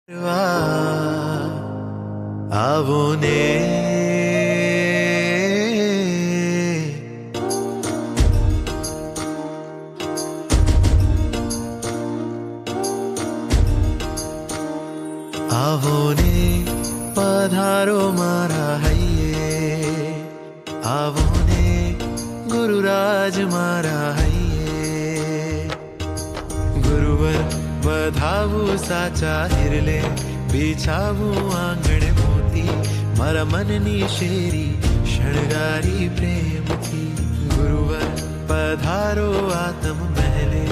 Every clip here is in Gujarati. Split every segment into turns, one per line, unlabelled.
आवो ने पधारो मारा हइये आवो ने गुरुराज मारा हइये गुरुवर बधावू साचा हिरले बिछावू आंगण मोती मारा मननी शेरी शणगारी प्रेम थी गुरुवर पधारो आत्म महले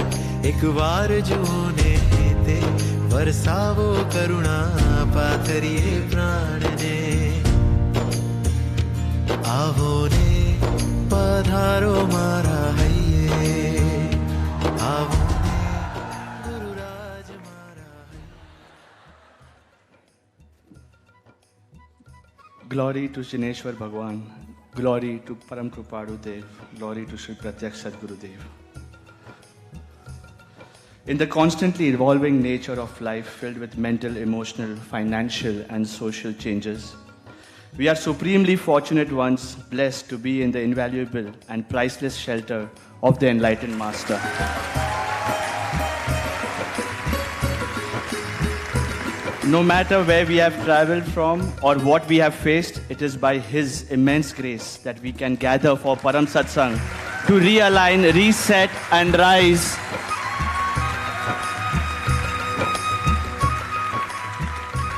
एक बार जोने हेते वरसावो करुणा पाथरिये प्राण ने आवो ने पधारो मारा हइये आवो ने गुरुराज मारा
Glory to Shineshwar Bhagwan, glory to Param Krupadu Dev, glory to Shri Pratyaksh Sadguru Dev. In the constantly evolving nature of life filled with mental, emotional, financial and social changes, we are supremely fortunate ones blessed to be in the invaluable and priceless shelter of the Enlightened Master. No matter where we have traveled from or what we have faced, it is by His immense grace that we can gather for Param Satsang to realign, reset and rise.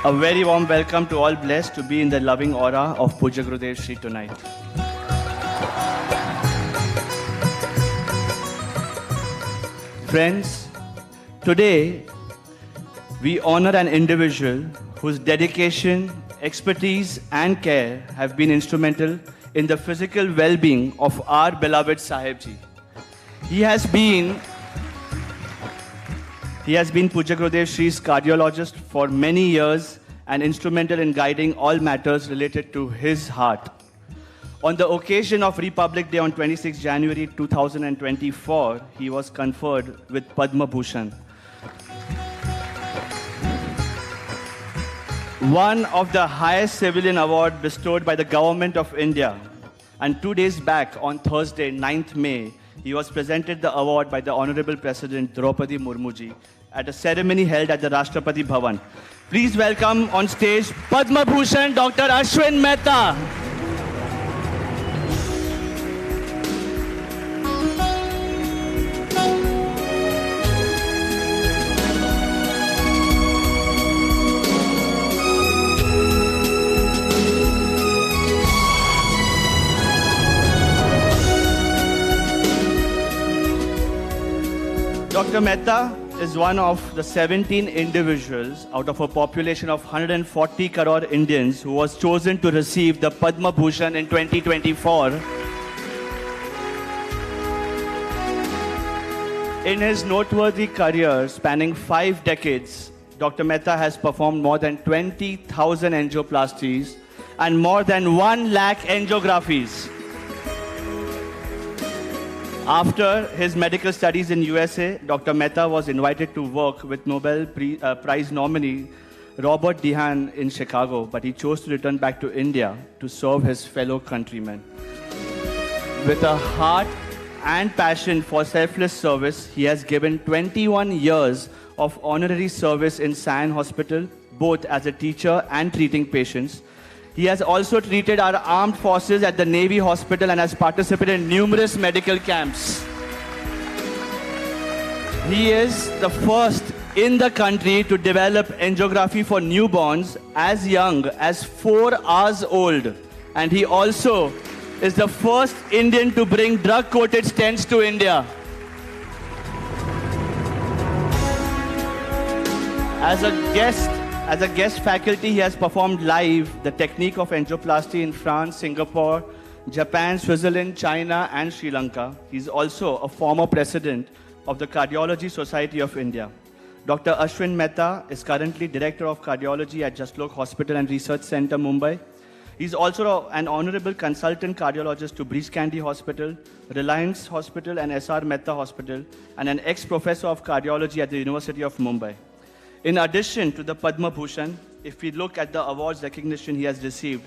A very warm welcome to all blessed to be in the loving aura of Pujya Gurudev Shri tonight. Friends, today we honor an individual whose dedication, expertise and care have been instrumental in the physical well-being of our beloved Sahibji. He has been Pujya Gurudev Shri's cardiologist for many years and instrumental in guiding all matters related to his heart. On the occasion of Republic Day on 26 January 2024, he was conferred with Padma Bhushan, one of the highest civilian awards bestowed by the Government of India. And 2 days back, on Thursday, 9th May, he was presented the award by the Honorable President Draupadi Murmuji at a ceremony held at the Rashtrapati Bhavan. Please welcome on stage Padma Bhushan Dr. Ashwin Mehta. Dr. Mehta is one of the 17 individuals out of a population of 140 crore Indians who was chosen to receive the Padma Bhushan in 2024. In his noteworthy career spanning 5 decades, Dr. Mehta has performed more than 20,000 angioplasties and more than 1 lakh angiographies. After his medical studies in USA, Dr. Mehta was invited to work with Nobel Prize nominee Robert Dehaene in Chicago, but he chose to return back to India to serve his fellow countrymen. With a heart and passion for selfless service, he has given 21 years of honorary service in Sion Hospital, both as a teacher and treating patients. He has also treated our armed forces at the Navy Hospital and has participated in numerous medical camps. He is the first in the country to develop angiography for newborns as young as 4 hours old. And he also is the first Indian to bring drug-coated stents to India. As a guest faculty, he has performed live the technique of angioplasty in France, Singapore, Japan, Switzerland, China, and Sri Lanka. He's also a former president of the Cardiology Society of India. Dr. Ashwin Mehta is currently Director of Cardiology at Jaslok Hospital and Research Center, Mumbai. He's also an honorable consultant cardiologist to Breach Candy Hospital, Reliance Hospital, and SR Mehta Hospital, and an ex-professor of cardiology at the University of Mumbai. In addition to the Padma Bhushan, if we look at the awards recognition he has received,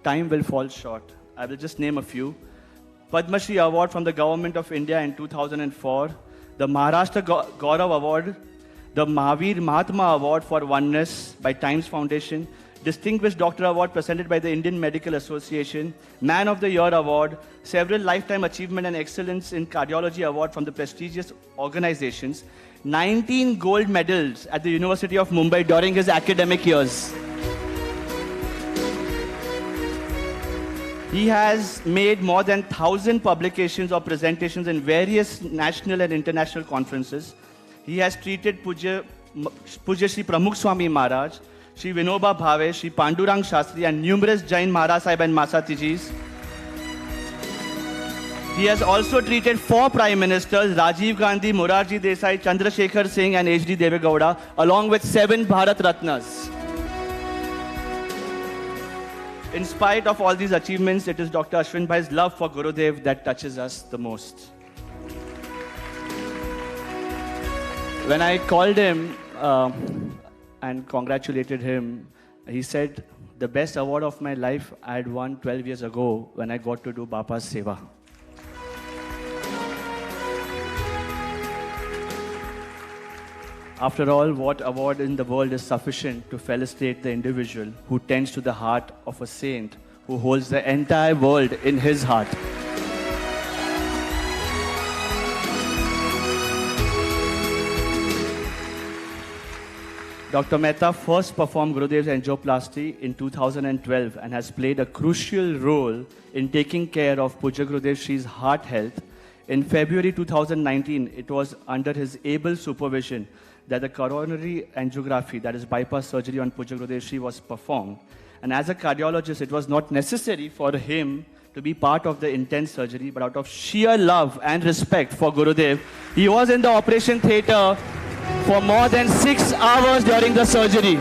time will fall short. I will just name a few. Padma Shri Award from the Government of India in 2004, the Maharashtra Gaurav Award, the Mahavir Mahatma Award for Oneness by Times Foundation, Distinguished Doctor Award presented by the Indian Medical Association, Man of the Year Award, several Lifetime Achievement and Excellence in Cardiology Award from the prestigious organizations, 19 gold medals at the University of Mumbai during his academic years. He has made more than 1,000 publications or presentations in various national and international conferences. He has treated Puja Shri Pramukh Swami Maharaj, Shri Vinoba Bhave, Shri Pandurang Shastri, and numerous Jain Maharaj Sahib and Masatijis. He has also treated 4 Prime Ministers, Rajiv Gandhi, Morarji Desai, Chandrasekhar Singh, and H.D. Devegowda, along with 7 Bharat Ratnas. In spite of all these achievements, it is Dr. Ashwin Bhai's love for Gurudev that touches us the most. When I called him and congratulated him, he said, the best award of my life I had won 12 years ago when I got to do Bapa's Seva. After all, what award in the world is sufficient to felicitate the individual who tends to the heart of a saint who holds the entire world in his heart? Dr. Mehta first performed Gurudev's angioplasty in 2012 and has played a crucial role in taking care of Puja Gurudev Shri's heart health. In February 2019, it was under his able supervision that the coronary angiography, that is bypass surgery on Puja Gurudev Shri, was performed. And as a cardiologist, it was not necessary for him to be part of the intense surgery, but out of sheer love and respect for Gurudev, he was in the operation theatre for more than 6 hours during the surgery.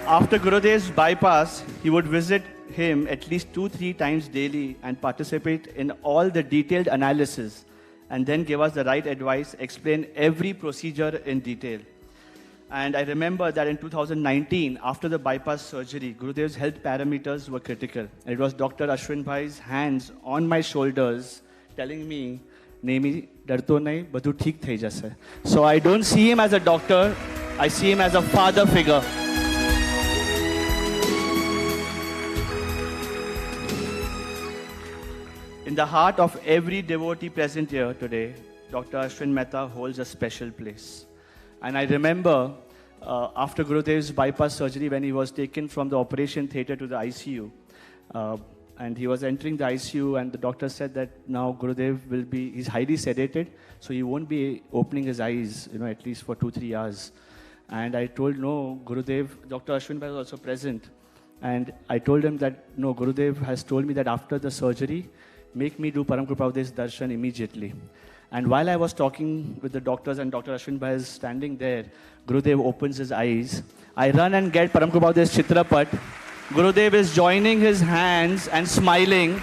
After Gurudev's bypass, he would visit him at least 2-3 times daily and participate in all the detailed analysis, and then give us the right advice, explain every procedure in detail. And I remember that in 2019, after the bypass surgery, Gurudev's health parameters were critical. And it was Dr. Ashwin Bhai's hands on my shoulders telling me, Nemi, darto nahi, badhu theek thai jase. So I don't see him as a doctor, I see him as a father figure. In the heart of every devotee present here today, Dr. Ashwin Mehta holds a special place. And I remember after Gurudev's bypass surgery, when he was taken from the operation theatre to the ICU, and he was entering the ICU, and the doctor said that now Gurudev will be, he's highly sedated, so he won't be opening his eyes, at least for 2-3 hours. And I told, no, Gurudev, Dr. Ashwin Bhai was also present. And I told him that, no, Gurudev has told me that after the surgery, make me do Param Kripa Udesh Darshan immediately. And while I was talking with the doctors and Dr. Ashwin Bhai is standing there, Gurudev opens his eyes. I run and get Param Kripa Udesh Chitrapat. Gurudev is joining his hands and smiling.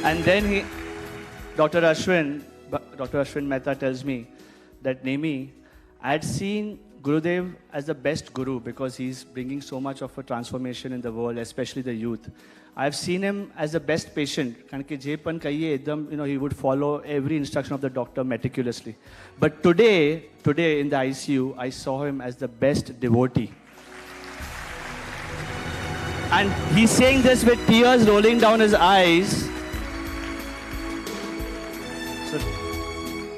And then Dr. Ashwin Mehta tells me that, Nemi, I had seen Gurudev as the best guru because he's bringing so much of a transformation in the world, especially the youth. I've seen him as the best patient. He would follow every instruction of the doctor meticulously. But today in the ICU, I saw him as the best devotee. And he's saying this with tears rolling down his eyes. So,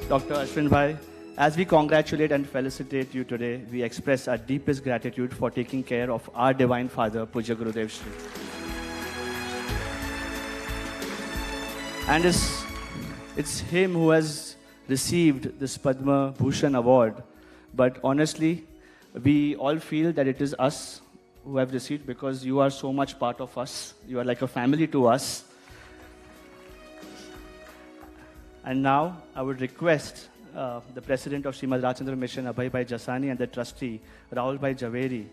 Dr. Ashwin Bhai, as we congratulate and felicitate you today, we express our deepest gratitude for taking care of our Divine Father, Puja Gurudev Shri. And it's him who has received this Padma Bhushan award. But honestly, we all feel that it is us who have received because you are so much part of us. You are like a family to us. And now I would request the president of Srimad Rajchandra Mission, Abhay Jasani, and the trustee, Rahul Javeri,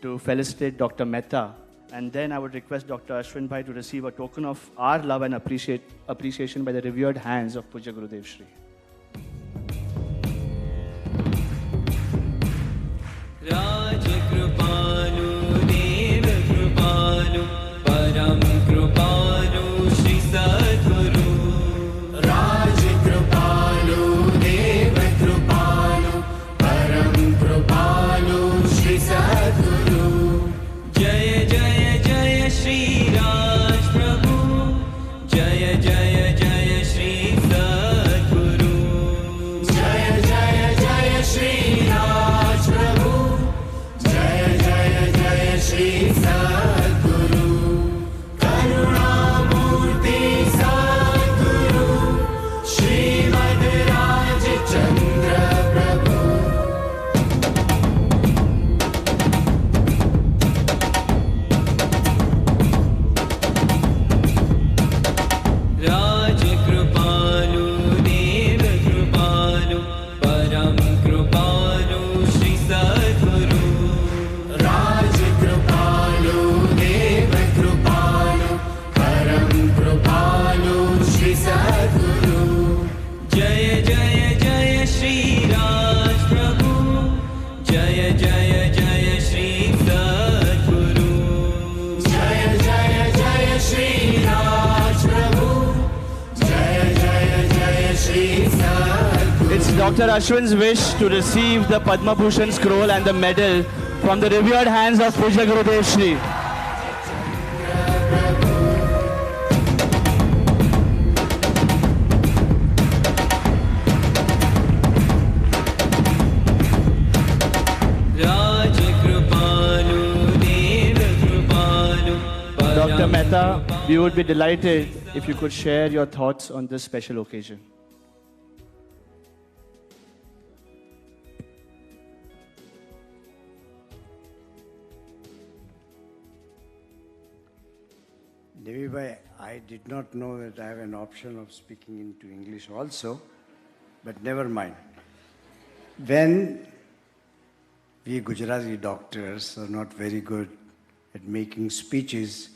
to felicitate Dr. Mehta. And then I would request Dr. Ashwin Bhai to receive a token of our love and appreciation by the revered hands of Pujya Gurudev Shri.
Raj Kripalu, Dev Kripalu, Param Kripalu, Shri Sadguru.
Raj Kripalu, Dev Kripalu, Param Kripalu, Shri Sadguru.
Jaya Jaya Jaya Shri Raj Prabhu, Jaya Jaya Jaya Shri Sadguru.
Jaya Jaya Jaya Shri Raj Prabhu, Jaya Jaya Jaya Shri Sadguru. Karuna Murti Sadguru, Srimad Raj Chandra Prabhu.
Raj Kripalu, Dev Kripalu, Param Kripalu, Shri Sadguru.
Raj Kripalu, Dev Kripalu, Param Kripalu, Shri Sadguru.
Jaya Jaya Jaya Shri Raj Prabhu, Jaya Jaya Jaya Shri Sadguru.
Jaya Jaya Jaya Shri Raj Prabhu, Jaya Jaya Jaya Shri Sadguru.
It's Dr. Ashwin's wish to receive the Padma Bhushan scroll and the medal from the revered hands of Pujya Gurudev Shri.
Raj Kripalu, Dev Kripalu,
Dr.
Param
Mehta, we would be delighted if you could share your thoughts on this special occasion.
Devi Bhai, I did not know that I have an option of speaking into English also, but never mind. When we Gujarati doctors are not very good at making speeches,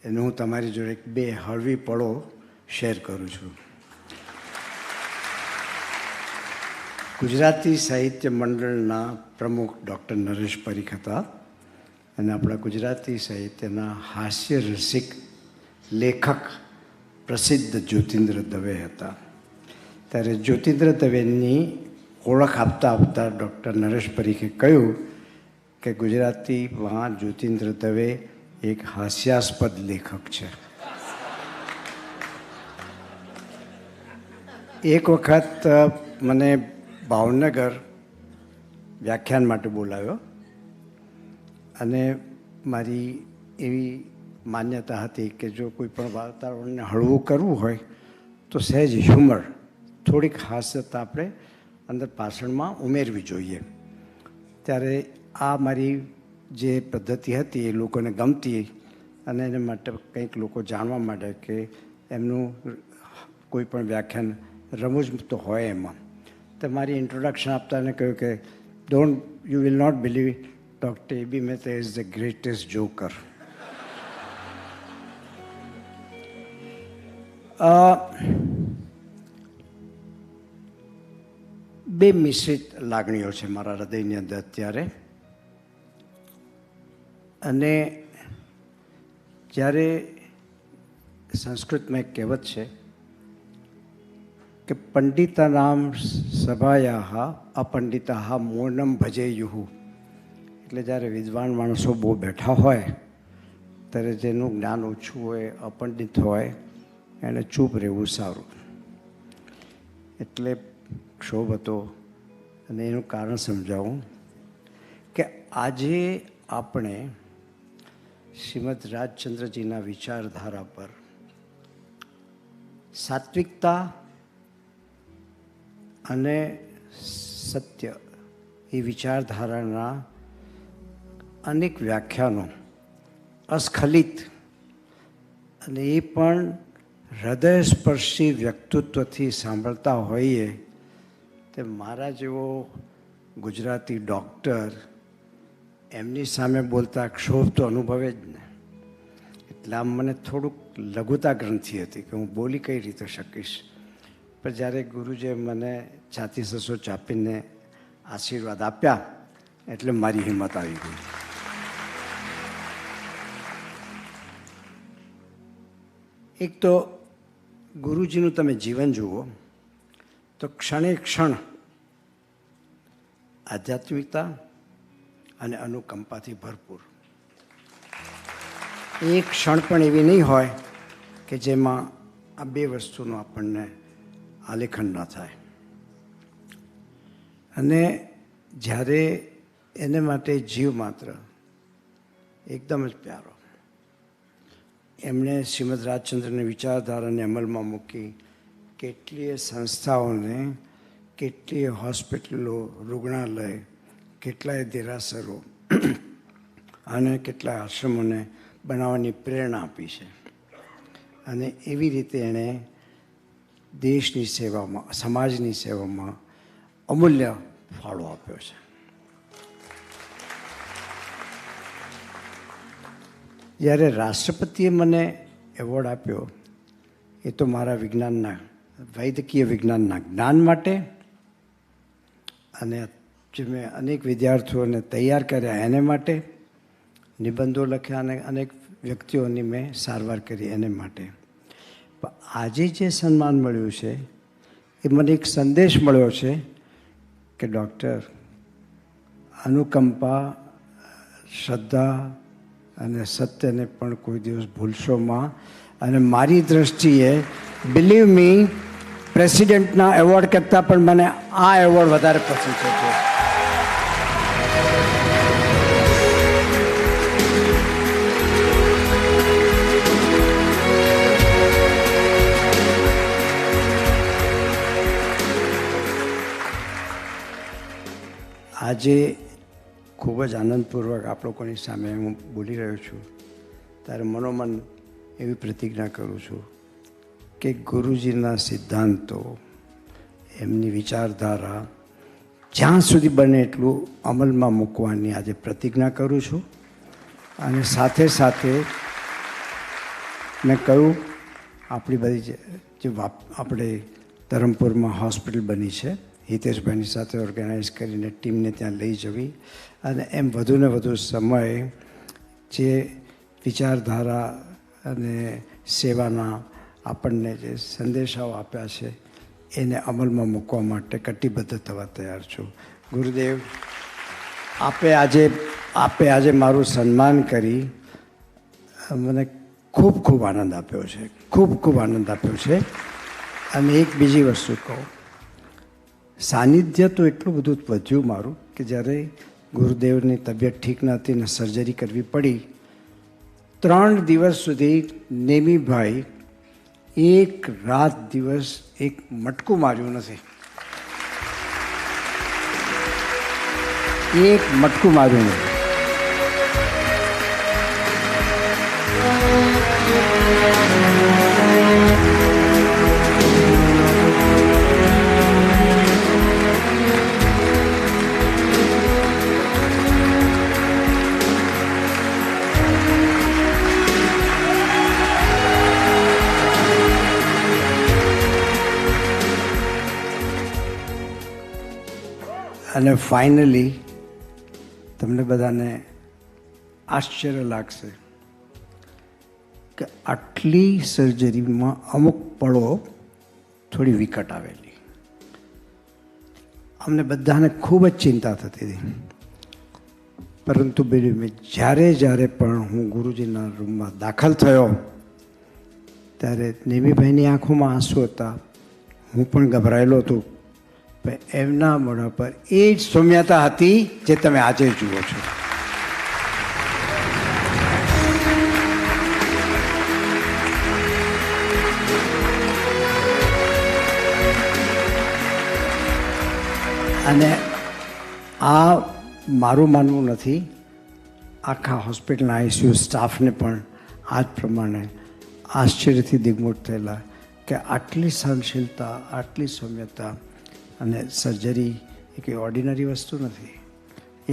એને હું તમારી જોડે એક બે હળવી પળો શેર કરું છું. ગુજરાતી સાહિત્ય મંડળના પ્રમુખ ડૉક્ટર નરેશ પરીખ હતા અને આપણા ગુજરાતી સાહિત્યના હાસ્ય રસિક લેખક પ્રસિદ્ધ જ્યોતિન્દ્ર દવે હતા. ત્યારે જ્યોતિન્દ્ર દવેની ઓળખ આપતા આપતા ડૉક્ટર નરેશ પરીખે કહ્યું કે ગુજરાતીમાં જ્યોતિન્દ્ર દવે એક હાસ્યાસ્પદ લેખક છે. એક વખત મને ભાવનગર વ્યાખ્યાન માટે બોલાવ્યો અને મારી એવી માન્યતા હતી કે જો કોઈ પણ વાતાવરણને હળવું કરવું હોય તો સહેજ હ્યુમર, થોડીક હાસ્યતા આપણે અંદર પાછળમાં ઉમેરવી જોઈએ. ત્યારે આ મારી જે પદ્ધતિ હતી એ લોકોને ગમતી અને એના માટે કંઈક લોકો જાણવા માટે કે એમનું કોઈ પણ વ્યાખ્યાન રમૂજ તો હોય એમાં. તો મારી ઇન્ટ્રોડક્શન આપતા એને કહ્યું કે you will not believe doctor AB Mehta is the greatest joker. બે મિશ્રિત લાગણીઓ છે મારા હૃદયની અંદર અત્યારે. અને જ્યારે સંસ્કૃતમાં એક કહેવત છે કે પંડિતાનામ સભાયા અપંડિતા મૌનમ ભજેયુઃ, એટલે જ્યારે વિદ્વાન માણસો બહુ બેઠા હોય ત્યારે જેનું જ્ઞાન ઓછું હોય, અપંડિત હોય, એને ચૂપ રહેવું સારું. એટલે ક્ષોભ હતો અને એનું કારણ સમજાવું કે આજે આપણે શ્રીમદ રાજચંદ્રજીના વિચારધારા પર સાત્વિકતા અને સત્ય એ વિચારધારાના અનેક વ્યાખ્યાનો અસ્ખલિત અને એ પણ હૃદયસ્પર્શી વ્યક્તિત્વથી સાંભળતા હોઈએ તે મારા જેવો ગુજરાતી ડૉક્ટર એમની સામે બોલતા ક્ષોભ તો અનુભવે જ ને. એટલે આમ મને થોડુંક લઘુતા ગ્રંથિ હતી કે હું બોલી કઈ રીતે શકીશ. પણ જ્યારે ગુરુજીએ મને છાતી સસો ચાપીને આશીર્વાદ આપ્યા એટલે મારી હિંમત આવી ગઈ. એક તો ગુરુજીનું તમે જીવન જુઓ તો ક્ષણે ક્ષણ આધ્યાત્મિકતા અને અનુકંપાથી ભરપૂર. એક ક્ષણ પણ એવી નહીં હોય કે જેમાં આ બે વસ્તુનું આપણને આલેખન ન થાય. અને જ્યારે એને માટે જીવ માત્ર એકદમ જ પ્યારો. એમણે શ્રીમદ રાજચંદ્રની વિચારધારાને અમલમાં મૂકી કેટલીય સંસ્થાઓને, કેટલીય હોસ્પિટલો, રૂગ્ણાલય, કેટલાય દેરાસરો અને કેટલાય આશ્રમોને બનાવવાની પ્રેરણા આપી છે. અને એવી રીતે એણે દેશની સેવામાં, સમાજની સેવામાં અમૂલ્ય ફાળો આપ્યો છે. જ્યારે રાષ્ટ્રપતિએ મને એવોર્ડ આપ્યો એ તો મારા વિજ્ઞાનના, વૈદ્યકીય વિજ્ઞાનના જ્ઞાન માટે અને જે મેં અનેક વિદ્યાર્થીઓને તૈયાર કર્યા એને માટે, નિબંધો લખ્યા અને અનેક વ્યક્તિઓની મેં સારવાર કરી એને માટે. પણ આજે જે સન્માન મળ્યું છે એ મને એક સંદેશ મળ્યો છે કે ડૉક્ટર, અનુકંપા, શ્રદ્ધા અને સત્યને પણ કોઈ દિવસ ભૂલશોમાં. અને મારી દૃષ્ટિએ બિલીવ મી, પ્રેસિડેન્ટના એવોર્ડ કરતાં પણ મને આ એવોર્ડ વધારે પસંદ છે. આજે ખૂબ જ આનંદપૂર્વક આપ લોકોની સામે હું બોલી રહ્યો છું ત્યારે મનોમન એવી પ્રતિજ્ઞા કરું છું કે ગુરુજીના સિદ્ધાંતો, એમની વિચારધારા જ્યાં સુધી બને એટલું અમલમાં મૂકવાની આજે પ્રતિજ્ઞા કરું છું. અને સાથે સાથે મેં કહ્યું આપણી બધી જે આપણે ધરમપુરમાં હોસ્પિટલ બની છે, હિતેશભાઈની સાથે ઓર્ગેનાઇઝ કરીને ટીમને ત્યાં લઈ જવી અને એમ વધુને વધુ સમય જે વિચારધારા અને સેવાના આપણને જે સંદેશાઓ આપ્યા છે એને અમલમાં મૂકવા માટે કટિબદ્ધ થવા તૈયાર છું. ગુરુદેવ, આપે આજે મારું સન્માન કરી મને ખૂબ ખૂબ આનંદ આપ્યો છે, ખૂબ આનંદ આપ્યો છે. અને એક બીજી વસ્તુ કહું, સાનિધ્ય તો એટલું બધું વધ્યું મારું કે જ્યારે ગુરુદેવની તબિયત ઠીક નહોતી ને સર્જરી કરવી પડી, 3 દિવસ સુધી નેમીભાઈ એક રાત દિવસ એક મટકું માર્યું નથી. એક મટકું માર્યું નથી. અને ફાઇનલી તમને બધાને આશ્ચર્ય લાગશે કે આટલી સર્જરીમાં અમુક પળો થોડી વિકટ આવેલી. અમને બધાને ખૂબ જ ચિંતા થતી હતી. પરંતુ મેં જ્યારે પણ હું ગુરુજીના રૂમમાં દાખલ થયો ત્યારે નેમીભાઈની આંખોમાં આંસુ હતા. હું પણ ગભરાયેલો હતો. એમના મોઢા પર એ જ સૌમ્યતા હતી જે તમે આજે જુઓ છો. અને આ મારું માનવું નથી, આખા હોસ્પિટલના આઈસીયુ સ્ટાફને પણ આ જ પ્રમાણે આશ્ચર્યથી દિગ્મૂઢ થયેલા કે આટલી સહનશીલતા, આટલી સૌમ્યતા અને સર્જરી એ કંઈ ઓર્ડિનરી વસ્તુ નથી.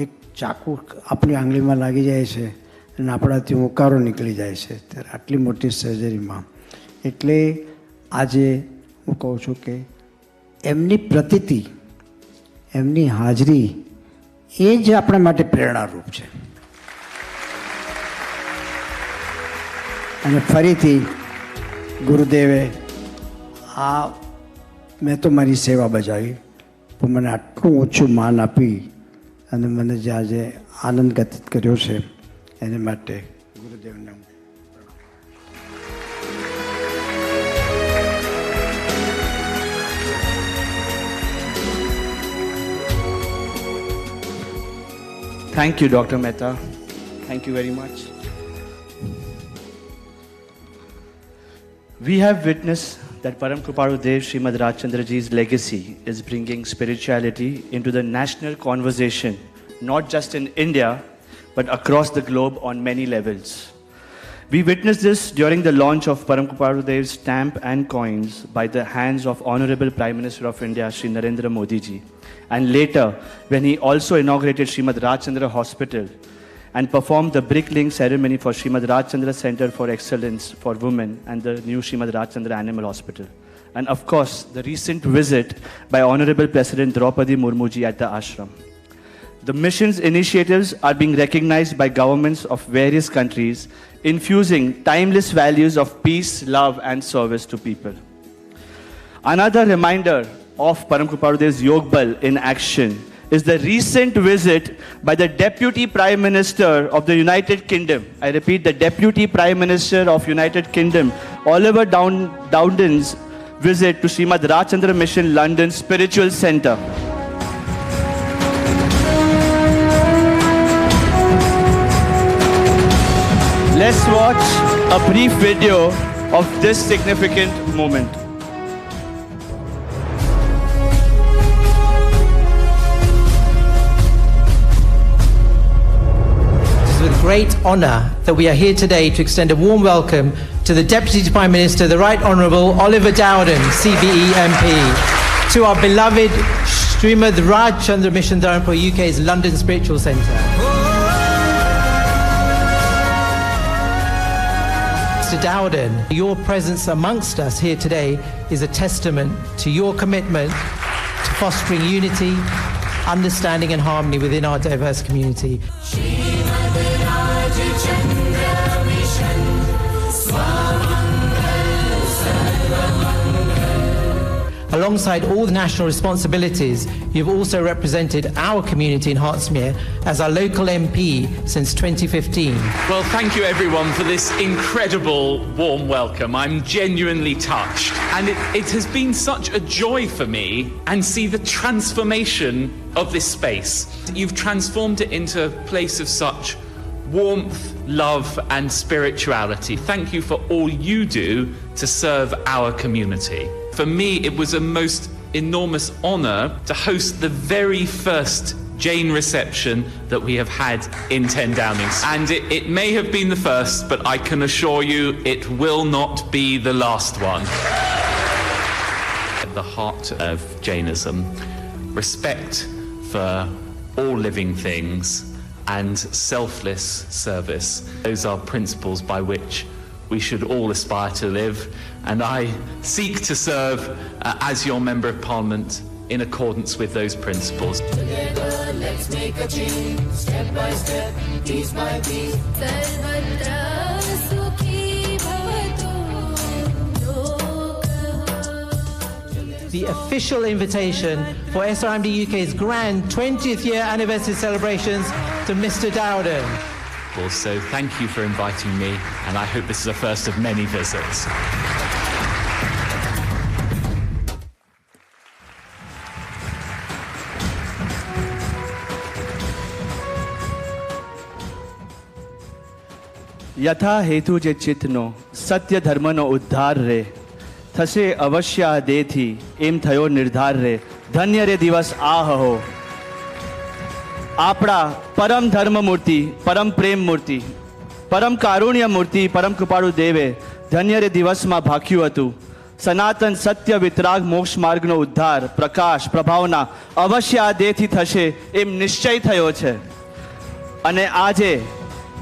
એક ચાકુ આપણી આંગળીમાં લાગી જાય છે અને આપણાથી ઉકારો નીકળી જાય છે ત્યારે આટલી મોટી સર્જરીમાં. એટલે આજે હું કહું છું કે એમની પ્રતીતિ, એમની હાજરી એ જ આપણા માટે પ્રેરણારૂપ છે. અને ફરીથી ગુરુદેવે મેં તો મારી સેવા બજાવી, પણ મને આટલું ઓછું માન આપી અને મને જે આજે આનંદ વ્યતીત કર્યો છે એને માટે ગુરુદેવને હું
Thank you, Dr. Mehta. Thank you very much. We have witnessed that Param Kripalu Dev Srimad Rajchandra Ji's legacy is bringing spirituality into the national conversation, not just in India, but across the globe on many levels. We witnessed this during the launch of Param Kripalu Dev's stamp and coins by the hands of Honorable Prime Minister of India, Shri Narendra Modi ji. And later, when he also inaugurated Srimad Rajchandra Hospital and performed the brick-laying ceremony for Srimad Rajchandra Center for Excellence for Women and the new Srimad Rajchandra Animal Hospital. And of course, the recent visit by Honorable President Draupadi Murmu ji at the ashram. The mission's initiatives are being recognized by governments of various countries, infusing timeless values of peace, love, and service to people. Another reminder of Param Kripalu Dev's Yog Bal in action is the recent visit by the Deputy Prime Minister of the United Kingdom. I repeat, the Deputy Prime Minister of United Kingdom, Oliver Dowden's visit to Srimad Rajchandra Mission London Spiritual Center. Let's watch a brief video of this significant moment.
With great honour that we are here today to extend a warm welcome to the Deputy Prime Minister, the Right Honourable Oliver Dowden, CBE MP, to our beloved Srimad Rajchandra Mission Dharanpur UK's London Spiritual Centre. Mr Dowden, your presence amongst us here today is a testament to your commitment to fostering unity, understanding and harmony within our diverse community. Alongside all the national responsibilities, you've also represented our community in Hertsmere as our local MP since 2015.
Well, thank you everyone for this incredible warm welcome. I'm genuinely touched. And it has been such a joy for me and see the transformation of this space. You've transformed it into a place of such warmth, love and spirituality. Thank you for all you do to serve our community. For me, it was a most enormous honour to host the very first Jain reception that we have had in 10 Downings. And it may have been the first, but I can assure you it will not be the last one. At the heart of Jainism, respect for all living things and selfless service. Those are principles by which we should all aspire to live, and I seek to serve as your Member of Parliament in accordance with those principles.
Together, let's make a change, step by step, piece by piece.
The official invitation for SRMD UK's grand 20th year anniversary celebrations to Mr Dowden.
So thank you for inviting me, and I hope this is the first of many visits.
यथा हेतु जे चित्तनो सत्य धर्मनो उद्धार रे थसे अवश्य आ देथी एम थयो निर्धार रे धन्य रे दिवस आ हो आपड़ा परम धर्म मूर्ति परम प्रेम मूर्ति परम कारुण्य मूर्ति परम कृपाळु देवे धन्य रे दिवस में भाख्यु हतु સનાતન સત્ય વિતરાગ મોક્ષ માર્ગનો ઉદ્ધાર પ્રકાશ પ્રભાવના અવશ્ય આ દેહથી થશે એમ નિશ્ચય થયો છે. અને આજે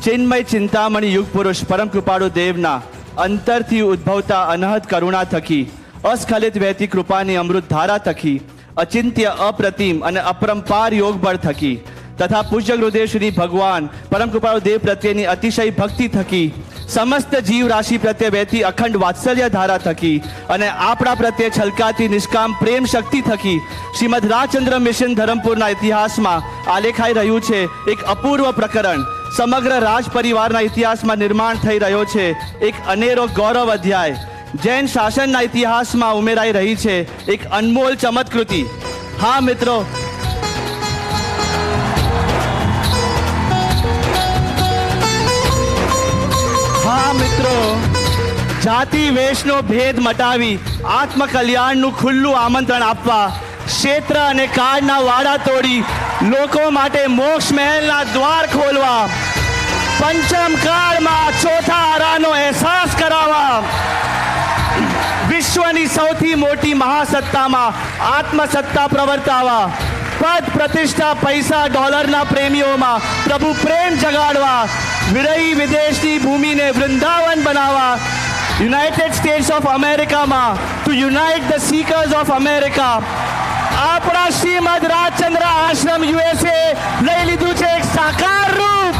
ચિન્મય ચિંતામણી યુગ પુરુષ પરમ કૃપાળુ દેવના અંતરથી ઉદ્ભવતા અનહદ કરુણા થકી અસ્ખલિત વહેતી કૃપાની અમૃત ધારા થકી અચિંત્ય અપ્રતિમ અને અપરંપાર યોગ બળ થકી તથા પૂજ્ય ગુરુદેવ શ્રી ભગવાન પરમ કૃપાળુ દેવ પ્રત્યેની અતિશય ભક્તિ થકી સમસ્ત જીવ રાશિ પ્રત્યે વહેતી અખંડ વાત્સલ્ય ધારા થકી અને આપણા પ્રત્યે છલકાતી નિષ્કામ પ્રેમ શક્તિ થકી શ્રીમદ રાજચંદ્ર મિશન ધરમપુરના ઇતિહાસમાં આલેખાઈ રહ્યું છે એક અપૂર્વ પ્રકરણ. સમગ્ર રાજ પરિવારના ઇતિહાસમાં નિર્માણ થઈ રહ્યો છે એક અનેરો ગૌરવ અધ્યાય. જૈન શાસનના ઇતિહાસમાં ઉમેરાઈ રહી છે એક અનમોલ ચમત્કૃતિ. હા મિત્રો, જાતિ વેશનો ભેદ મટાવી આત્મકલ્યાણનું ખુલ્લું આમંત્રણ આપવા ક્ષેત્ર અને કાળના વાડા તોડી લોકો માટે મોક્ષ મહેલના દ્વાર ખોલવા પંચમ કાળમાં ચોથા આરાનો અહેસાસ કરાવવા વિશ્વની સૌથી મોટી મહાસત્તામાં આત્મસત્તા પ્રવર્તાવા પદ પ્રતિષ્ઠા પૈસા ડોલરના પ્રેમીઓમાં પ્રભુ પ્રેમ જગાડવા વિરહી વિદેશની ભૂમિને વૃંદાવન બનાવવા યુનાઇટેડ સ્ટેટ્સ ઓફ અમેરિકામાં to unite the seekers of America આપણા શ્રીમદ રાજચંદ્ર આશ્રમ યુએસએ લઈ લીધું છે એક સાકાર રૂપ.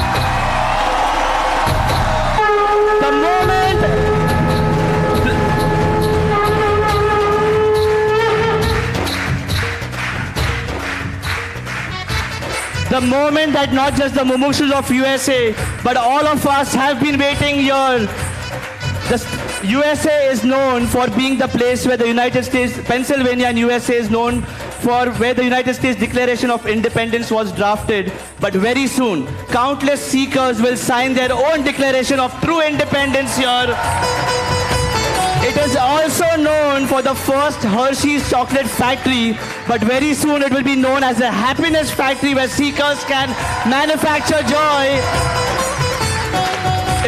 The moment that not just the mumukshus of USA but all of us have been waiting here. The USA is known for being the place where the United States, Pennsylvania and USA is known for where the United States Declaration of Independence was drafted. But very soon, countless seekers will sign their own declaration of true independence here. It is also known for the first Hershey's chocolate factory, but very soon it will be known as a happiness factory where seekers can manufacture joy.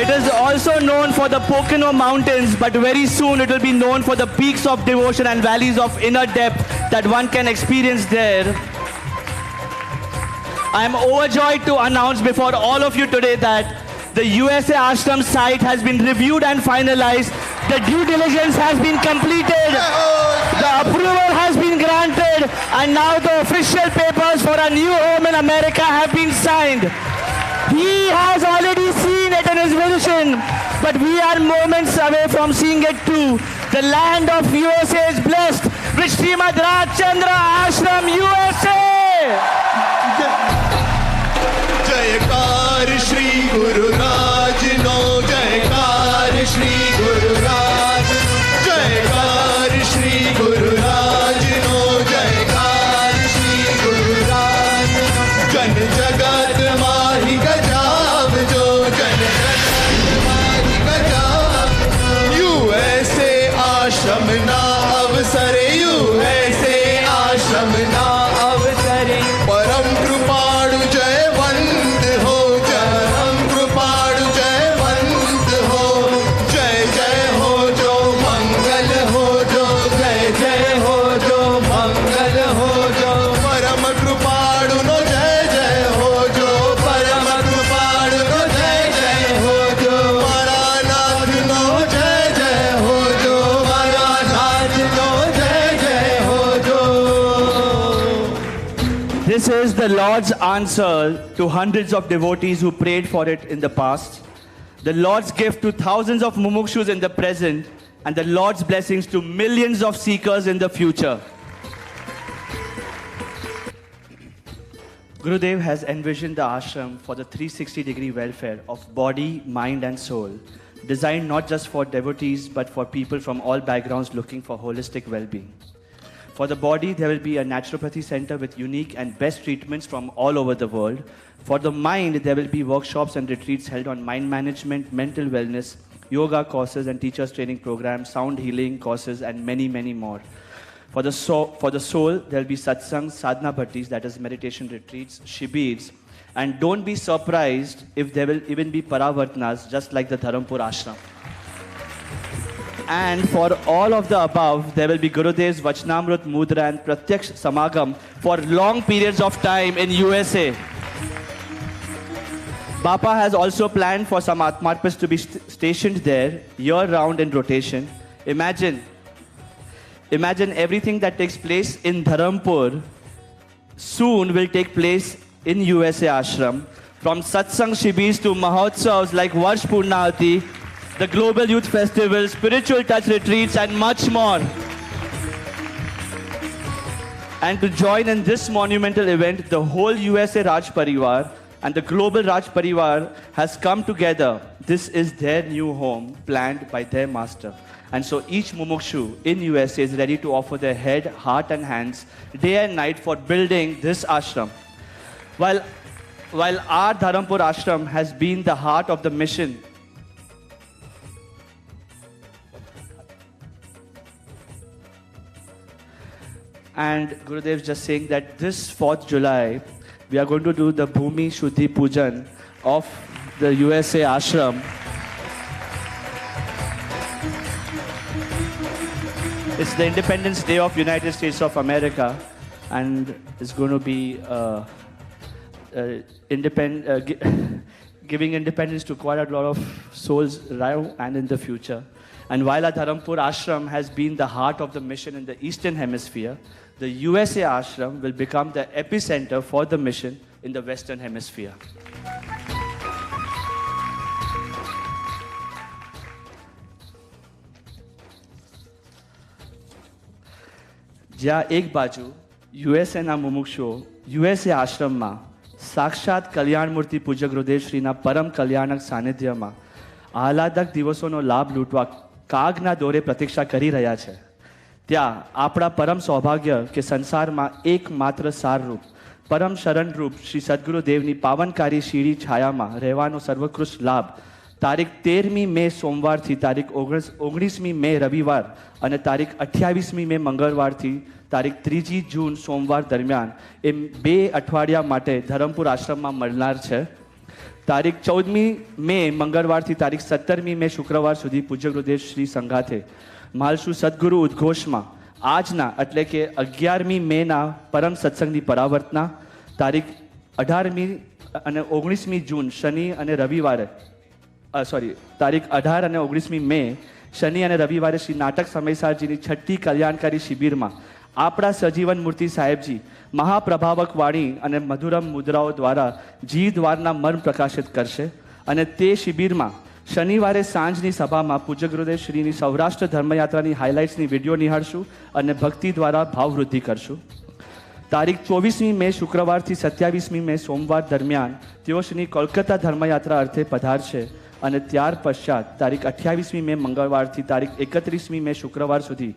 It is also known for the Pocono Mountains, but very soon it will be known for the peaks of devotion and valleys of inner depth that one can experience there. I am overjoyed to announce before all of you today that the USA Ashram site has been reviewed and finalized. The due diligence has been completed. The approval has been granted. And now the official papers for a new home in America have been signed. He has already seen it in his vision, but we are moments away from seeing it too. The land of USA is blessed with Srimad Rajchandra Ashram USA.
जयकार श्री गुरु राज नो जयकार श्री गुरु राज जयकार श्री गुरु राज नो जयकार श्री गुरु राज जन जगत माहि गजाव जो जन जगत माहि गजाव यूएसए आश्रम ना अवसरे यूएसए आश्रम ना अवसरे परम कृपाणु जयवंत हो परम कृपाणु जयवंत हो जय जय हो जो मंगल हो जो जय जय हो जो मंगल हो जो परम कृपाणु नो जय जय हो जो परम कृपाणु नो जय जय हो जो परानाथ नो जय जय हो जो परानाथ नो जय जय हो जो.
This is the Lord's answer to hundreds of devotees who prayed for it in the past, the Lord's gift to thousands of mumukshus in the present, and the Lord's blessings to millions of seekers in the future. Gurudev has envisioned the ashram for the 360-degree welfare of body, mind and soul, designed not just for devotees but for people from all backgrounds looking for holistic well-being. For the body, there will be a naturopathy center with unique and best treatments from all over the world. For the mind, there will be workshops and retreats held on mind management, mental wellness, yoga courses and teachers training programs, sound healing courses, and many, many more. For the soul, there will be satsangs, sadhana bhattis, that is meditation retreats, shibirs. And don't be surprised if there will even be paravartanas, just like the Dharampur ashram. And for all of the above, there will be Gurudev's Vachnamrut Mudra and Pratyaksh Samagam for long periods of time in USA. Bapa has also planned for some Atmarpas to be stationed there year-round in rotation. Imagine everything that takes place in Dharampur soon will take place in USA Ashram. From satsang shibis to mahotsavs like Varsh Purnarti, the Global Youth Festival, spiritual touch retreats and much more. And to join in this monumental event, the whole USA Raj Parivar and the global Raj Parivar has come together. This is their new home planned by their master. And so each mumukshu in USA is ready to offer their head, heart and hands day and night for building this ashram. While our Dharampur ashram has been the heart of the mission, and Gurudev is just saying that this 4th July, we are going to do the Bhumi Shuddhi Pujan of the USA ashram. It's the Independence Day of United States of America, and it's going to be giving independence to quite a lot of souls now and in the future. And while our Dharampur ashram has been the heart of the mission in the Eastern Hemisphere, the USA ashram will become the epicenter for the mission in the Western Hemisphere. જ્યાં એક બાજુ યુએસએના મુમુક્ષુઓ યુએસએ આશ્રમમાં સાક્ષાત કલ્યાણમૂર્તિ પૂજ્ય ગુરુદેવ શ્રીના પરમ કલ્યાણક સાનિધ્યમાં આહલાદક દિવસોનો લાભ લૂંટવા કાગના દોરે પ્રતીક્ષા કરી રહ્યા છે, ત્યાં આપણા પરમ સૌભાગ્ય કે સંસારમાં એકમાત્ર સારરૂપ પરમ શરણરૂપ શ્રી સદગુરુદેવની પાવનકારી શીરી છાયામાં રહેવાનો સર્વોત્કૃષ્ટ લાભ તારીખ 13મી મે સોમવારથી તારીખ 19મી મે રવિવાર અને તારીખ 28મી મે મંગળવારથી તારીખ 3જી જૂન સોમવાર દરમિયાન એમ 2 અઠવાડિયા માટે ધરમપુર આશ્રમમાં મળનાર છે. તારીખ 14મી મે મંગળવારથી તારીખ 17મી મે શુક્રવાર સુધી પૂજ્ય ગુરુદેવ શ્રી સંગાથે માલશુ સદગુરુ ઉદ્ઘોષમાં આજના એટલે કે 11મી મેના પરમ સત્સંગની પરાવર્તના, તારીખ 18મી અને 19મી જૂન શનિ અને રવિવારે તારીખ 18 અને 19મી મે શનિ અને રવિવારે શ્રી નાટક સમયસારજીની 6ઠી કલ્યાણકારી શિબિરમાં આપણા સજીવન મૂર્તિ સાહેબજી મહાપ્રભાવક વાણી અને મધુરમ મુદ્રાઓ દ્વારા જી દ્વારના મર્મ પ્રકાશિત કરશે. અને તે શિબિરમાં શનિવારે સાંજની સભામાં પૂજ્ય ગુરુદેવ શ્રીની સૌરાષ્ટ્ર ધર્મયાત્રાની હાઇલાઇટ્સની વિડીયો નિહાળશું અને ભક્તિ દ્વારા ભાવવૃદ્ધિ કરશું. તારીખ 24મી મે શુક્રવારથી 27મી મે સોમવાર દરમિયાન તેઓ શ્રીની કોલકાતા ધર્મયાત્રા અર્થે પધારશે અને ત્યાર પશ્ચાત તારીખ 28મી મે મંગળવારથી તારીખ 31મી મે શુક્રવાર સુધી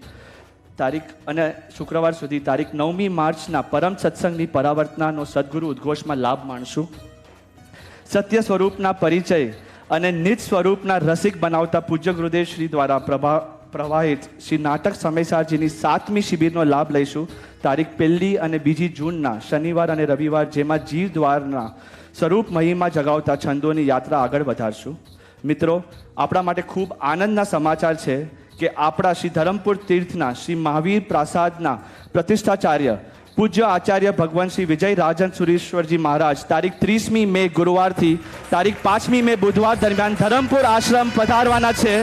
તારીખ 9મી માર્ચના પરમ સત્સંગની પરાવર્તનાનો સદગુરુ ઉદ્ઘોષમાં લાભ માણશું. સત્ય સ્વરૂપના પરિચય અને નિજ સ્વરૂપના રસિક બનાવતા પૂજ્ય ગુરુદેવ શ્રી દ્વારા પ્રવાહિત શ્રી નાટક સમયસારજીની 7મી શિબિરનો લાભ લઈશું. તારીખ 1 અને 2 જૂનના શનિવાર અને રવિવાર, જેમાં જીવ દ્વારના સ્વરૂપ મહિમા જગાવતા છંદોની યાત્રા આગળ વધારશું. મિત્રો, આપણા માટે ખૂબ આનંદના સમાચાર છે કે આપણા શ્રી ધરમપુર તીર્થના શ્રી મહાવીર પ્રાસાદના પ્રતિષ્ઠાચાર્ય પૂજ્ય આચાર્ય ભગવાન શ્રી વિજય રાજન સુરેશ્વરજી મહારાજ તારીખ 30મી મે ગુરુવારથી તારીખ 5મી મે બુધવાર દરમિયાન ધરમપુર આશ્રમ પધારવાના છે.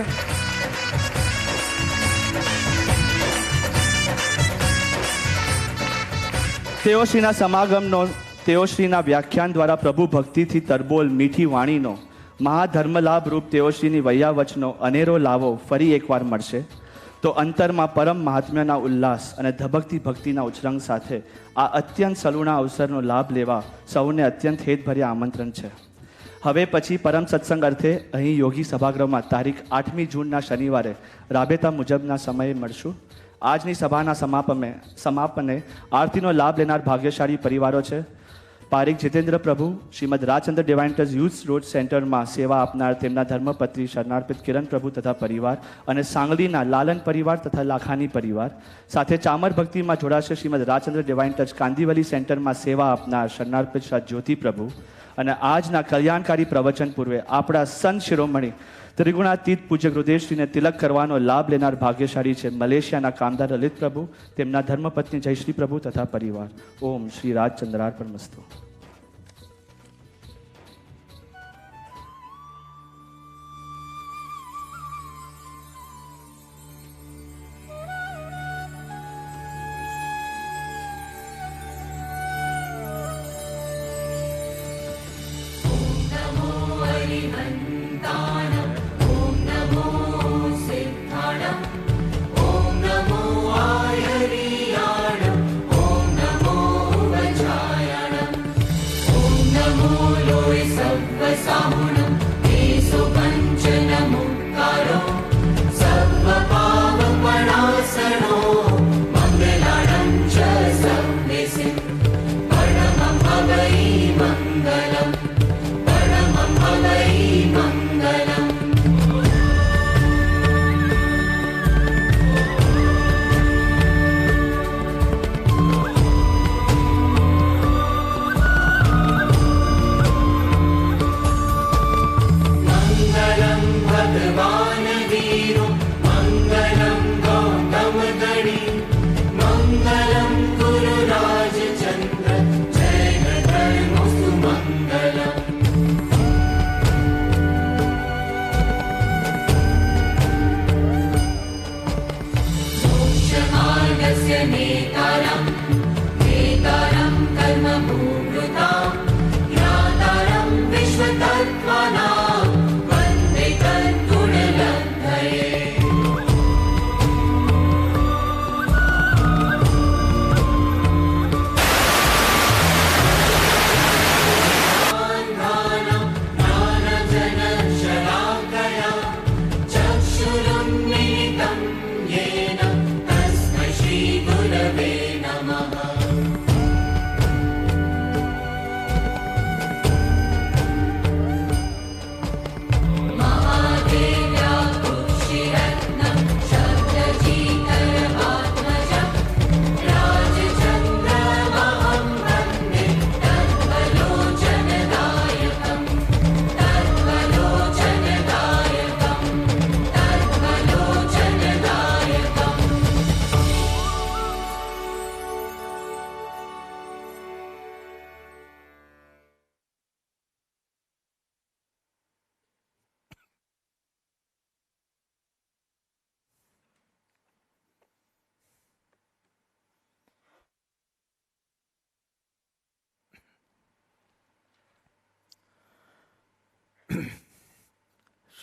તેઓશ્રીના સમાગમનો તેઓશ્રીના વ્યાખ્યાન દ્વારા પ્રભુ ભક્તિથી તરબોલ મીઠી વાણીનો મહાધર્મલાભ રૂપ તેઓશ્રીની વૈયાવચનો અનેરો લાવો ફરી એકવાર મળશે. તો અંતરમાં પરમ મહાત્મ્યના ઉલ્લાસ અને ધબકતી ભક્તિના ઉચ્ચરંગ સાથે આ અત્યંત સલુણા અવસરનો લાભ લેવા સૌને અત્યંત હેતભર્યા આમંત્રણ છે. હવે પછી પરમ સત્સંગ અર્થે અહીં યોગી સભાગૃહમાં તારીખ 8મી જૂનના શનિવારે રાબેતા મુજબના સમયે મળશું. આજની સભાના સમાપને આરતીનો લાભ લેનાર ભાગ્યશાળી પરિવારો છે. પારીખ જીતેન્દ્ર પ્રભુ શ્રીમદ રાજચંદ્ર ડિવાઇન્ટર્સ યુથ રોડ સેન્ટરમાં સેવા આપનાર તેમના ધર્મપત્ની શરણાર્પિત કિરણ પ્રભુ તથા પરિવાર અને સાંગલીના લાલન પરિવાર તથા લાખાની પરિવાર સાથે ચામર ભક્તિમાં જોડાશે શ્રીમદ રાજચંદ્ર ડિવાઇન્ટર્સ કાંદીવલી સેન્ટરમાં સેવા આપનાર શરણાર્પિત શ્રી જ્યોતિ પ્રભુ અને આજના કલ્યાણકારી પ્રવચન પૂર્વે આપણા સંત શિરોમણી ત્રિગુણાતીત પૂજ્ય ગુરુદેવશ્રીને તિલક કરવાનો લાભ લેનાર ભાગ્યશાળી છે મલેશિયાના કામદાર લલિત પ્રભુ, તેમના ધર્મપત્ની જયશ્રી પ્રભુ તથા પરિવાર. ઓમ શ્રી રાજચંદ્રાર્પણમસ્તુ.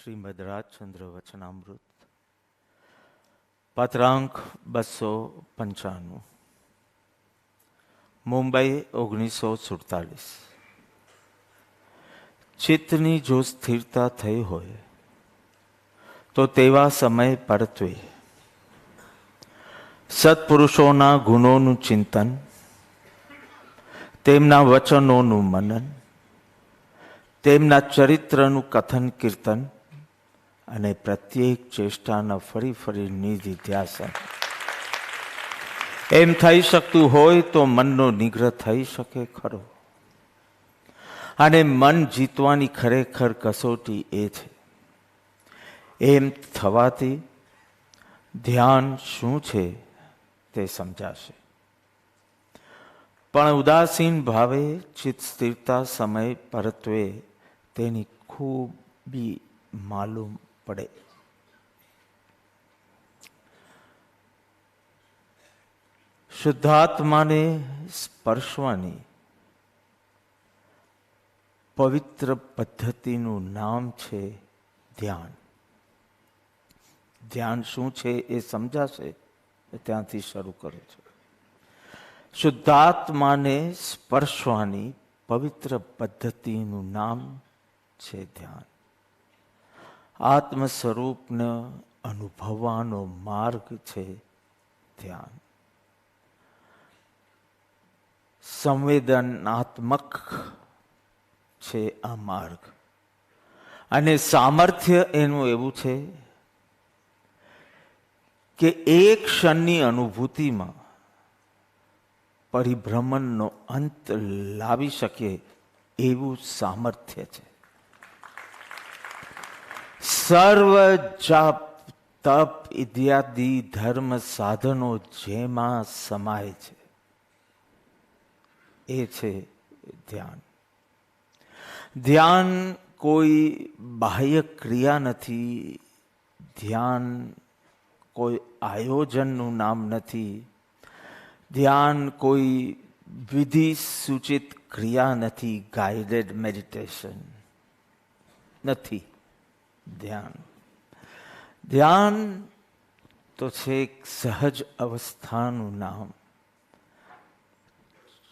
શ્રીમદ રાજચંદ્ર વચનામૃત પત્રાંક 295 મુંબઈ 1947. ચિત્તની જો સ્થિરતા થઈ હોય તો તેવા સમય પરત્વે સત્પુરુષોના ગુણોનું ચિંતન, તેમના વચનોનું મનન, તેમના ચરિત્રનું કથન કીર્તન અને પ્રત્યેક ચેષ્ટાના ફરી ફરી નિધિધ્યાસન. એમ થઈ શકતું હોય તો મનનો નિગ્રહ થઈ શકે ખરો. અને મન જીતવાની ખરેખર કસોટી એ છે. એમ થવાથી ધ્યાન શું છે તે સમજાશે. પણ ઉદાસીન ભાવે ચિત્ત સ્થિરતા સમય પરત્વે તેની ખૂબી માલુમ પડે. શુદ્ધાત્માને સ્પર્શવાની પવિત્ર પદ્ધતિનું નામ છે ધ્યાન. ધ્યાન શું છે એ સમજાશે, ત્યાંથી શરૂ કરું છું. શુદ્ધાત્માને સ્પર્શવાની પવિત્ર પદ્ધતિનું નામ છે ધ્યાન. આત્મ સ્વરૂપને અનુભવવાનો માર્ગ છે ધ્યાન. સંવેદનાત્મક છે આ માર્ગ. અને સામર્થ્ય એનું એવું છે કે એક ક્ષણની અનુભૂતિમાં પરિભ્રમણનો અંત લાવી શકે એવું સામર્થ્ય છે. સર્વ જપ તપ ઇત્યાદિ ધર્મ સાધનો જેમાં સમાય છે એ છે ધ્યાન. ધ્યાન કોઈ બાહ્ય ક્રિયા નથી. ધ્યાન કોઈ આયોજનનું નામ નથી. ધ્યાન કોઈ વિધિ સૂચિત ક્રિયા નથી. ગાઈડેડ મેડિટેશન નથી ધ્યાન. ધ્યાન તો છે એક સહજ અવસ્થાનું નામ.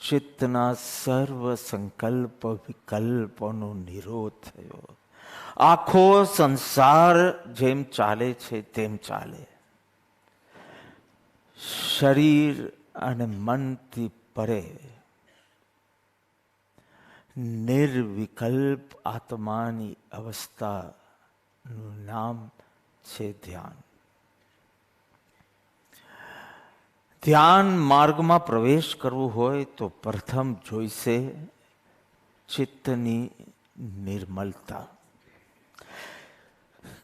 ચિત્તના સર્વ સંકલ્પ વિકલ્પોનો નિરોધ થયો. આખો સંસાર જેમ ચાલે છે તેમ ચાલે. શરીર અને મનથી પરે નિર્વિકલ્પ આત્માની અવસ્થાનું નામ છે ધ્યાન. ધ્યાન માર્ગમાં પ્રવેશ કરવો હોય તો પ્રથમ જોઈશે ચિત્તની નિર્મલતા.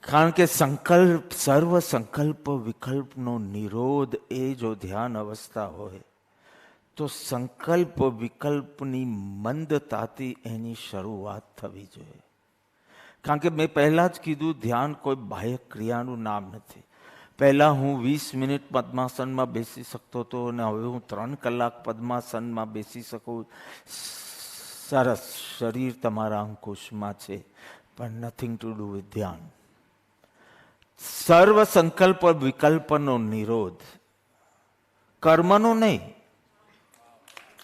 કારણ કે સંકલ્પ સર્વ સંકલ્પ વિકલ્પનો નિરોધ એ જો ધ્યાન અવસ્થા હોય તો સંકલ્પ વિકલ્પની મંદતાથી એની શરૂઆત થવી જોઈએ. કારણ કે મેં પહેલાં જ કીધું ધ્યાન કોઈ બાહ્ય ક્રિયાનું નામ નથી. પહેલાં હું 20 મિનિટ પદ્માસનમાં બેસી શકતો હતો અને હવે હું 3 કલાક પદ્માસનમાં બેસી શકું. સરસ, શરીર તમારા અંકુશમાં છે, પણ નથિંગ ટુ ડુ વિથ ધ્યાન. સર્વ સંકલ્પ વિકલ્પનો નિરોધ, કર્મનો નહીં.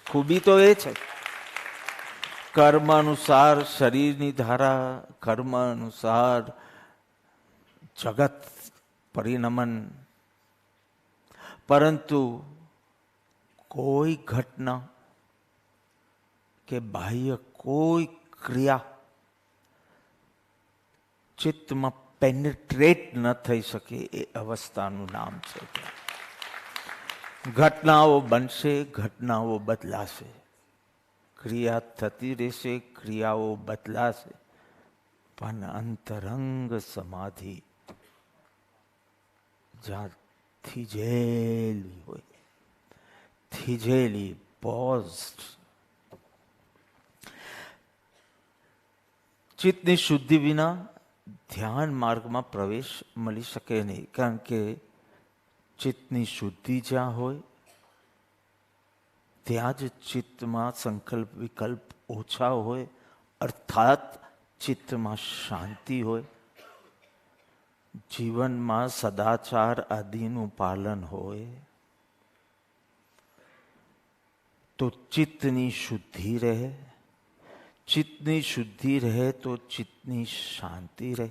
ખૂબી તો એ છે કર્મ અનુસાર શરીરની ધારા, કર્મ અનુસાર જગત પરિણમન, પરંતુ કોઈ ઘટના કે બાહ્ય કોઈ ક્રિયા ચિત્તમાં પેનિટ્રેટ ન થઈ શકે એ અવસ્થાનું નામ છે. ઘટનાઓ બનશે, ઘટનાઓ બદલાશે, ક્રિયા થતી રહેશે, ક્રિયાઓ બદલાશે, પણ અંતરંગ સમાધિ જ્યાં થીજેલી હોય, થીજેલી પોઝ્ડ. ચિત્તની શુદ્ધિ વિના ધ્યાન માર્ગમાં પ્રવેશ મળી શકે નહીં. કારણ કે ચિત્તની શુદ્ધિ જ્યાં હોય ત્યાં જ ચિત્તમાં સંકલ્પ વિકલ્પ ઓછા હોય, અર્થાત ચિત્તમાં શાંતિ હોય, જીવનમાં સદાચાર આદિનું પાલન હોય, તો ચિત્તની શુદ્ધિ રહે. ચિત્તની શુદ્ધિ રહે તો ચિત્તની શાંતિ રહે.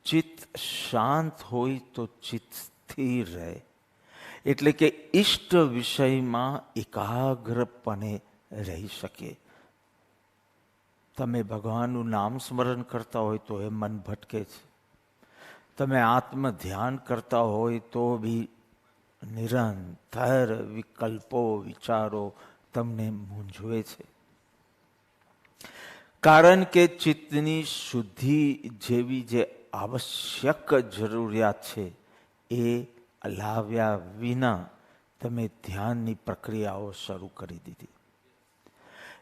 ચિત્ત શાંત હોય તો ચિત્ત સ્થિર રહે. એટલે કે ઇષ્ટ વિષયમાં એકાગ્રપણે રહી શકે. તમે ભગવાનનું નામ સ્મરણ કરતા હોય તો એ મન ભટકે છે. તમે આત્મ ધ્યાન કરતા હોય તો બી નિરંતર વિકલ્પો વિચારો તમને મૂંઝવે છે. કારણ કે ચિત્તની શુદ્ધિ જેવી જે આવશ્યક જરૂરિયાત છે એ લાવ્યા વિના તમે ધ્યાનની પ્રક્રિયાઓ શરૂ કરી દીધી.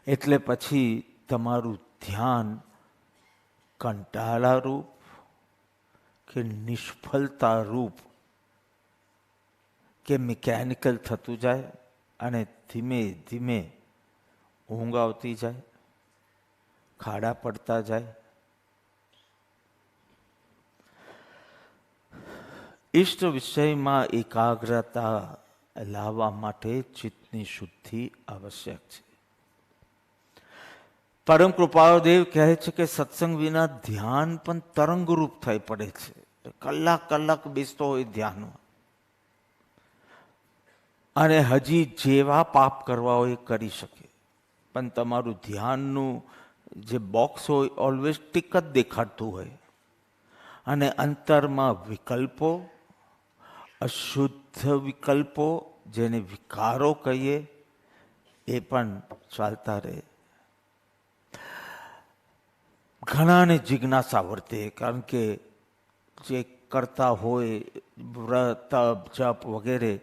એટલે પછી તમારું ધ્યાન કંટાળારૂપ કે નિષ્ફળતા રૂપ કે મિકેનિકલ થતું જાય અને ધીમે ધીમે ઊંઘ આવતી જાય, ખાડા પડતા જાય. ઇષ્ટ વિષયમાં એકાગ્રતા લાવવા માટે ચિત્તની શુદ્ધિ આવશ્યક છે. પરમ કૃપાળુદેવ કહે છે કે સત્સંગ વિના ધ્યાન પણ તરંગરૂપ થઈ પડે છે. કલાક કલાક બેસતો હોય ધ્યાનમાં અને હજી જેવા પાપ કરવા હોય કરી શકે, પણ તમારું ધ્યાનનું જે બોક્સ હોય ઓલવેઝ ટીક જ દેખાડતું હોય અને અંતરમાં વિકલ્પો, અશુદ્ધ વિકલ્પો જેને વિકારો કહીએ એ પણ ચાલતા રહે. ઘણાને જિજ્ઞાસા વર્તે, કારણ કે જે કરતા હોય વ્રત તપ જપ વગેરે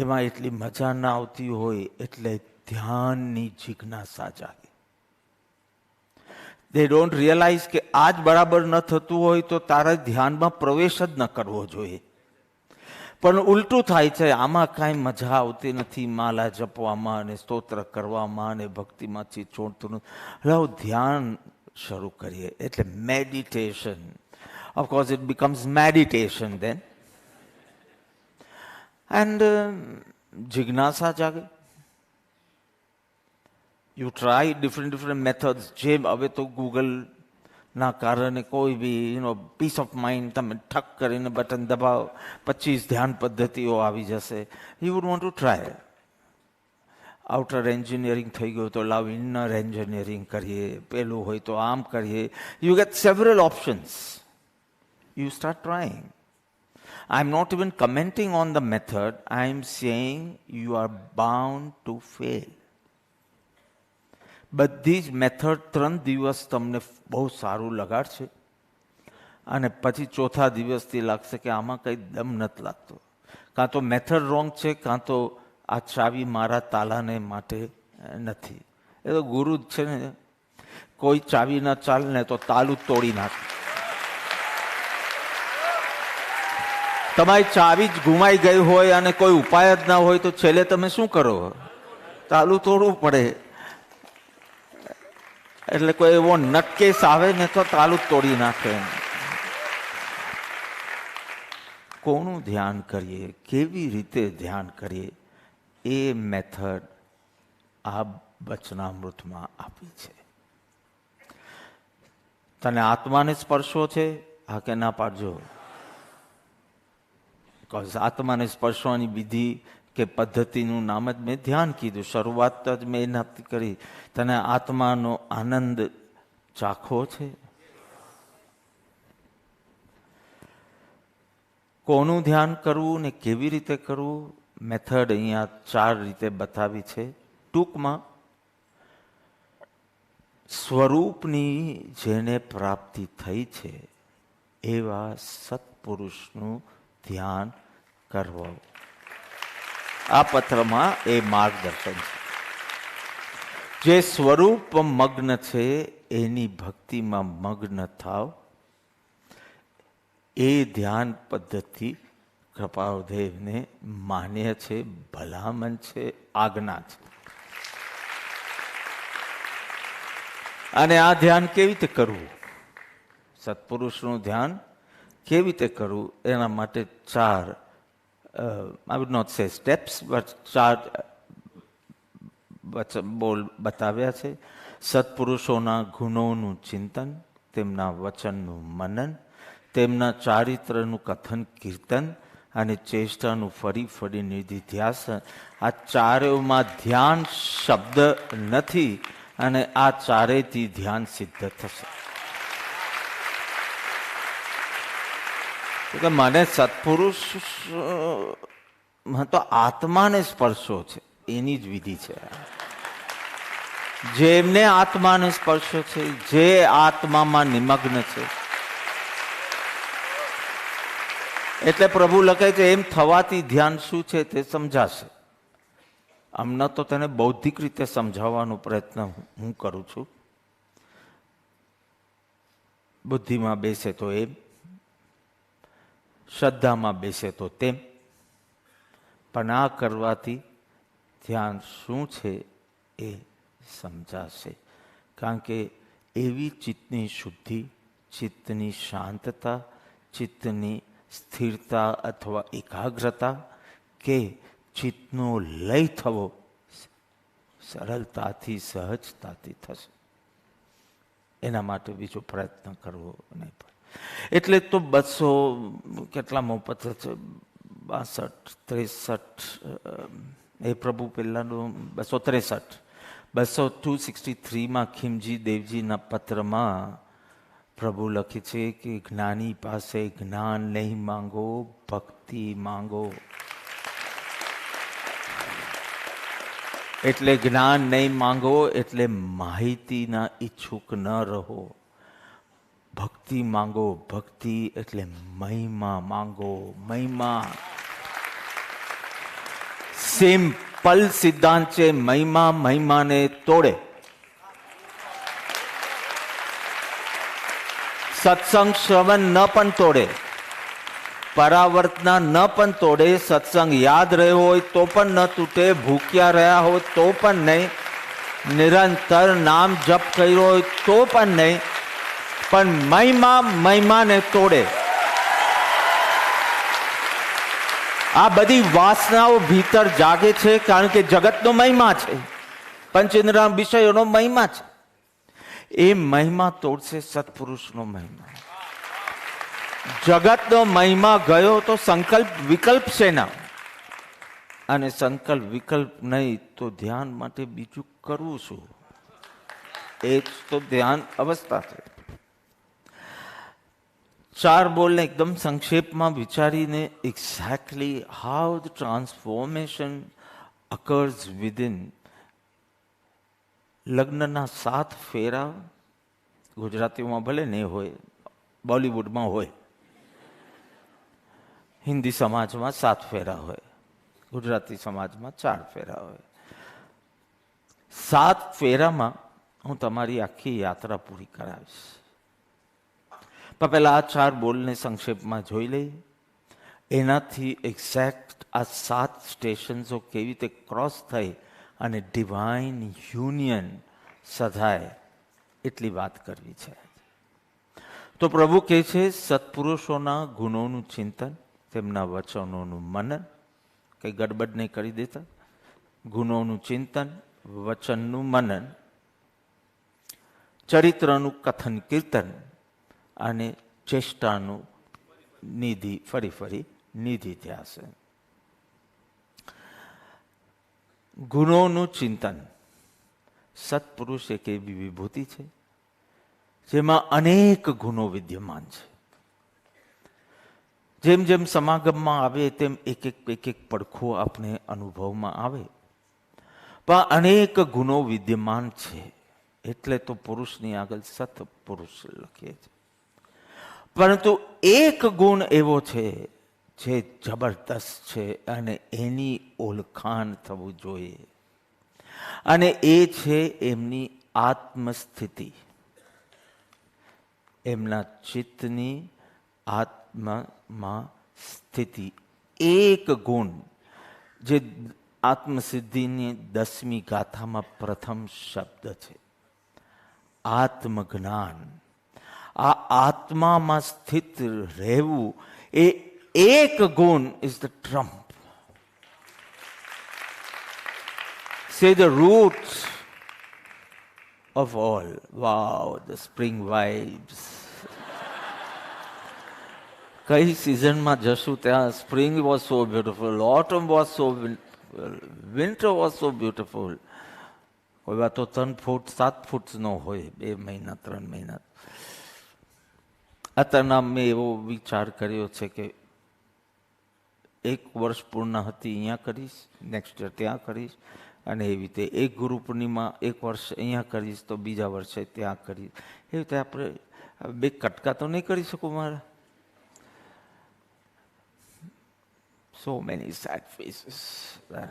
એમાં એટલી મજા ના આવતી હોય, એટલે ધ્યાનની જિજ્ઞાસા જાગે. દે ડોન્ટ રિયલાઇઝ કે આજ બરાબર ન થતું હોય તો તારે ધ્યાનમાં પ્રવેશ જ ન કરવો જોઈએ. પણ ઉલટું થાય છે, આમાં કાંઈ મજા આવતી નથી માલા જપવામાં અને સ્તોત્ર કરવામાં અને ભક્તિમાંથી છોડતું. લાવ ધ્યાન શરૂ કરીએ, એટલે meditation. Of course, it becomes meditation then. And jignasa jage. You try different methods. જેમ હવે તો ગૂગલ ના કારણે કોઈ બી પીસ ઓફ માઇન્ડ તમે ઠક કરીને બટન દબાવો, 25 ધ્યાન પદ્ધતિઓ આવી જશે. You would want to try. Outer engineering થઈ ગયું તો લાવ ઇનર એન્જિનિયરિંગ કરીએ, પેલું હોય તો આમ કરીએ. You get several options. You start trying. I'm not even commenting on the method. I'm saying you are bound to fail. બધી જ મેથડ 3 દિવસ તમને બહુ સારું લગાડશે અને પછી ચોથા દિવસથી લાગશે કે આમાં કંઈ દમ નથી લાગતો. કાં તો મેથડ રોંગ છે, કાં તો આ ચાવી મારા તાલાને માટે નથી. એ તો ગુરુ જ છે ને, કોઈ ચાવી ના ચાલે ને તો તાલું તોડી નાખે. તમારી ચાવી જ ગુમાઈ ગઈ હોય અને કોઈ ઉપાય જ ના હોય તો છેલ્લે તમે શું કરો? તાલું તોડવું પડે. એટલે કોઈ એવો નટકેસ આવે ને તો તાલું તોડી નાખે. કોનું ધ્યાન કરીએ, કેવી રીતે ધ્યાન કરીએ, એ મેથડ આ વચનામૃતમાં આપી છે. તને આત્માને સ્પર્શો છે, હા કે ના પાડજો. આત્માને સ્પર્શવાની વિધિ કે પદ્ધતિનું નામ જ મેં ધ્યાન કીધું. શરૂઆત જ મેં એનાથી કરી. તને આત્માનો આનંદ ચાખવો છે? કોનું ધ્યાન કરવું ને કેવી રીતે કરવું, મેથડ અહીંયા 4 રીતે બતાવી છે. ટૂંકમાં, સ્વરૂપની જેને પ્રાપ્તિ થઈ છે એવા સત્પુરુષનું ધ્યાન કરવો. આ પત્રમાં એ માર્ગદર્શન છે. જે સ્વરૂપ મગ્ન છે એની ભક્તિમાં મગ્ન થાવ. એ ધ્યાન પદ્ધતિ કૃપાળદેવને માન્ય છે, ભલામણ છે, આજ્ઞા છે. અને આ ધ્યાન કેવી રીતે કરવું, સત્પુરુષનું ધ્યાન કેવી રીતે કરવું, એના માટે 4 I would not say steps, but 4 બોલ બતાવ્યા છે. સત્પુરુષોના ગુણોનું ચિંતન, તેમના વચનનું મનન, તેમના ચારિત્રનું કથન કીર્તન અને ચેષ્ટાનું ફરી ફરી નિધિધ્યાસન. આ ચારેયમાં ધ્યાન શબ્દ નથી અને આ ચારેયથી ધ્યાન સિદ્ધ થશે. કે મને સત્પુરુષ તો આત્માને સ્પર્શો છે એની જ વિધિ છે. જેમને આત્માને સ્પર્શો છે, જે આત્મામાં નિમગ્ન છે. એટલે પ્રભુ લખે છે એમ થવાથી ધ્યાન શું છે તે સમજાશે. હમણાં તો તેને બૌદ્ધિક રીતે સમજાવવાનો પ્રયત્ન હું કરું છું. બુદ્ધિમાં બેસે તો એમ, શ્રદ્ધામાં બેસે તો તેમ. પણ આ કરવાથી ધ્યાન શું છે એ સમજાશે. કારણ કે એવી ચિત્તની શુદ્ધિ, ચિત્તની શાંતતા, ચિત્તની સ્થિરતા અથવા એકાગ્રતા કે ચિત્તનો લય થવો સરળતાથી, સહજતાથી થશે. એના માટે બીજો પ્રયત્ન કરવો નહીં પડે. એટલે તો 200 કેટલામાં પત્ર છે, 62, 63 એ પ્રભુ પહેલાનું 263, 263માં ખીમજી દેવજીના પત્રમાં પ્રભુ લખે છે કે જ્ઞાની પાસે જ્ઞાન નહીં માંગો, ભક્તિ માંગો. એટલે જ્ઞાન નહીં માંગો એટલે માહિતીના ઈચ્છુક ન રહો. ભક્તિ માંગો. ભક્તિ એટલે મહિમા માંગો, મહિમા. સિમ્પલ સિદ્ધાંત છે, મહિમા મહિમાને તોડે. સત્સંગ શ્રવણ ન પણ તોડે, પરાવર્તના ન પણ તોડે, સત્સંગ યાદ રહ્યો હોય તો પણ ન તૂટે, ભૂખ્યા રહ્યા હોય તો પણ નહીં, નિરંતર નામ જપ કર્યો હોય તો પણ નહીં, પણ મહિમા મહિમાને તોડે. આ બધી વાસનાઓ ભીતર જાગે છે કારણ કે જગતનો મહિમા છે, પંચેન્દ્રિય વિષયોનો મહિમા છે. એ મહિમા તોડશે સત્પુરુષનો મહિમા. જગતનો મહિમા ગયો તો સંકલ્પ વિકલ્પ છે ના, અને સંકલ્પ વિકલ્પ નહીં તો ધ્યાન માટે બીજું કરવું શું? એ જ તો ધ્યાન અવસ્થા છે. ચાર બોલને એકદમ સંક્ષેપમાં વિચારીને exactly how the transformation occurs within. લગ્નના 7 ફેરા ગુજરાતીમાં ભલે નહીં હોય, બોલિવૂડમાં હોય, હિન્દી સમાજમાં 7 ફેરા હોય, ગુજરાતી સમાજમાં 4 ફેરા હોય. 7 ફેરામાં હું તમારી આખી યાત્રા પૂરી કરાવીશ. પણ પહેલા આ 4 બોલને સંક્ષેપમાં જોઈ લઈએ. એનાથી એક્ઝેક્ટ આ 7 સ્ટેશન્સો કેવી રીતે ક્રોસ થઈ અને ડિવાઇન યુનિયન સધાય એટલી વાત કરવી છે. તો પ્રભુ કહે છે સત્પુરુષોના ગુણોનું ચિંતન, તેમના વચનોનું મનન, કંઈ ગડબડ નહીં કરી દેતા. ગુણોનું ચિંતન, વચનનું મનન, ચરિત્રનું કથન કીર્તન અને ચેષ્ટાનું નિધિ, ફરી ફરી નિધિ ધ્યાસ. ગુણોનું ચિંતન. સત્પુરુષ એક એવી વિભૂતિ છે જેમાં અનેક ગુણો વિદ્યમાન છે. જેમ જેમ સમાગમમાં આવે તેમ એક એક પડખો આપણે અનુભવમાં આવે, પણ અનેક ગુણો વિદ્યમાન છે એટલે તો પુરુષની આગળ સત્પુરુષ લખીએ છીએ. પરંતુ એક ગુણ એવો છે જે જબરદસ્ત છે અને એની ઓળખાણ થવું જોઈએ, અને એ છે એમની આત્મસ્થિતિ, એમના ચિત્તની આત્મામાં સ્થિતિ. એક ગુણ જે આત્મસિદ્ધિની 10મી ગાથામાં પ્રથમ શબ્દ છે, આત્મજ્ઞાન. આ આત્મામાં સ્થિત રહેવું, એ એક ગુણ is the Trump. Say the roots of all. Wow, the spring vibes. કઈ સિઝનમાં જશું ત્યાં spring was so beautiful, autumn was so beautiful, winter was so beautiful. કોઈ વાર તો 3 ફૂટ 7 ફૂટ નો હોય, 2 મહિના 3 મહિના. અત્યારના મેં એવો વિચાર કર્યો છે કે 1 વર્ષ પૂર્ણ હતી અહીંયા કરીશ, નેક્સ્ટ યર ત્યાં કરીશ, અને એવી રીતે એક ગુરુ પૂર્ણિમા 1 વર્ષ અહીંયા કરીશ તો બીજા વર્ષે ત્યાં કરીશ. એવી રીતે આપણે 2 કટકા તો નહીં કરી શકું મારા. So many sad faces,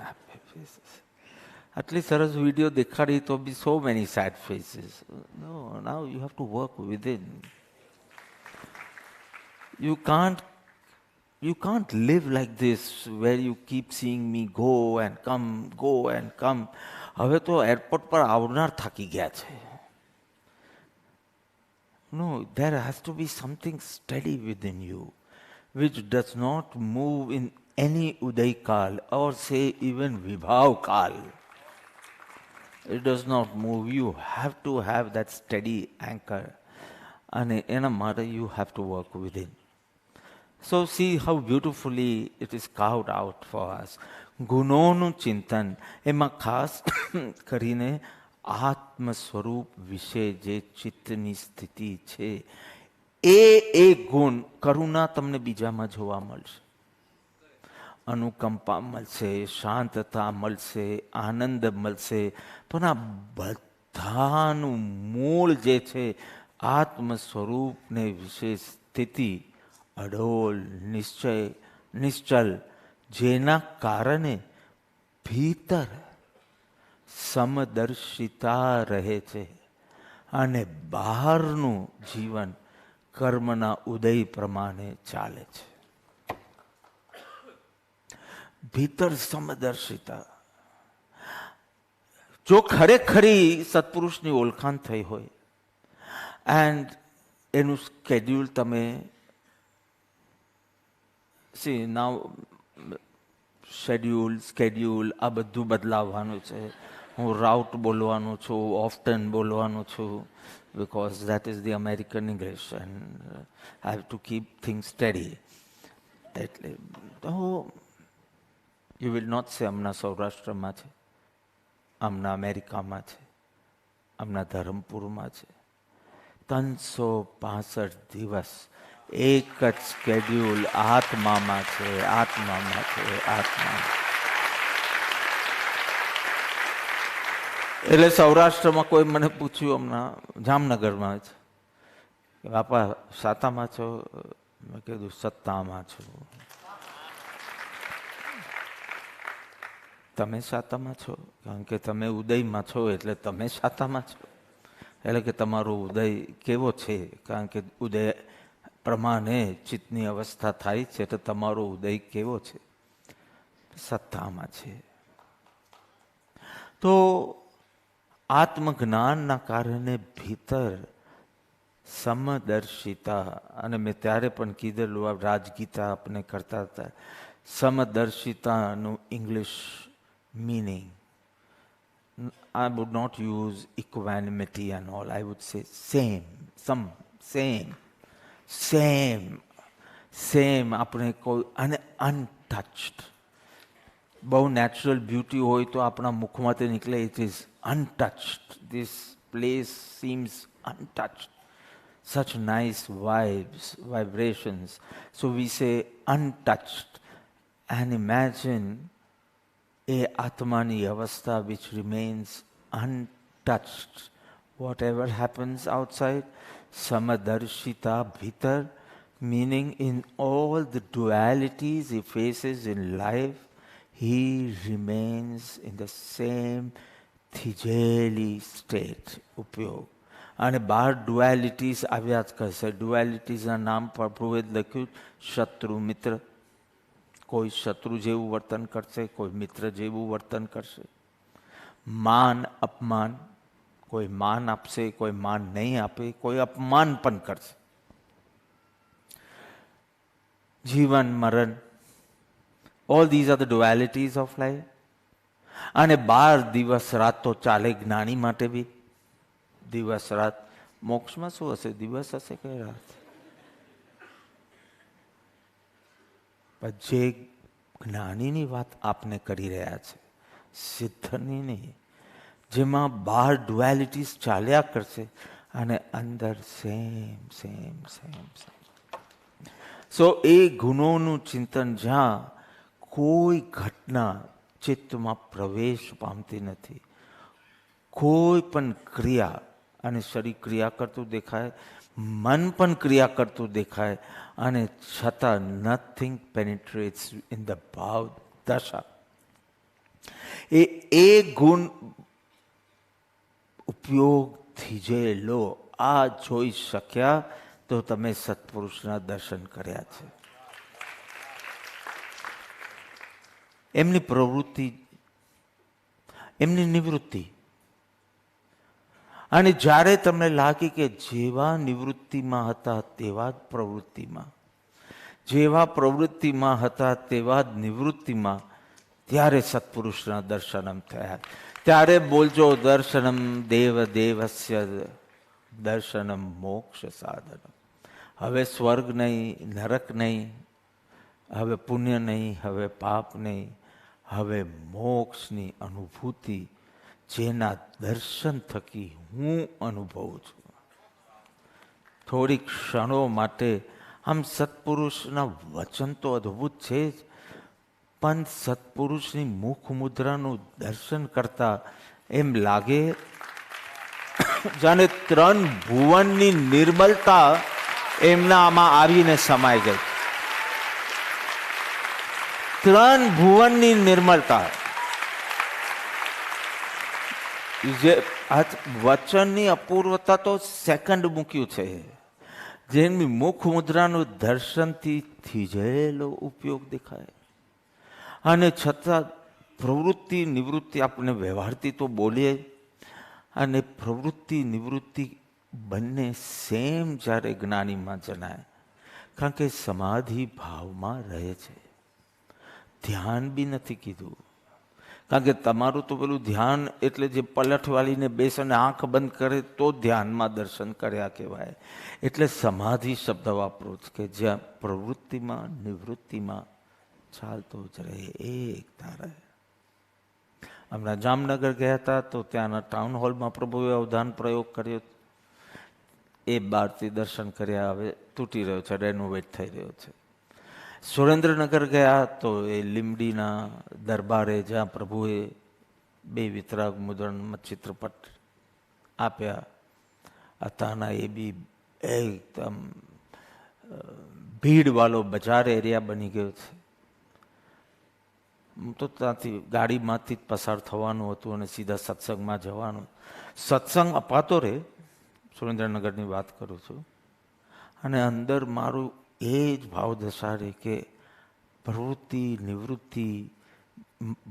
happy faces. આટલી સરસ વિડીયો દેખાડી તો બી so many sad faces. No, now you have to work within. You can't live like this where you keep seeing me go and come. હવે તો એરપોર્ટ પર આવનાર થાકી ગયા છે. No, there has to be something steady within you which does not move in any Uday Kal or say even Vibhav Kal. It does not move. You have to have that steady anchor. And in a matter you have to work within. So see how beautifully it is carved out for us. ગુણોનું ચિંતન, એમાં ખાસ કરીને આત્મ સ્વરૂપ વિશે જે ચિત્તની સ્થિતિ છે, એ એક ગુણ. કરુણા તમને બીજામાં જોવા મળશે, અનુકંપા મળશે, શાંતતા મળશે, આનંદ મળશે, પણ આ બધાનું મૂળ જે છે આત્મ સ્વરૂપને વિશે સ્થિતિ અડોલ નિશ્ચલ, જેના કારણે ભીતર સમદર્શિતા રહે છે અને બહારનું જીવન કર્મના ઉદય પ્રમાણે ચાલે છે. ભીતર સમદર્શિતા. જો ખરેખરી સત્પુરુષની ઓળખાણ થઈ હોય એન્ડ એનું સ્કેડ્યુલ તમે સ્કેડ્યુલ આ બધું બદલાવવાનું છે. હું રાઉટ બોલવાનું છું, ઓફટન બોલવાનું છું, because that is the American English and I have to keep things steady. એટલે તો you will not say આમના સૌરાષ્ટ્રમાં છે, આમના અમેરિકામાં છે, આમના ધરમપુરમાં છે. 365 દિવસ એક જ સ્કેડ્યુલ આત્મામાં છે, આત્મામાં છે, આત્મામાં. એટલે સૌરાષ્ટ્રમાં કોઈ મને પૂછ્યું, હમણાં જામનગરમાં છે કે બાપા સાતામાં છો? મેં કીધું સત્તામાં છું. તમે સાતામાં છો? કારણ કે તમે ઉદયમાં છો એટલે તમે સાતામાં છો. એટલે કે તમારો ઉદય કેવો છે? કારણ કે ઉદય પ્રમાણે ચિત્તની અવસ્થા થાય છે, એટલે તમારો ઉદય કેવો છે? સત્તામાં છે. તો આત્મજ્ઞાનના કારણે ભીતર સમદર્શિતા, અને મેં ત્યારે પણ કીધેલું, આ રાજગીતા આપણે કરતા હતા, સમદર્શિતાનું English meaning. I would not use equanimity and all. I would say same. આપણે કોઈ અને untouched. બહુ નેચરલ બ્યુટી હોય તો આપણા મુખમાંથી નીકળે, it is untouched. This place seems untouched. Such nice vibes, vibrations. So we say untouched. And imagine a atmani avastha which remains untouched. Whatever happens outside, samadarshita bhitar, meaning in all the dualities he faces in life, he remains in the same thijeli state. ઉપયોગ. અને બહાર ડુઆલિટીઝ આવ્યા જ કરશે. ડુઆલિટીઝના નામ પર પ્રભુએ લખ્યું શત્રુ મિત્ર. કોઈ શત્રુ જેવું વર્તન કરશે, કોઈ મિત્ર જેવું વર્તન કરશે. માન અપમાન, કોઈ માન આપશે, કોઈ માન નહીં આપે, કોઈ અપમાન પણ કરશે. જીવન મરણ, all these are the dualities of life. અને 12 દિવસ રાત તો ચાલે જ્ઞાની માટે બી. દિવસ રાત. મોક્ષમાં શું હશે? દિવસ હશે કે રાત? જે જ્ઞાનીની વાત આપને કરી રહ્યા છે, સિદ્ધની નહીં, જેમાં 12 ડુઆલિટીઝ ચાલ્યા કરશે અને અંદર સેમ. સો એ ગુણોનું ચિંતન જ્યાં કોઈ ઘટના ચિત્તમાં પ્રવેશ પામતી નથી, કોઈ પણ ક્રિયા, અને શરીર ક્રિયા કરતું દેખાય, મન પણ ક્રિયા કરતું દેખાય, અને છતાં નથિંગ પેનિટ્રેટ્સ ઇન ધ ભાવ દશા. એ ગુણ ઉપયોગથી જે લો, આ જોઈ શક્યા તો તમે સત્પુરુષના દર્શન કર્યા છે. એમની પ્રવૃત્તિ, એમની નિવૃત્તિ. અને જ્યારે તમને લાગે કે જેવા નિવૃત્તિમાં હતા તેવા જ પ્રવૃત્તિમાં, જેવા પ્રવૃત્તિમાં હતા તેવા જ નિવૃત્તિમાં, ત્યારે સત્પુરુષના દર્શનમ થયા. ત્યારે બોલજો દર્શનમ દેવ દેવસ્ય દર્શનમ મોક્ષ સાધનમ. હવે સ્વર્ગ નહીં, નરક નહીં, હવે પુણ્ય નહીં, હવે પાપ નહીં, હવે મોક્ષની અનુભૂતિ, જેના દર્શન થકી હું અનુભવું છું. થોડી ક્ષણો માટે આમ સત્પુરુષના વચન તો અદ્ભુત છે જ, પણ સત્પુરુષની મુખ મુદ્રાનું દર્શન કરતા એમ લાગે જાણે ત્રણ ભુવનની નિર્મલતા એમના આમાં આવીને સમાઈ ગઈ. ત્રણ ભુવનની નિર્મલતા. જે આ વચનની અપૂર્વતા તો સેકન્ડ મૂક્યું છે. જેની મુખ મુદ્રાનું દર્શનથી થીજેલો ઉપયોગ દેખાય અને છતાં પ્રવૃત્તિ નિવૃત્તિ આપણે વ્યવહારથી તો બોલીએ અને પ્રવૃત્તિ નિવૃત્તિ બંને સેમ જ્યારે જ્ઞાનીમાં જણાય, કારણ કે સમાધિ ભાવમાં રહે છે. ધ્યાન બી નથી કીધું, કારણ કે તમારું તો પેલું ધ્યાન એટલે જે પલટ વાળીને બેસે અને આંખ બંધ કરે તો ધ્યાનમાં દર્શન કર્યા કહેવાય. એટલે સમાધિ શબ્દ વાપરો કે જ્યાં પ્રવૃત્તિમાં નિવૃત્તિમાં ચાલતો જ રહે, એકતા રહે. હમણાં જામનગર ગયા હતા તો ત્યાંના ટાઉન હોલમાં પ્રભુએ અવધાન પ્રયોગ કર્યો. એ બહારથી દર્શન કર્યા, હવે તૂટી રહ્યો છે, રેનોવેટ થઈ રહ્યો છે. સુરેન્દ્રનગર ગયા તો એ લીમડીના દરબારે જ્યાં પ્રભુએ 2 વિતરાગ મુદ્રણ ચિત્રપટ આપ્યા હતાના, એ બી એકદમ ભીડવાળો બજાર એરિયા બની ગયો છે. તો ત્યાંથી ગાડીમાંથી જ પસાર થવાનું હતું અને સીધા સત્સંગમાં જવાનું. સત્સંગ અપાતો રહે, સુરેન્દ્રનગરની વાત કરું છું, અને અંદર મારું એ જ ભાવ દર્શાવે કે પ્રવૃત્તિ નિવૃત્તિ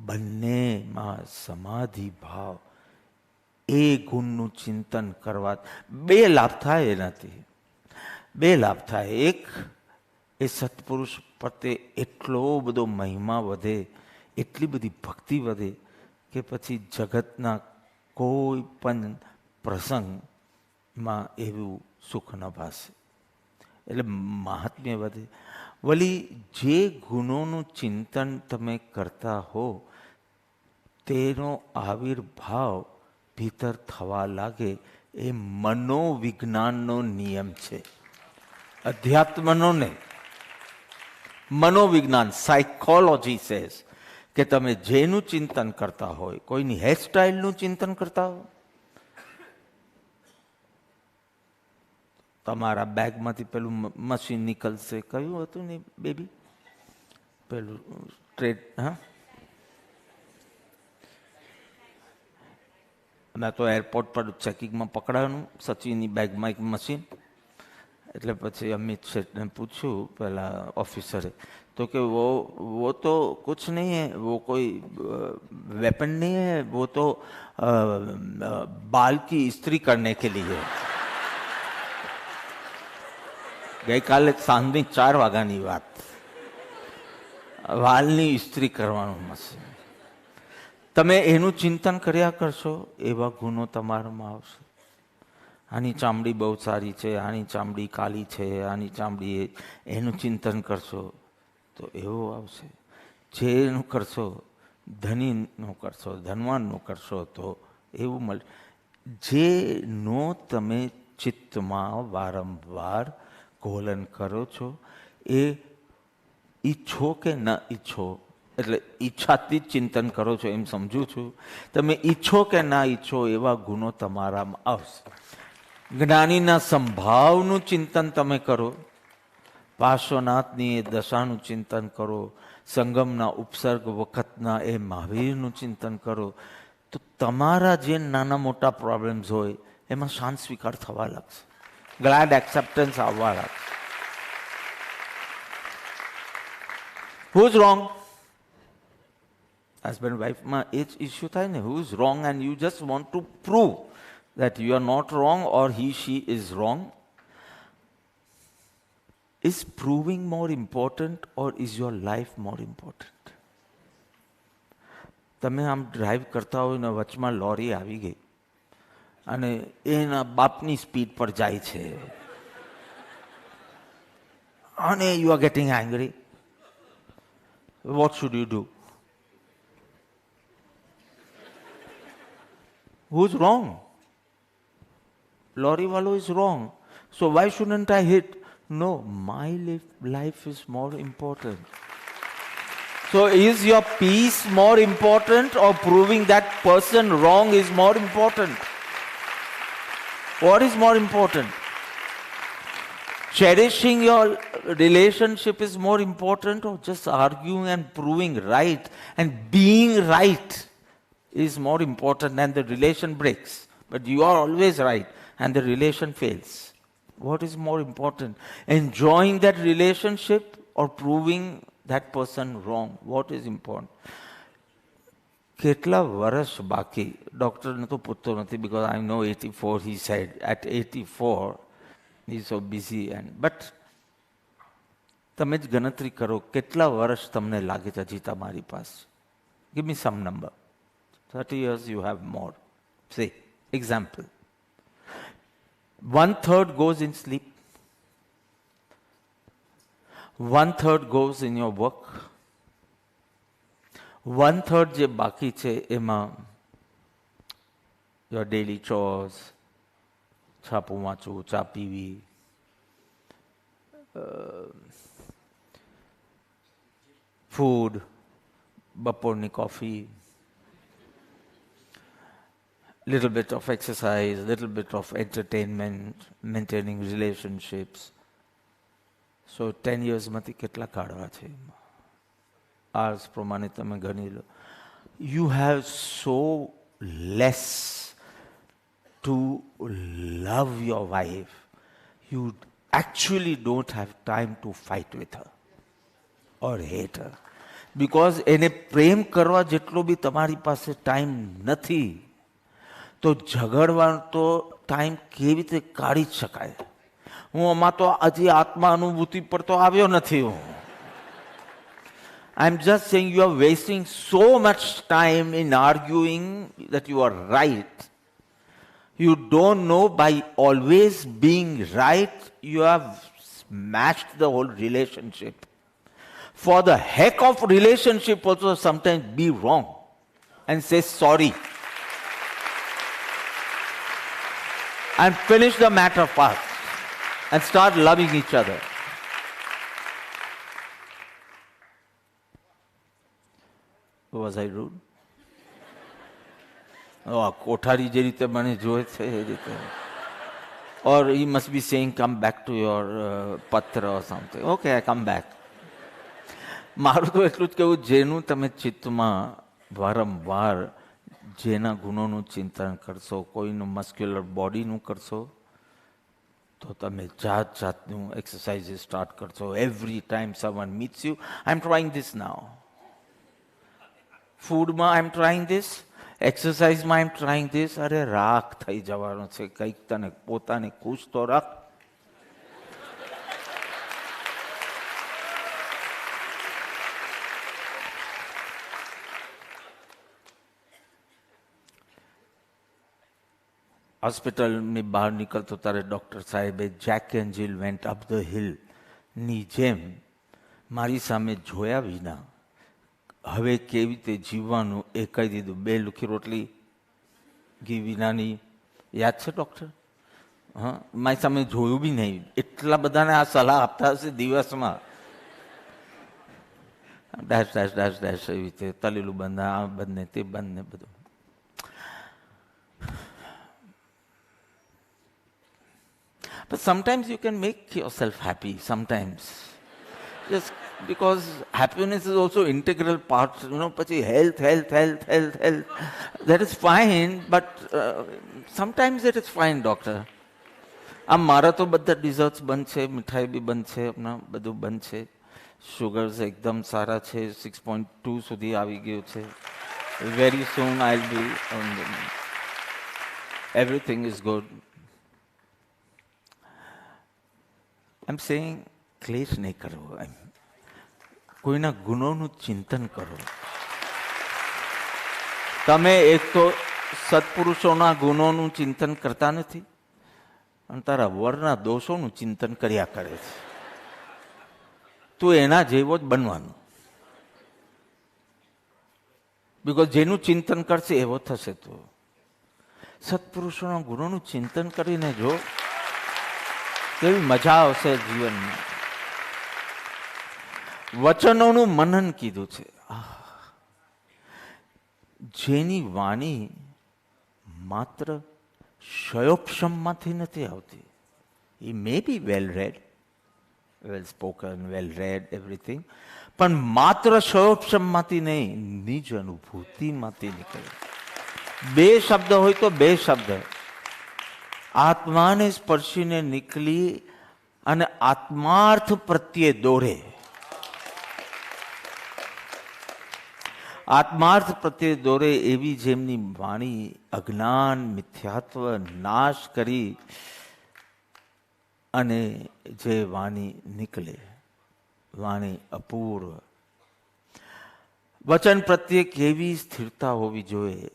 બંનેમાં સમાધિ ભાવ, એ ગુણનું ચિંતન કરવા 2 લાભ થાય એનાથી. 2 લાભ થાય. એક, એ સત્પુરુષ પ્રત્યે એટલો બધો મહિમા વધે, એટલી બધી ભક્તિ વધે કે પછી જગતના કોઈ પણ પ્રસંગમાં એવું સુખ ન ભાસે. એટલે મહાત્મ્ય વધે. વળી જે ગુણોનું ચિંતન તમે કરતા હો તેનો આવિર્ભાવ ભીતર થવા લાગે, એ મનોવિજ્ઞાનનો નિયમ છે. અધ્યાત્મનો નહીં, મનોવિજ્ઞાન, સાયકોલોજી સેઝ કે તમે જેનું ચિંતન કરતા હોય, કોઈની હેરસ્ટાઇલનું ચિંતન કરતા હો, તમારા બેગમાંથી પેલું મશીન નીકળશે, કયું હતું ને બેબી, પેલું સ્ટ્રેટ, હા, મેં તો એરપોર્ટ પર ચેકિંગમાં પકડાયું સચિનની બેગમાં એક મશીન. એટલે પછી અમિત શેઠને પૂછ્યું પેલા ઓફિસરે, तो कि वो तो कुछ नहीं है, वो कोई वेपन नहीं है, वो तो बाल की इस्त्री करने के लिए है. ગઈકાલે સાંજની 4 વાગ્યાની વાત, વાલની ઇસ્ત્રી કરવાનું મશીન. તમે એનું ચિંતન કર્યા કરશો, એવા ગુણો તમારામાં આવશે. આની ચામડી બહુ સારી છે, આની ચામડી કાલી છે, આની ચામડી, એનું ચિંતન કરશો તો એવું આવશે. જેનું કરશો, ધનીનું કરશો, ધનવાનનું કરશો તો એવું મળે. જેનો તમે ચિત્તમાં વારંવાર ઘોલન કરો છો, એ ઈચ્છો કે ન ઈચ્છો, એટલે ઈચ્છાથી જ ચિંતન કરો છો એમ સમજું છું. તમે ઈચ્છો કે ના ઈચ્છો એવા ગુણો તમારામાં આવશે. જ્ઞાનીના સંભાવનું ચિંતન તમે કરો, પાર્શ્વનાથની એ દશાનું ચિંતન કરો, સંગમના ઉપસર્ગ વખતના એ મહાવીરનું ચિંતન કરો, તો તમારા જે નાના મોટા પ્રોબ્લેમ્સ હોય એમાં શાંત સ્વીકાર થવા લાગશે, ગ્લેડ એક્સેપ્ટન્સ આવવા લાગશે. Who is wrong? હસબન્ડ વાઇફમાં એ જ ઇસ્યુ થાય ને, who is wrong, and you just want to prove that you are not wrong or he, she is wrong. Is proving more important or is your life more important? તમે આમ ડ્રાઈવ કરતા હોય ને વચમાં લોરી આવી ગઈ અને એના બાપની સ્પીડ પર જાય છે અને you are getting angry. What should you do? Who's wrong? Lorry walo is wrong. So why shouldn't I hit? No, my life is more important. So is your peace more important or proving that person wrong is more important? What is more important? Cherishing your relationship is more important, or just arguing and proving right and being right is more important, and the relation breaks. But you are always right and the relation fails. What is more important? Enjoying that relationship or proving that person wrong? What is important? કેટલા વર્ષ બાકી ડૉક્ટરને તો પૂછતો નથી, because I know 84, he said. At 84, he's so busy. But તમે જ ગણતરી કરો કેટલા વર્ષ તમને લાગે છે જીતા મારી પાસે. Give me some number. 30 years you have more. Say, example. 1/3 goes in sleep. 1/3 goes in your work. 1/3 જે બાકી છે એમાં your daily chores, છાપું વાંચવું, ચા પીવી, food, બપોરની coffee, little bit of exercise, little bit of entertainment, maintaining relationships. So 10 years માંથી કેટલા કાઢવા છે? Hours પ્રમાણે તમે ગણી લો. You have so less to love your wife. You actually don't have time to fight with her or hate her. Because એને પ્રેમ કરવા જેટલો બી તમારી પાસે ટાઈમ નથી, તો ઝઘડવાનો તો ટાઈમ કેવી રીતે કાઢી જ શકાય? હું આમાં તો હજી આત્મા અનુભૂતિ પર તો આવ્યો નથી હું. I'm just saying you are wasting so much time in arguing that you are right. You don't know, by always being right, you have smashed the whole relationship. For the heck of relationship also sometimes be wrong and say sorry. And finish the matter fast and start loving each other. Was I rude? Oh, કોઠારી જે રીતે મને જોયે છે એ રીતે. Or he must be saying, come back to your patra or something. Okay, I come back. મારું તો એટલું જ કહેવું, જેનું તમે ચિત્તમાં વારંવાર જેના ગુણોનું ચિંતન કરશો, કોઈનું મસ્ક્યુલર બોડીનું કરશો, તો તમે જાત જાતનું એક્સરસાઇઝ સ્ટાર્ટ કરશો. Every time someone meets you, I'm trying this now. ફૂડમાં આઈ એમ ટ્રાઈંગ ધીસ, એક્સરસાઇઝમાં આઈ એમ ટ્રાઈંગ ધીસ. અરે રાખ થઈ જવાનું છે, કંઈક તને પોતાને ખુશ તો રાખ. હોસ્પિટલની બહાર નીકળતો ત્યારે ડૉક્ટર સાહેબે Jack and Jill went up the hill ની જેમ મારી સામે જોયા વિના હવે કેવી રીતે જીવવાનું એ કહી દીધું. 2 લુખી રોટલી ઘી વિનાની. યાદ છે ડૉક્ટર? હા, મારી સામે જોયું બી નહીં. એટલા બધાને આ સલાહ આપતા હશે દિવસમાં. ડેશ ડેશ ડેશ ડેશ એવી રીતે તલેલું બંધ, આ બંધ ને તે બંધ ને બધું. But sometimes you can make yourself happy, sometimes. Just because happiness is also integral part, પછી health. That is fine, but sometimes it is fine, doctor. આમ મારા તો બધા desserts બંધ છે, મીઠાઈ બી બંધ છે, બધું બંધ છે. Sugars એકદમ સારા છે, 6.2 સુધી આવી ગયું છે. Very soon I'll be on everything is good. I'm saying ક્લેશ નહીં કરવો, કોઈના ગુણોનું ચિંતન કરો. તમે એક તો સત્પુરુષોના ગુણોનું ચિંતન કરતા નથી અને તારા વરના દોષોનું ચિંતન કર્યા કરે છે. તું એના જેવો જ બનવાનું. બિકોઝ જેનું ચિંતન કરશે એવો થશે. તો સત્પુરુષોના ગુણોનું ચિંતન કરીને જો કેવી મજા આવશે જીવનમાં. વચનોનું મનન કીધું છે. જેની વાણી માત્ર શયોપશમમાંથી નથી આવતી. એ મે બી વેલ રેડ, વેલ સ્પોકન, વેલ રેડ, એવરીથિંગ, પણ માત્ર શયોપશમમાંથી નહીં, નિજ અનુભૂતિમાંથી નીકળે. બે શબ્દ હોય તો બે શબ્દ આત્માને સ્પર્શીને નીકળી અને આત્માર્થ પ્રત્યે દોરે. આત્માર્થ પ્રત્યે દોરે એવી જેમની વાણી અજ્ઞાન મિથ્યાત્વ નાશ કરી અને જે વાણી નીકળે, વાણી અપૂર્વ. વચન પ્રત્યે કેવી સ્થિરતા હોવી જોઈએ,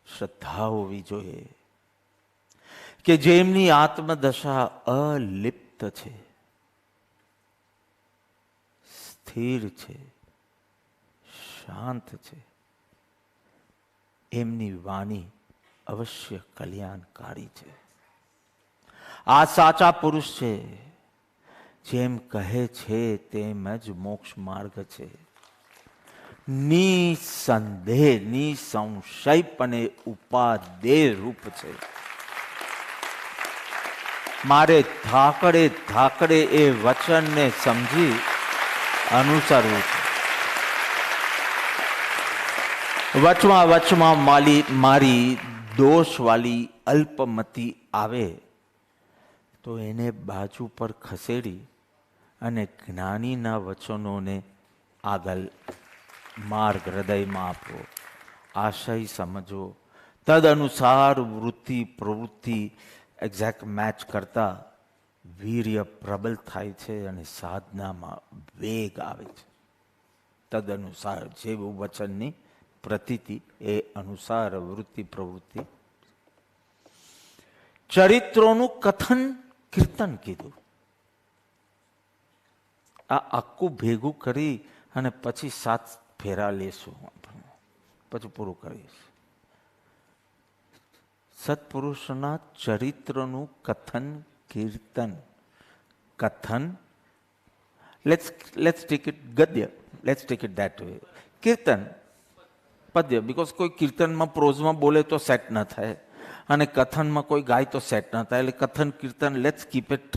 શ્રદ્ધા હોવી જોઈએ કે જેમની આત્મદશા અલિપ્ત છે, સ્થિર છે, શાંત છે, એમની વાણી અવશ્ય કલ્યાણકારી છે. આ સાચા પુરુષ છે, જેમ કહે છે તેમ જ મોક્ષ માર્ગ છે. નિસંદેહ, નિસંશયપણે ઉપાદેય રૂપ છે. મારે ધાકડે ધાકડે એ વચનને સમજી અનુસરવું છે. વચમાં વચમાં મારી દોષવાળી અલ્પમતી આવે તો એને બાજુ પર ખસેડી અને જ્ઞાનીના વચનોને આગળ માર્ગ હૃદયમાં આપો, આશય સમજો, તદ અનુસાર વૃત્તિ પ્રવૃત્તિ એક્ઝેક્ટ મેચ કરતા વીર્ય પ્રબલ થાય છે અને સાધનામાં વેગ આવે છે. તદ અનુસાર જેવું વચનની પ્રતીતિ એ અનુસાર વૃત્તિ પ્રવૃત્તિ. ચરિત્રોનું કથન કીર્તન કીધું. આ આખું ભેગું કરી અને પછી 7 ફેરા લેશું, પછી પૂરું કરીશ. સત્પુરુષના ચરિત્રનું કથન કીર્તન. કથન, let's take it ગદ્ય, let's take it that way. કીર્તન પદ્ય, બીકોઝ કોઈ કીર્તનમાં પ્રોઝમાં બોલે તો સેટ ન થાય અને કથનમાં કોઈ ગાય તો સેટ ન થાય. એટલે કથન કીર્તન, લેટ્સ કીપ ઇટ.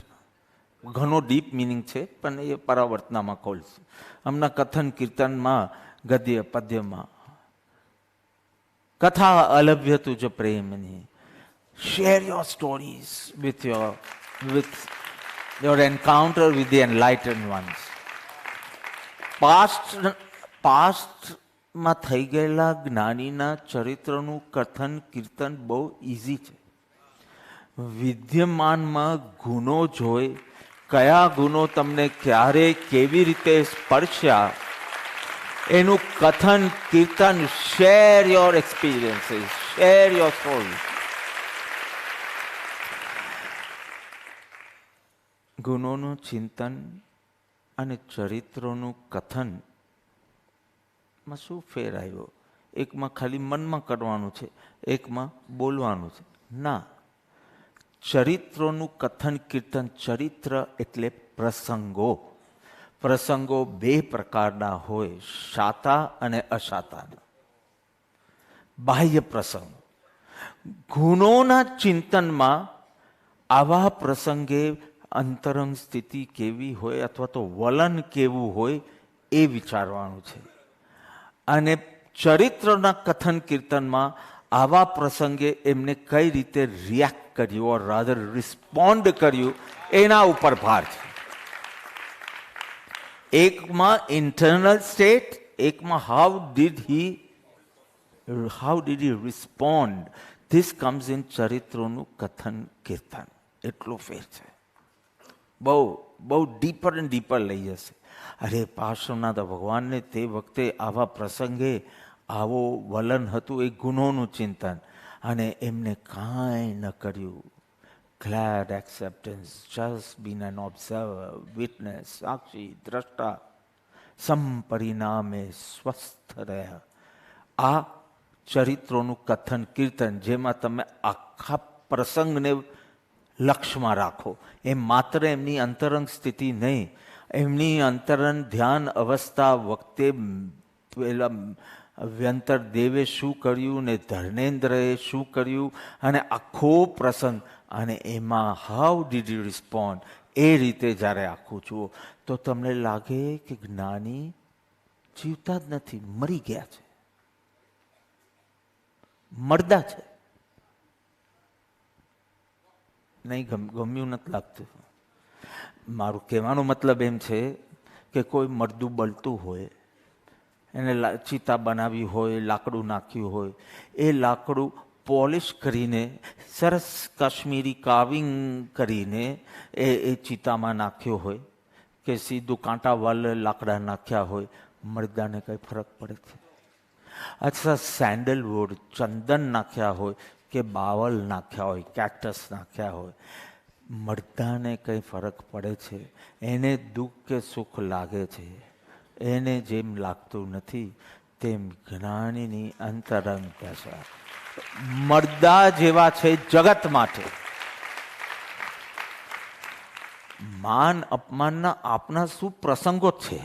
ઘણો ડીપ મિનિંગ છે પણ એ પરાવર્તનામાં ખોલશે. હમણાં કથન કીર્તનમાં ગદ્ય પદ્યમાં કથા અલભ્ય તુજ પ્રેમની. Share your stories with your encounter with the enlightened ones. પાસ્ટમાં થઈ ગયેલા જ્ઞાનીના ચરિત્રનું કથન કીર્તન બહુ ઇઝી છે. વિદ્યમાનમાં ગુનો જોઈ, કયા ગુનો તમને ક્યારે કેવી રીતે સ્પર્શ્યા, એનું કથન કીર્તન. Share your experiences, share your story. ગુનોનું ચિંતન અને ચરિત્રોનું કથન માં શું ફેર આવ્યો? એકમાં ખાલી મનમાં કરવાનું છે, એકમાં બોલવાનું છે. ના, ચરિત્રોનું કથન કીર્તન. ચરિત્ર એટલે પ્રસંગો. પ્રસંગો 2 પ્રકારના હોય, શાતા અને અશાતા. બાહ્ય પ્રસંગ. ગુણોના ચિંતનમાં આવા પ્રસંગે અંતરંગ સ્થિતિ કેવી હોય અથવા તો વલણ કેવું હોય એ વિચારવાનું છે. અને ચરિત્રના કથન કીર્તનમાં આવા પ્રસંગે એમને કઈ રીતે રિએક્ટ કર્યું ઓર રાધર રિસ્પોન્ડ કર્યું એના ઉપર ભાર છે. એકમાં ઇન્ટરનલ સ્ટેટ, એકમાં how did he respond. This comes in ચરિત્રોનું કથન કીર્તન. એટલો ફેર છે. બહુ ડીપર એન્ડ ડીપર લઈ જશે. અરે પાર્શ્વનાથ ભગવાનને તે વખતે આવા પ્રસંગે આવો વલણ હતું, એ ગુનોનું ચિંતન, અને એમને કાંઈ ન કર્યું. glad acceptance, just been an observer, witness, સાક્ષી, દ્રષ્ટા, સંપરિણામે સ્વસ્થ રહ્યા. આ ચરિત્રોનું કથન કીર્તન, જેમાં તમે આખા પ્રસંગને લક્ષ્યમાં રાખો. એ માત્ર એમની અંતરંગ સ્થિતિ નહીં, એમની અંતરંગ ધ્યાન અવસ્થા વખતે પેલા વ્યંતર દેવે શું કર્યું ને ધર્મેન્દ્રએ શું કર્યું અને આખો પ્રસંગ અને એમાં હાઉ ડીડ યુ રિસ્પોન્ડ, એ રીતે જ્યારે આખું જુઓ તો તમને લાગે કે જ્ઞાની જીવતા જ નથી, મરી ગયા છે, મરદા છે. નહીં ગમ્યું નથી લાગતું. મારું કહેવાનો મતલબ એમ છે કે કોઈ મરદું બળતું હોય, એને ચિતા બનાવી હોય, લાકડું નાખ્યું હોય, એ લાકડું પોલિશ કરીને સરસ કાશ્મીરી કાર્વિંગ કરીને એ ચિતામાં નાખ્યો હોય કે સીધું કાંટાવાલ લાકડા નાખ્યા હોય, મરદાને કંઈ ફરક પડે છે? અથવા સેન્ડલવુડ ચંદન નાખ્યા હોય કે બાવલ નાખ્યા હોય, કેક્ટસ નાખ્યા હોય, મરદાને કંઈ ફરક પડે છે? એને દુઃખ કે સુખ લાગે છે? એને જેમ લાગતું નથી તેમ જ્ઞાનીની અંતરંગ દશા મરદા જેવા છે જગત માટે. માન અપમાનના આપના શું પ્રસંગો છે?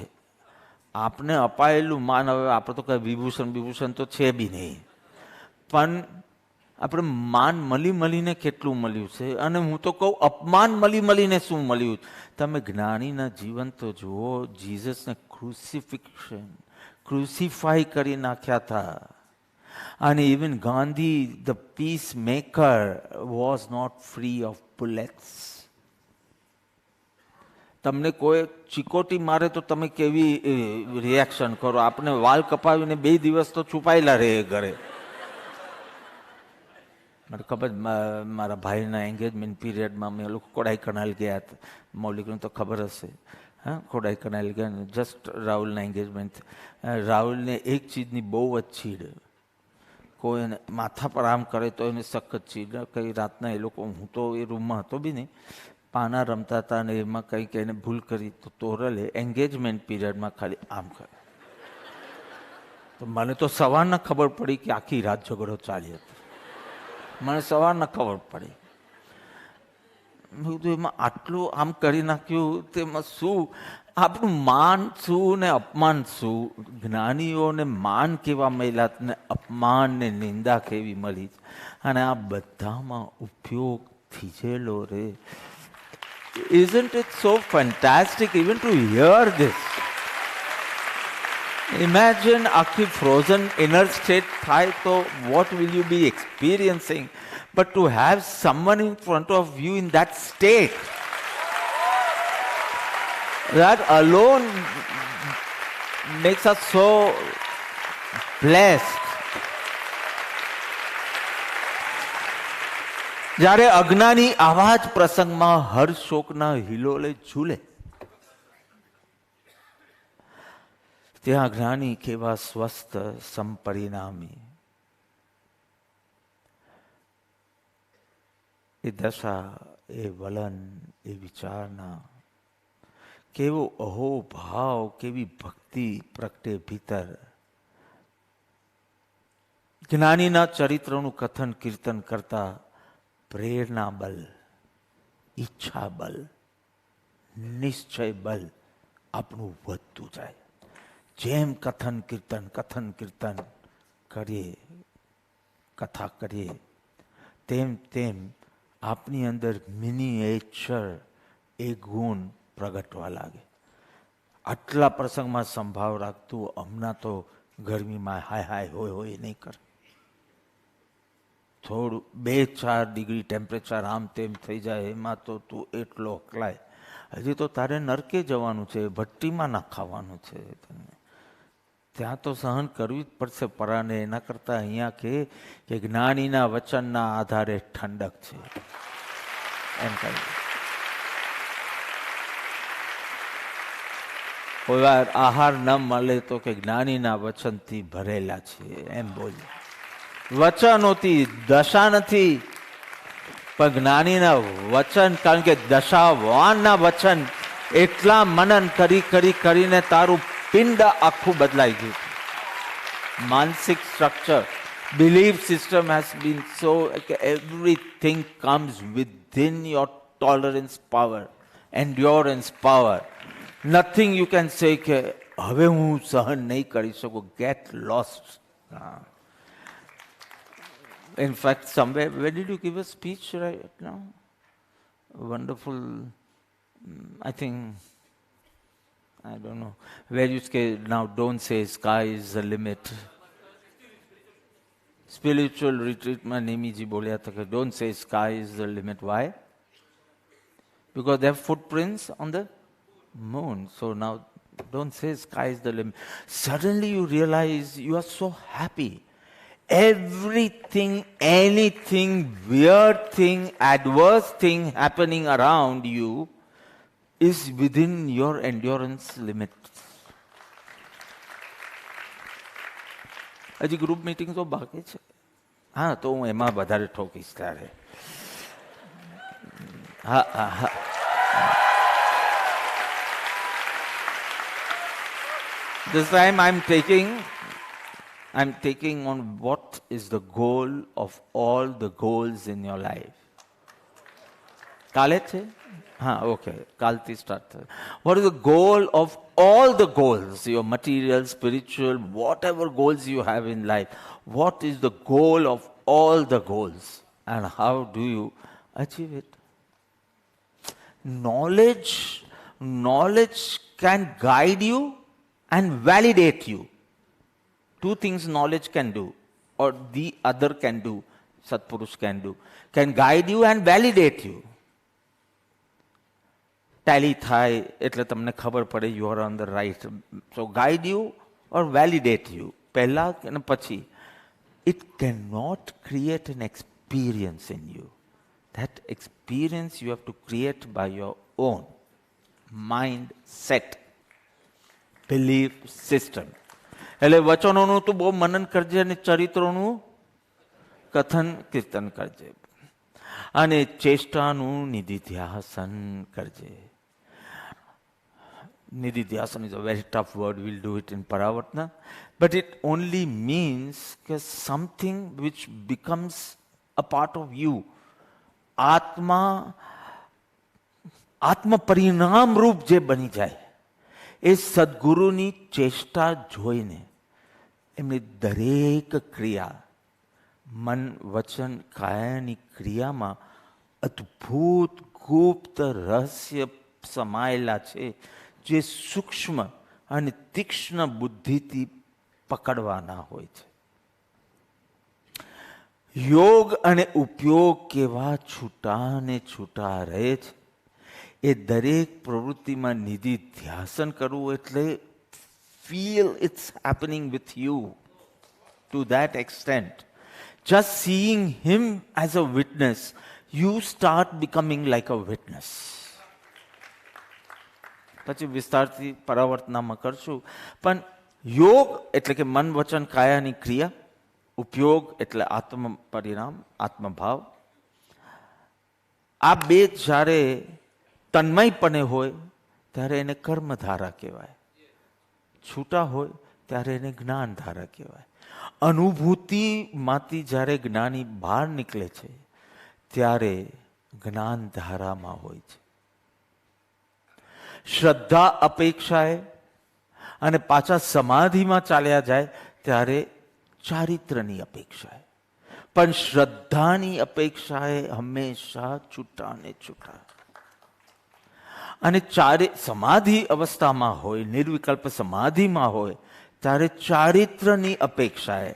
આપને અપાયેલું માન, હવે આપણે તો કઈ વિભૂષણ તો છે બી નહીં, પણ આપણે માન મળીને કેટલું મળ્યું છે, અને હું તો કહું અપમાન મળીને શું મળ્યું. તમે જ્ઞાનીના જીવન તો જુઓ. જીસસને ક્રુસિફાઈ કરી નાખ્યા હતા. અને even Gandhi the peace maker was not free of bullets. તમને કોઈ ચીકોટી મારે તો તમે કેવી રિએક્શન કરો? આપણે વાલ કપાવીને 2 દિવસ તો છુપાયેલા રહે ઘરે. મને ખબર, મારા ભાઈના એન્ગેજમેન્ટ પીરિયડમાં અમે લોકો કોડાઈ કનાલ ગયા હતા. મૌલિકને તો ખબર હશે. હા, કોડાઈ કનાલ ગયા. Just રાહુલના engagement. રાહુલને એક ચીજની બહુ જ છીડ. કોઈ એને માથા પર આમ કરે તો એને સખત છીડ. કઈ રાતના એ લોકો, હું તો એ રૂમમાં હતો બી નહીં, પાના રમતા હતા અને એમાં કંઈક એને ભૂલ કરી તો તોરલે એન્ગેજમેન્ટ પીરિયડમાં ખાલી આમ કરે. તો મને તો સવારના ખબર પડી કે આખી રાત ઝઘડો ચાલી હતો. મને સવારના ખબર પડી. મેં કીધું એમાં આટલું આમ કરી નાખ્યું, તેમાં શું આપણું માન શું ને અપમાન શું? જ્ઞાનીઓને માન કેવા મળ્યા ને અપમાન ને નિંદા કેવી મળી, અને આ બધામાં ઉપયોગ થીજેલો રે. Isn't it so fantastic even to hear this? Imagine આખી frozen inner state થાય તો what will you be experiencing? But to have someone in front of you in that state, that alone makes us so blessed. જ્યારે અજ્ઞાની આવા જ પ્રસંગમાં હર્ષ શોકના હિલોલે ઝૂલે, ત્યાં જ્ઞાની કેવા સ્વસ્થ સંપરિણામી. એ દશા, એ વલન, એ વિચારણા, કેવો અહોભાવ, કેવી ભક્તિ પ્રગટે ભીતર. જ્ઞાનીના ચરિત્રનું કથન કીર્તન કરતા પ્રેરણા બલ, ઈચ્છા બલ, નિશ્ચય બલ આપણું વધતું જાય. જેમ કથન કીર્તન કરીએ, કથા કરીએ, તેમ આપની અંદર મિનિએચર એ ગુણ પ્રગટવા લાગે. આટલા પ્રસંગમાં સંભાવ રાખતું હમણાં તો ગરમીમાં હાય હોય નહીં કરે. થોડું 2-4 ડિગ્રી ટેમ્પરેચર આમ તેમ થઈ જાય, એમાં તો તું એટલો અકલાય. હજી તો તારે નરકે જવાનું છે, ભટ્ટીમાં નાખાવાનું છે. ત્યાં તો સહન કરવી જ પડશે પરાને. એના કરતાં અહીંયા કે જ્ઞાનીના વચનના આધારે ઠંડક છે એમ કહે. કોઈ વાર આહાર ન મળે તો કે જ્ઞાનીના વચનથી ભરેલા છે એમ બોલે. વચનોથી દશા નથી, પણ જ્ઞાનીના વચન, કારણ કે દશાવાનના વચન એટલા મનન કરીને તારું પિંડ આખું બદલાઈ ગયું. માનસિક structure, belief system has been so everything comes within your tolerance power, endurance power. Nothing you can say કે હવે હું સહન નહીં કરી શકું. Get lost. In fact, somewhere, where did you give a speech right now? Wonderful, I think, I don't know, where you say, now don't say sky is the limit. Spiritual retreat, mein Nemi ji bolya tha, don't say sky is the limit. Why? Because they have footprints on the moon. So now, don't say sky is the limit. Suddenly you realize you are so happy. Everything, anything, weird thing, adverse thing happening around you is within your endurance limits. હજી ગ્રુપ મીટિંગ તો બાકી છે. હા, તો હું એમાં વધારે ઠોકીશ ત્યારે. હા. This time I'm taking on what is the goal of all the goals in your life. કાલે છે? હા, okay. કાલથી start થાય. What is the goal of all the goals, your material, spiritual, whatever goals you have in life? What is the goal of all the goals? And how do you achieve it? Knowledge can guide you and validate you. Two things knowledge can do, or the other can do, Satpurush can do. Can guide you and validate you. Tally થાય એટલે તમને ખબર પડે you are on the right. So guide you or validate you. પહેલા અને પછી. It cannot create an experience in you. That experience you have to create by your own mindset, belief system. એટલે વચનોનું તું બહુ મનન કરજે અને ચરિત્રોનું કથન કીર્તન કરજે અને ચેષ્ટાનું નિધિધ્યાસન કરજે. Nididhyasana is a very tough word. We'll do it in Paravatna. But it only means something which becomes a part of you. આત્મ પરિણામ રૂપ જે બની જાય એ સદગુરુની ચેષ્ટા જોઈને એમની દરેક ક્રિયા, મન, વચન, કાયાની ક્રિયામાં અદ્ભુત ગુપ્ત રહસ્ય સમાયેલા છે જે સૂક્ષ્મ અને તીક્ષ્ણ બુદ્ધિથી પકડવાના હોય છે. યોગ અને ઉપયોગ કેવા છૂટા ને છૂટા રહે છે. એ દરેક પ્રવૃત્તિમાં નિધિ ધ્યાસન કરવું એટલે feel it's happening with you to that extent. Just seeing him as a witness, you start becoming like a witness. પછી વિસ્તારથી પરાવર્તનામાં કરશું. પણ યોગ એટલે કે મન, વચન, કાયાની ક્રિયા. ઉપયોગ એટલે આત્મ પરિણામ, આત્મભાવ. આ બે જ્યારે તન્મયપણે હોય ત્યારે એને કર્મધારા કહેવાય. છૂટા હોય ત્યારે એને જ્ઞાનધારા કહેવાય. અનુભૂતિમાંથી જ્યારે જ્ઞાની બહાર નીકળે છે ત્યારે જ્ઞાનધારામાં હોય છે. શ્રદ્ધા અપેક્ષાએ અને પાછા સમાધિમાં ચાલ્યા જાય ત્યારે ચારિત્રની અપેક્ષાએ. પણ શ્રદ્ધાની અપેક્ષાએ હંમેશા છૂટા ને છૂટા. અને સમાધિ અવસ્થામાં હોય, નિર્વિકલ્પ સમાધિમાં હોય ત્યારે ચારિત્રની અપેક્ષાએ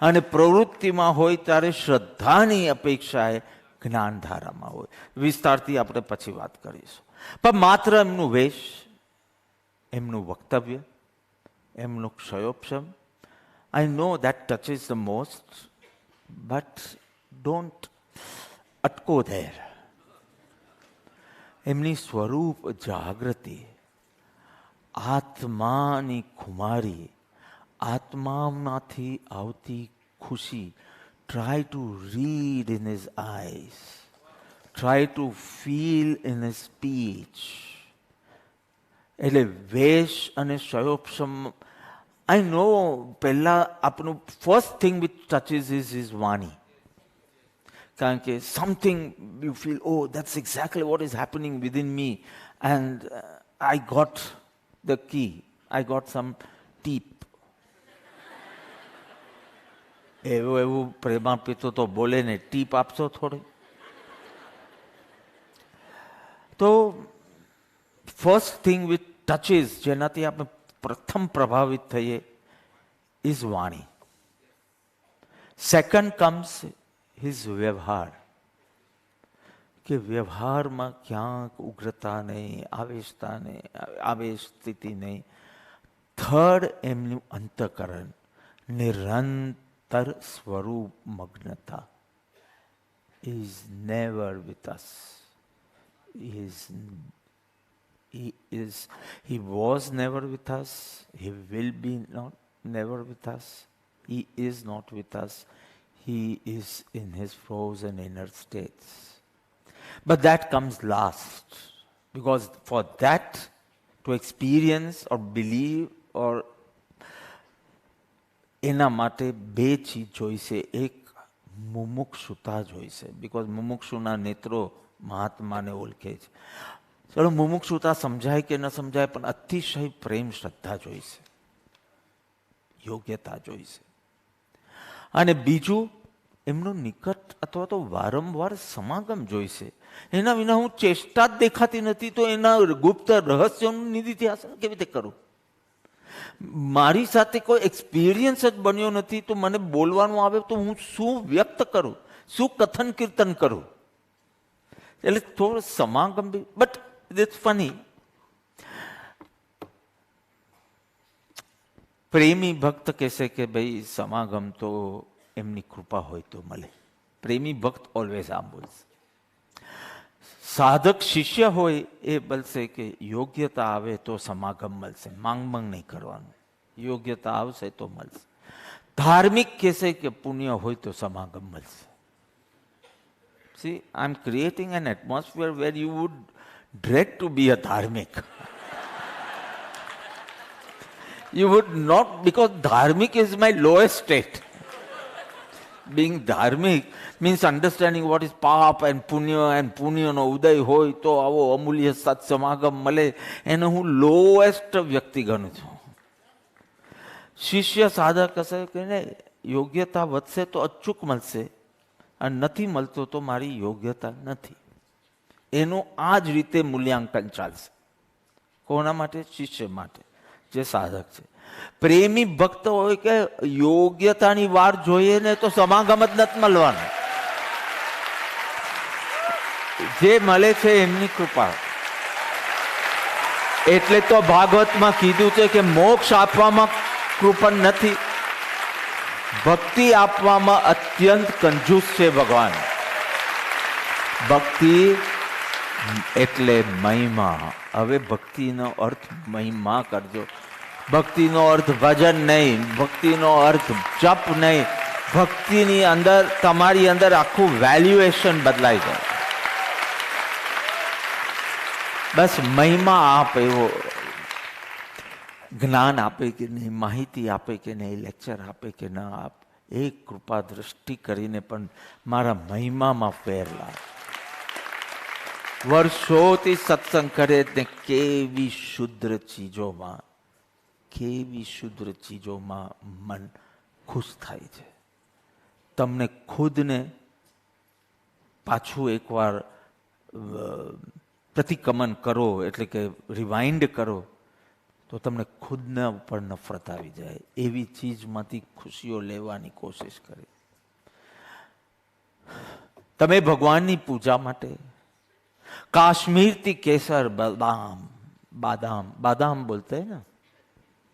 અને પ્રવૃત્તિમાં હોય ત્યારે શ્રદ્ધાની અપેક્ષાએ જ્ઞાનધારામાં હોય. વિસ્તારથી આપણે પછી વાત કરીશું. પણ માત્ર એમનું વેશ, એમનું વક્તવ્ય, એમનું ક્ષયોપશમ, I know that touches the most, but don't અટકો there. એમની સ્વરૂપ જાગૃતિ, આત્માની ખુમારી, આત્મામાંથી આવતી ખુશી. Try to read in his eyes. Try to feel in his speech. એટલે વેશ અને ક્ષયોપશમ, I know પહેલા આપણું first thing which touches is his વાણી. કારણ કે something you feel, oh, that's exactly what is happening within me, and I got the key, I got some tip. એવું પ્રેમા પીતો તો બોલે ને, ટીપ આપશો થોડી? તો ફર્સ્ટ થિંગ વિચ ટચીસ, જેનાથી આપણે પ્રથમ પ્રભાવિત થઈએ, ઇઝ વાણી. સેકન્ડ કમ્સ હિઝ વ્યવહાર, કે વ્યવહારમાં ક્યાંક ઉગ્રતા નહીં, આવેશતા નહીં, આવેશ સ્થિતિ નહીં. થર્ડ એમનું અંતઃકરણ, નિરંતર સ્વરૂપ મગ્નતા. Is never with us. He was never with us. He will be not never with us. He is not with us. He is in his frozen inner states. But that comes last, because for that to experience or believe or એના માટે બે ચીજ જોઈશે. એક મુમુક્ષુતા જોઈશે, બિકોઝ મુમુક્ષુના નેત્રો મહાત્માને ઓળખે છે. ચલો મુમુક્ષુતા સમજાય કે ન સમજાય, પણ અતિશય પ્રેમ શ્રદ્ધા જોઈશે, યોગ્યતા જોઈશે. અને બીજું એમનો નિકટ અથવા તો વારંવાર સમાગમ જોઈશે. એના વિના હું ચેષ્ટા જ દેખાતી નથી, તો એના ગુપ્ત રહસ્યોનું નિધિધ્યાસન કેવી રીતે કરું? મારી સાથે કોઈ એક્સપિરિયન્સ જ બન્યો નથી, તો મને બોલવાનું આવે તો હું શું વ્યક્ત કરું, શું કથન કીર્તન કરું? એટલે થોડો સમાગમ બી. બટ ઇટ્સ ફની, પ્રેમી ભક્ત કહેશે કે ભાઈ સમાગમ તો એમની કૃપા હોય તો મળે. પ્રેમી ભક્ત ઓલવેઝ આમ બોલશે. સાધક શિષ્ય હોય એ બોલશે કે યોગ્યતા આવે તો સમાગમ મળશે, માંગ નહીં કરવાનું, યોગ્યતા આવશે તો મળશે. ધાર્મિક કહેશે કે પુણ્ય હોય તો સમાગમ મળશે. See, I'm creating an atmosphere where you would dread to be a dharmic. You would not, because dharmic is my lowest state. Being dharmic means understanding what is પાપ and પુણ્યનો ઉદય હોય તો આવો અમૂલ્ય સત્સમાગમ મળે, એને હું લોએસ્ટ વ્યક્તિ ગણું છું. શિષ્ય સાધક હશે કે યોગ્યતા વધશે તો અચૂક મળશે, અને નથી મળતો તો મારી યોગ્યતા નથી. એનું આ જ રીતે મૂલ્યાંકન ચાલશે. કોના માટે? શિષ્ય માટે, જે સાધક છે. પ્રેમી ભક્ત હોય કે યોગ્યતાની વાર જોઈએ ને તો સમાગમ જ નથી મળવાનું. જે મળે છે એમની કૃપા. એટલે તો ભાગવતમાં કીધું છે કે મોક્ષ આપવામાં કૃપણ નથી, ભક્તિ આપવામાં અત્યંત કંજૂસ છે ભગવાન. ભક્તિ એટલે મહિમા. હવે ભક્તિનો અર્થ મહિમા કરજો. ભક્તિનો અર્થ ભજન નહીં, ભક્તિનો અર્થ જપ નહીં. ભક્તિની અંદર તમારી અંદર આખું વેલ્યુએશન બદલાઈ જાય. બસ મહિમા આપ, એવો જ્ઞાન આપે કે નહીં, માહિતી આપે કે નહીં, લેક્ચર આપે કે ના આપ, એક કૃપા દ્રષ્ટિ કરીને પણ મારા મહિમામાં ફેર લાવ. વર્ષોથી સત્સંગ કરે ને કેવી શુદ્ર ચીજોમાં, કેવી શુદ્ર ચીજોમાં મન ખુશ થાય છે. તમને ખુદને પાછું એકવાર પ્રતિક્રમણ કરો, એટલે કે રિવાઇન્ડ કરો, તો તમને ખુદના ઉપર નફરત આવી જાય. એવી ચીજમાંથી ખુશીઓ લેવાની કોશિશ કરે. તમે ભગવાનની પૂજા માટે કાશ્મીરથી કેસર, बादाम बोलते हैं ना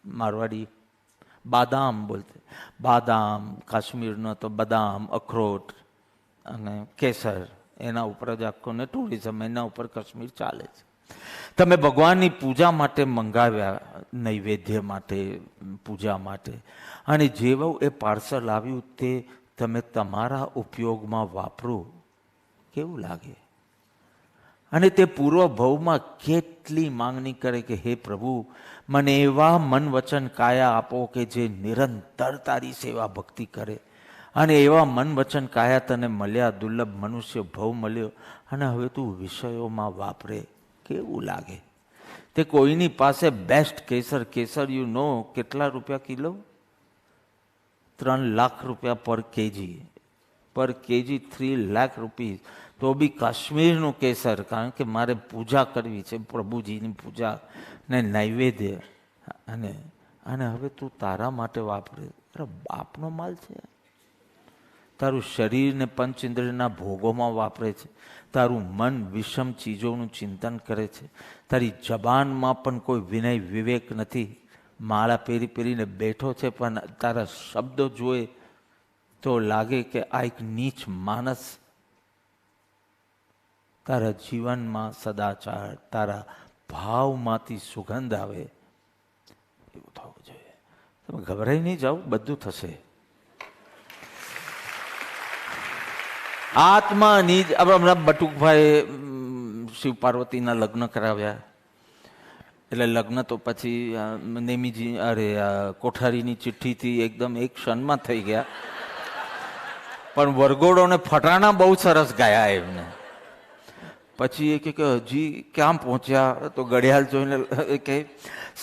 मारवाड़ी, बादाम बोलते, बादाम काश्मीरનો તો બદામ, અખરોટ અને કેસર, એના ઉપર જ આખો ને ટુરિઝમ, એના ઉપર કાશ્મીર ચાલે છે. તમે ભગવાનની પૂજા માટે મંગાવ્યા, નૈવેદ્ય માટે, પૂજા માટે, અને જેવું એ પાર્સલ આવ્યું તે તમે તમારા ઉપયોગમાં વાપરો, કેવું લાગે? અને તે પૂર્વ ભવમાં કેટલી માંગણી કરે કે હે પ્રભુ, મને એવા મન વચન કાયા આપો કે જે નિરંતર તારી સેવા ભક્તિ કરે. અને એવા મન વચન કાયા તને મળ્યા, દુર્લભ મનુષ્ય ભવ મળ્યો, અને હવે તું વિષયોમાં વાપરે, કેવું લાગે? તે કોઈની પાસે best Kesar, Kesar you know કેટલા રૂપિયા કિલો? 3 લાખ રૂપિયા પર કેજી, 3 લાખ રૂપીઝ. તો બી કાશ્મીરનું કેસર, કારણ કે મારે પૂજા કરવી છે, પ્રભુજીની પૂજા ને નૈવેદ્ય. અને હવે તું તારા માટે વાપરે, તારા બાપનો માલ છે. તારું શરીરને પંચેન્દ્રિયના ભોગોમાં વાપરે છે, તારું મન વિષમ ચીજોનું ચિંતન કરે છે, તારી જબાનમાં પણ કોઈ વિનય વિવેક નથી. માળા પહેરીને બેઠો છે, પણ તારા શબ્દો જોએ તો લાગે કે આ એક નીચ માણસ. તારા જીવનમાં સદાચાર, તારા ભાવમાંથી સુગંધ આવે, એવું થવું જોઈએ. તમે ગભરાઈ નહીં જાઓ, બધું થશે. આત્માની જ. હમણાં બટુકભાઈ શિવ પાર્વતીના લગ્ન કરાવ્યા, એટલે લગ્ન તો પછી નેમીજી કોઠારીની ચિઠ્ઠીથી એકદમ એક ક્ષણમાં થઈ ગયા. પણ વરઘોડો ને ફટાણા બહુ સરસ ગાયા એમને. પછી એ કે હજી ક્યાં પહોંચ્યા? તો ઘડિયાળ જોઈને કે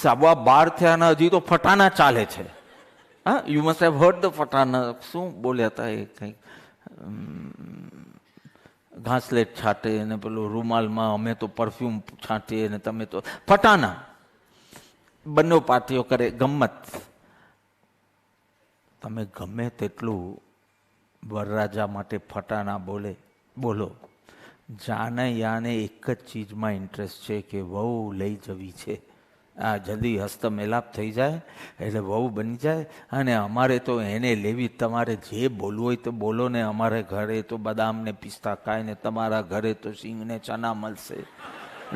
12:15 થયા ને હજી તો ફટાણા ચાલે છે. હા, you must have heard the ફટાણા. શું બોલ્યા હતા એ? કંઈક ઘાસલેટ છાંટે ને પેલું રૂમાલમાં અમે તો પરફ્યુમ છાંટીએ ને તમે તો ફટાણા. બંને પાર્ટીઓ કરે ગમ્મત. તમે ગમે તેટલું વરરાજા માટે ફટાણા બોલો, જાને યાને એક જ ચીજમાં ઇન્ટરેસ્ટ છે કે વહુ લઈ જવી છે. આ જલ્દી હસ્તમેલાપ થઈ જાય એટલે વહુ બની જાય. અને અમારે તો એને લેવી. તમારે જે બોલવું હોય તો બોલો ને. અમારે ઘરે તો બદામ ને પિસ્તા ખાય ને તમારા ઘરે તો સિંગ ને ચના મળશે.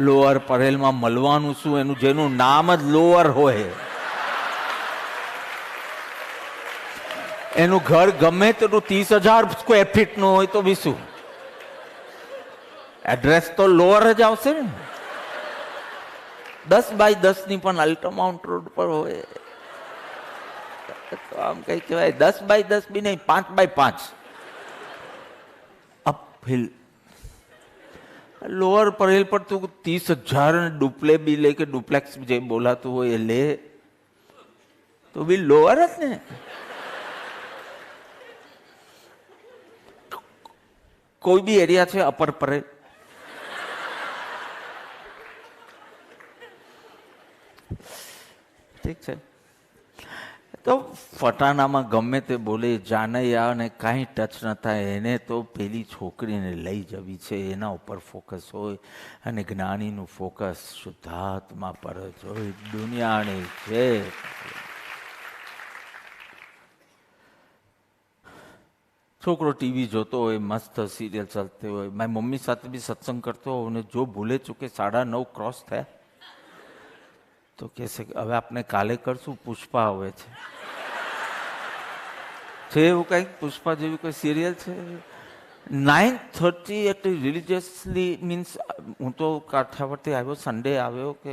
લોઅર પરેલમાં મળવાનું શું? એનું જેનું નામ જ લોઅર હોય, એનું ઘર ગમે તેટલું 30,000 સ્ક્વેર ફીટનું હોય તો બી શું, એડ્રેસ તો લોઅર જ આવશે ને. 10x10 ની પણ અલ્ટ્રામાઉન્ટ રોડ પર હોય તો આમ કઈ કહેવાય 10x10 બી નહીં, 5x5 અપહિલ. લોઅર પરેલ પર તું 30,000 ડુપ્લે બી લે કે ડુપ્લેક્સ જે બોલાતું હોય એ લે તો બી લોઅર જ ને. કોઈ બી એરિયા છે અપર પરેલ, ઠીક છે. તો ફટાણામાં ગમે તે બોલે, જાનૈયા ને કાંઈ ટચ ન થાય. એને તો પેલી છોકરીને લઈ જવી છે, એના ઉપર ફોકસ હોય. અને જ્ઞાનીનું ફોકસ શુદ્ધાત્મા પર જ હોય. દુનિયાની છે. છોકરો ટીવી જોતો હોય, મસ્ત સિરિયલ ચાલતી હોય, મારી મમ્મી સાથે બી સત્સંગ કરતો હોય ને જો ભૂલે ચૂકે 9:30 ક્રોસ થયા તો કહેશે કે હવે આપણે કાલે કરશું, પુષ્પા આવે છે એવું કંઈક. પુષ્પા જેવી કોઈ સિરિયલ છે. 9:30 એટલે રિલિજિયસલી મીન્સ હું તો કાઠિયાવાડથી આવ્યો, સન્ડે આવ્યો કે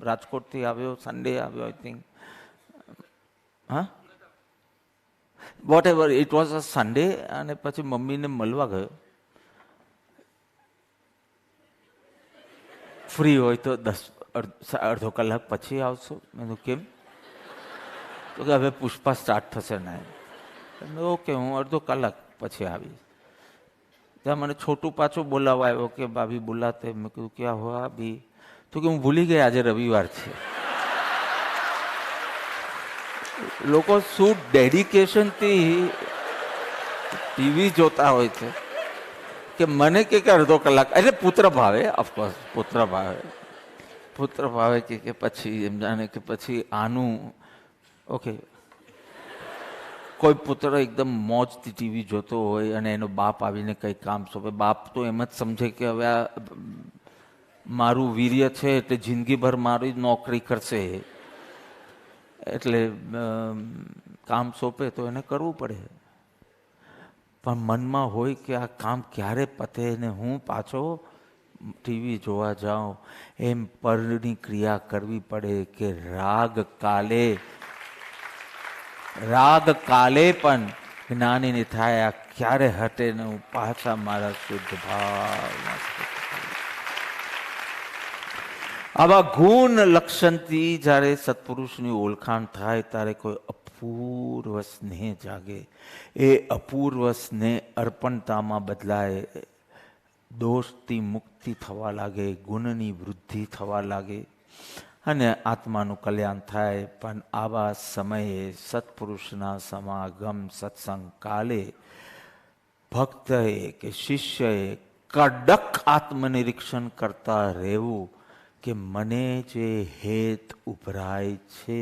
રાજકોટથી આવ્યો, સન્ડે આવ્યો આઈ થિંક. હા, whatever it was a Sunday. અને પછી મમ્મીને મળવા ગયો. ફ્રી હોય તો અડધો કલાક પછી આવશો. મેં કીધું કેમ? તો કે હવે પુષ્પા સ્ટાર્ટ થશે ને. ઓકે, હું અડધો કલાક પછી આવીશ. ત્યાં મને છોટું પાછું બોલાવવા આવ્યો કે ભાભી બોલાતે. મેં કીધું ક્યાં હો અભી? તો કે હું ભૂલી ગઈ આજે રવિવાર છે. લોકો શું ડેડિકેશનથી ટીવી જોતા હોય છે કે મને કે અડધો કલાક, એટલે પુત્ર ભાવે, ઓફકોર્સ પુત્ર ભાવે કે પછી એમ જાણે કે પછી આનું ઓકે. કોઈ પુત્ર એકદમ મોજથી ટીવી જોતો હોય અને એનો બાપ આવીને કંઈ કામ સોંપે, બાપ તો એમ જ સમજે કે હવે આ મારું વીર્ય છે એટલે જિંદગીભર મારી નોકરી કરશે, એટલે કામ સોંપે તો એને કરવું પડે. પણ મનમાં હોય કે આ કામ ક્યારે પતે ને હું પાછો ટીવી જોવા જાઉં. એમ પરની ક્રિયા કરવી પડે કે રાગ કાલે પણ જ્ઞાનીને થાય આ ક્યારે હટે ને હું પાછા મારા શુદ્ધ ભાવમાં. આવા ગુણ લક્ષણથી જ્યારે સત્પુરુષની ઓળખાણ થાય ત્યારે કોઈ અપૂર્વ સ્નેહ જાગે, એ અપૂર્વ સ્નેહ અર્પણતામાં બદલાય, દોષથી મુક્તિ થવા લાગે, ગુણની વૃદ્ધિ થવા લાગે અને આત્માનું કલ્યાણ થાય. પણ આવા સમયે સત્પુરુષના સમાગમ સત્સંગ કાલે ભક્તએ કે શિષ્યએ કડક આત્મનિરીક્ષણ કરતા રહેવું કે મને જે હેત ઉભરાય છે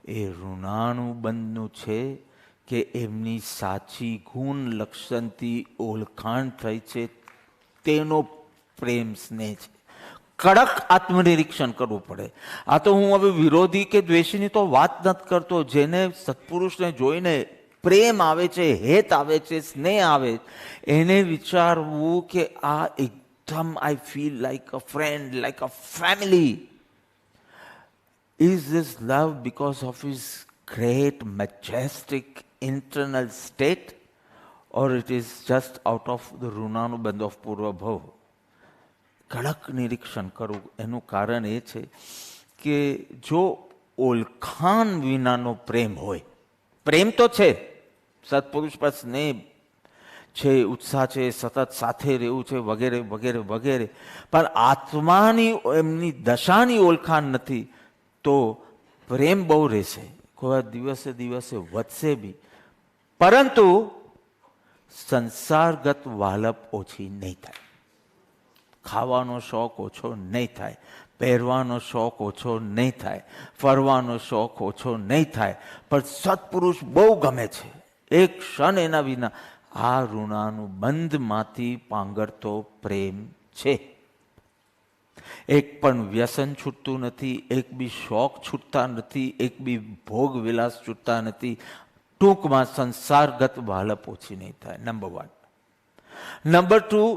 એ ઋણાનુબંધનું છે કે એમની સાચી ગુણ લક્ષણથી ઓળખાણ થઈ છે તેનો પ્રેમ સ્નેહ છે. કડક આત્મનિરીક્ષણ કરવું પડે. આ તો હું હવે વિરોધી કે દ્વેષીની તો વાત નથી કરતો. જેને સત્પુરુષને જોઈને પ્રેમ આવે છે, હેત આવે છે, સ્નેહ આવે, એને વિચારવું કે આ એકદમ I feel like a friend, like a family. Is this love because of his great, majestic internal state, or it is just out of the ઋણાનુબંધ of પૂર્વ ભવ? કડક નિરીક્ષણ કરવું. એનું કારણ એ છે કે જો ઓળખાણ વિનાનો પ્રેમ હોય, પ્રેમ તો છે, સત્પુરુષ પર સ્નેહ છે, ઉત્સાહ છે, સતત સાથે રહેવું છે, વગેરે વગેરે વગેરે, પણ આત્માની એમની દશાની ઓળખાણ નથી તો પ્રેમ બહુ રહેશે, કોઈ દિવસે દિવસે વધશે બી, પરંતુ સંસારગત વાલપ ઓછી નહીં થાય, ખાવાનો શોખ ઓછો નહીં થાય, પહેરવાનો શોખ ઓછો નહીં થાય, ફરવાનો શોખ ઓછો નહીં થાય, પણ સત્પુરુષ બહુ ગમે છે. એક ક્ષણ એના વિના આ ઋણાનુબંધમાંથી પાંગરતો પ્રેમ છે. એક પણ વ્યસન છૂટતું નથી, એક બી શોખ છૂટતા નથી, એક બી ભોગ વિલાસ છૂટતા નથી. ટૂંકમાં સંસારગત વાલપ ઓછી નહીં થાય. નંબર 1. નંબર 2,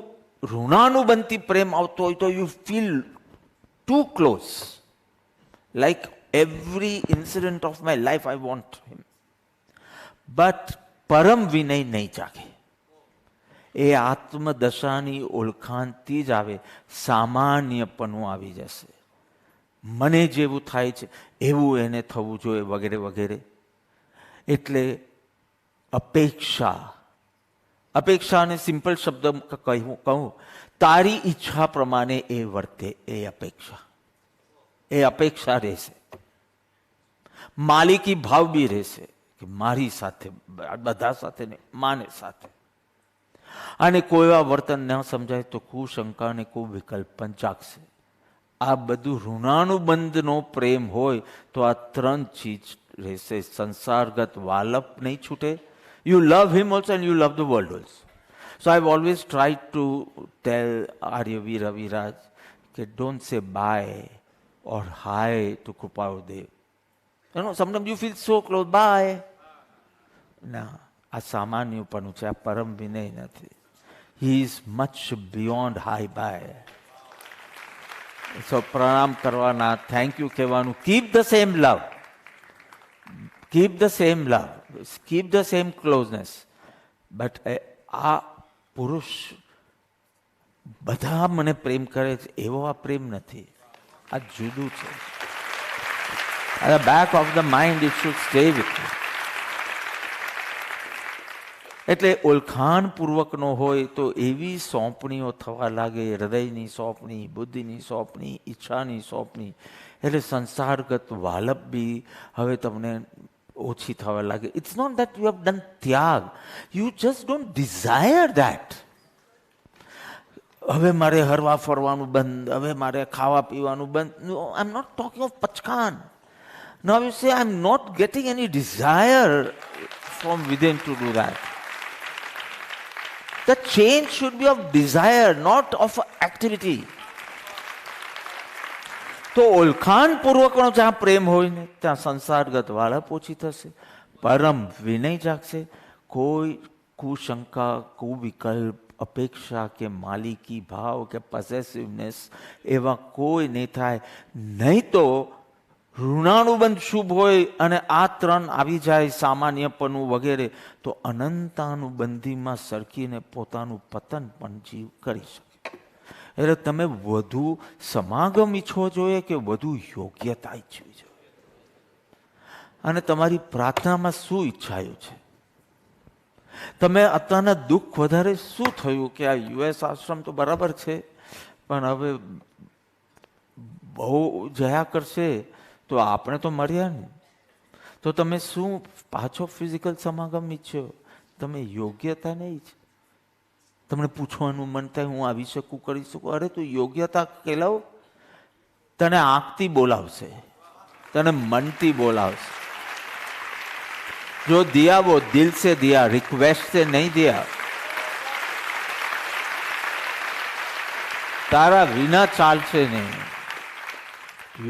ઋણાનુબંધથી પ્રેમ આવતો હોય તો you feel too close, like every incident of my life I want him. But પરમ વિનય નહીં જાગે. એ આત્મદશાની ઓળખાણથી જ આવે, સામાન્યપણું આવી જશે. મને જેવું થાય છે એવું એને થવું જોઈએ, વગેરે વગેરે. એટલે અપેક્ષાને સિમ્પલ શબ્દ કહું, તારી ઈચ્છા પ્રમાણે એ વર્તે, એ અપેક્ષા રહેશે. માલિકી ભાવ બી રહેશે કે મારી સાથે, બધા સાથે નહીં, માને સાથે. અને કોઈ એવા વર્તન ન સમજાય તો કુશંકા અને કુવિકલ્પ પણ જાગશે. આ બધું ઋણાનુબંધનો પ્રેમ હોય તો આ 3 ચીજ રહેશે. સંસારગત વાલપ નહીં છૂટે. You love him also and you love the world also. So I've always tried to tell Arya Veera Viraj that don't say bye or hi to Krupadev. You know, sometimes you feel so close, bye. ના, આ સામાન્યપણું છે, આ પરમ વિનય નથી. He is much beyond hi bye. So પ્રણામ કરવાના, થેન્ક યુ કહેવાનું, keep the same love. Keep the same love, keep the same closeness. But આ પુરુષ બધા મને પ્રેમ કરે છે એવો આ પ્રેમ નથી, આ જુદું છે. At the back of the mind it should stay with you. એટલે ઓળખાણપૂર્વકનો હોય તો એવી સોંપણીઓ થવા લાગે, હૃદયની સોંપણી, બુદ્ધિની સોંપણી, ઈચ્છાની સોંપણી. એટલે સંસારગત વાલપ બી હવે તમને ઓછી થવા લાગે. It's not that you have done ત્યાગ, you just don't desire that. હવે મારે હરવા ફરવાનું બંધ, હવે મારે ખાવા પીવાનું બંધ. I am not talking of પચકાન. Now you say I am not getting any desire from within to do that. The change should be of desire, not of activity. તો ઓળખાણપૂર્વકનો જ્યાં પ્રેમ હોય ને ત્યાં સંસારગત વાળા ઓછી થશે, પરમ વિનય જાગશે, કોઈ કુશંકા, કુવિકલ્પ, અપેક્ષા કે માલિકી ભાવ કે પોસેસિવનેસ એવા કોઈ નહીં થાય. નહીં તો ઋણાનુબંધ શુભ હોય અને આ 3 આવી જાય, સામાન્યપણું વગેરે, તો અનંતાનુબંધીમાં સરકીને પોતાનું પતન પણ જીવ કરી શકે. એટલે તમે વધુ સમાગમ ઈચ્છવો જોઈએ કે વધુ યોગ્યતા ઈચ્છવી જોઈએ? અને તમારી પ્રાર્થનામાં શું ઈચ્છાયું છે? તમે અત્યારના દુઃખ વધારે શું થયું કે આ યુએસ આશ્રમ તો બરાબર છે, પણ હવે બહુ જયા કરશે તો આપણે તો મર્યા ને. તો તમે શું પાછો ફિઝિકલ સમાગમ ઈચ્છ્યો? તમે યોગ્યતા નહીં છે. તમને પૂછવાનું મન થાય હું આવી શકું, કરી શકું. અરે તું યોગ્યતા કેલાવ. તને આંખથી બોલાવશે, તને મનથી બોલાવશે. जो दिया वो दिल से दिया, रिक्वेस्ट से नहीं दिया. તારા વિના ચાલશે નહીં.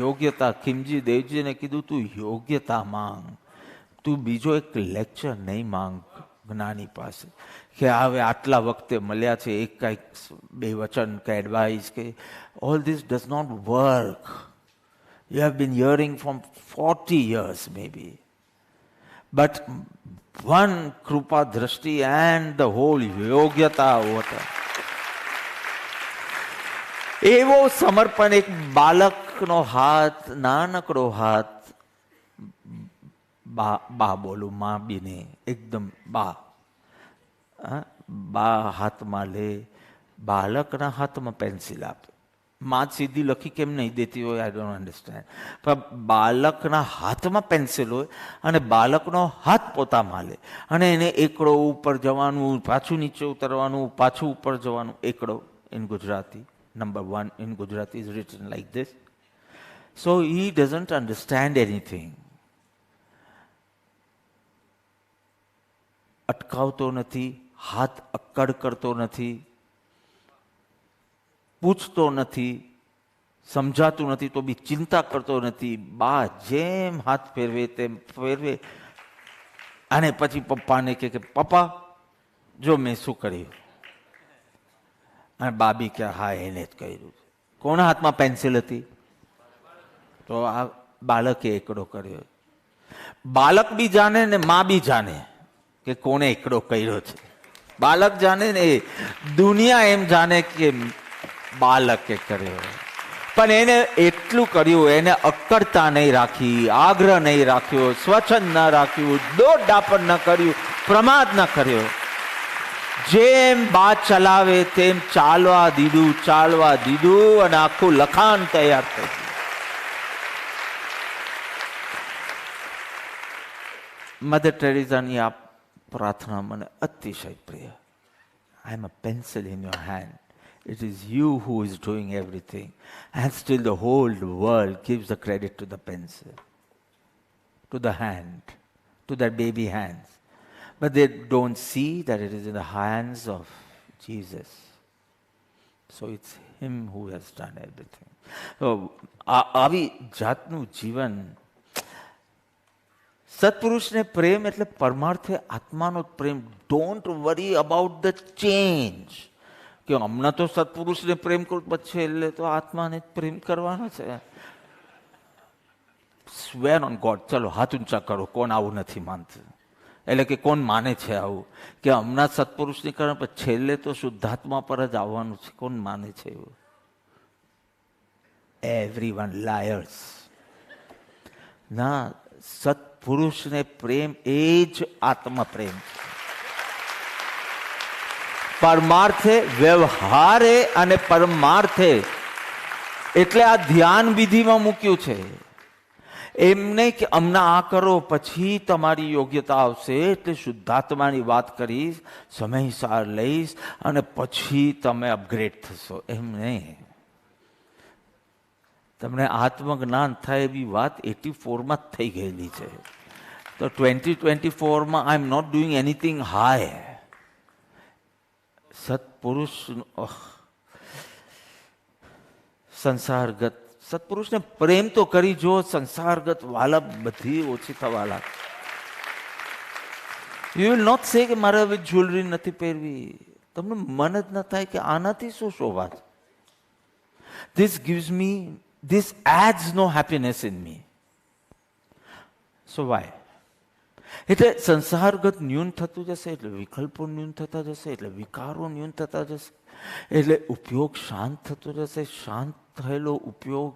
યોગ્યતા, ખીમજી દેવજીને કીધું તું યોગ્યતા માંગ, તું બીજો એક લેક્ચર નહીં માંગ જ્ઞાની પાસે કે હવે આટલા વખતે મળ્યા છે, એક કંઈક બે વચન કે એડવાઇસ કે all this does not work. You have been hearing from 40 years maybe. But one krupa drishti and the whole yogyata water. એવો સમર્પણ, એક બાળકનો હાથ, નાનકડો હાથ, બા બોલું, માં બીને એકદમ બા હાથમાં લે, બાળકના હાથમાં પેન્સિલ આપે. માં સીધી લખી કેમ નહીં દેતી હોય, આઈ ડોન્ટ અન્ડરસ્ટેન્ડ. પણ બાળકના હાથમાં પેન્સિલ હોય અને બાળકનો હાથ પોતામાં લે અને એને એકડો ઉપર જવાનું, પાછું નીચે ઉતરવાનું, પાછું ઉપર જવાનું. એકડો in Gujarati, number 1 in Gujarati is written like this. So he doesn't understand anything. અટકાવતો નથી, હાથ અક્કડ કરતો નથી, પૂછતો નથી, સમજાતું નથી તો બી ચિંતા કરતો નથી. બા જેમ હાથ ફેરવે તેમ ફેરવે અને પછી પપ્પાને કહે કે પપ્પા જો મેં શું કર્યું. અને બાબી કે હા એને જ કર્યું. કોના હાથમાં પેન્સિલ હતી? તો આ બાળકે એકડો કર્યો. બાળક બી જાણે ને મા બી જાણે કે કોને એકડો કર્યો છે. બાળક જાણે ને દુનિયા એમ જાણે કે બાળકે કર્યો. પણ એને એટલું કર્યું, એને અક્કડતા નહીં રાખી, આગ્રહ નહીં રાખ્યો, સ્વચ્છંદ ન રાખ્યું, દોડ ડાપણ ન કર્યું, પ્રમાદ ન કર્યો. જેમ બા ચલાવે તેમ ચાલવા દીધું અને આખું લખાણ તૈયાર થઈ ગયું. મધર ટેરેસાની આ પ્રાર્થના મને અતિશય પ્રિય. I am a pencil in your hand. It is you who is doing everything, and still the whole world gives the credit to the pencil, to the hand, to their baby hands. But they don't see that it is in the hands of Jesus. So it's Him who has done everything. So, આવી જાતનું જીવન. સત્પુરુષને પ્રેમ એટલે પરમાર્થે આત્માનો પ્રેમ. Don't worry about the change. કે હમણાં તો સત્પુરુષને પ્રેમ કરું, પછી એટલે તો આત્માને જ પ્રેમ કરવાનો છે. Square on God. ચલો હાથ ઊંચા કરો, કોણ આવું નથી માનતું? એટલે કે કોણ માને છે આવું કે હમણાં સત્પુરુષની કરે પણ છેલ્લે તો શુદ્ધાત્મા પર જ આવવાનું છે? કોણ માને છે એવું? Everyone liars. ના, સત્પુરુષને પ્રેમ એ જ આત્મા પ્રેમ છે. પરમાર્થે, વ્યવહારે અને પરમાર્થે. એટલે આ ધ્યાન વિધિમાં મૂક્યું છે. એમ નહીં કે હમણાં આ કરો પછી તમારી યોગ્યતા આવશે એટલે શુદ્ધાત્માની વાત કરીશ, સમયસાર લઈશ અને પછી તમે અપગ્રેડ થશો. એમ નહીં. તમને આત્મજ્ઞાન થાય એવી વાત 84માં જ થઈ ગયેલી છે. તો 2024માં આઈ એમ નોટ ડુઈંગ એનીથિંગ હાય. સત્પુરુષ સંસારગત, સત્પુરુષને પ્રેમ તો કરી જો, સંસારગત વાલા બધી ઓછી થવા લાગે. યુ વિલ નોટ સે કે મારે હવે જ્વેલરી નથી પહેરવી. તમને મન જ ન થાય કે આનાથી શું શોભા છે? This gives me, this adds no happiness in me. So why? એટલે સંસારગત ન્યૂન થતું જશે એટલે વિકલ્પો ન્યૂન થતા જશે, એટલે વિકારો ન્યૂન થતા જશે, એટલે ઉપયોગ શાંત થતો જશે. શાંત થયેલો ઉપયોગ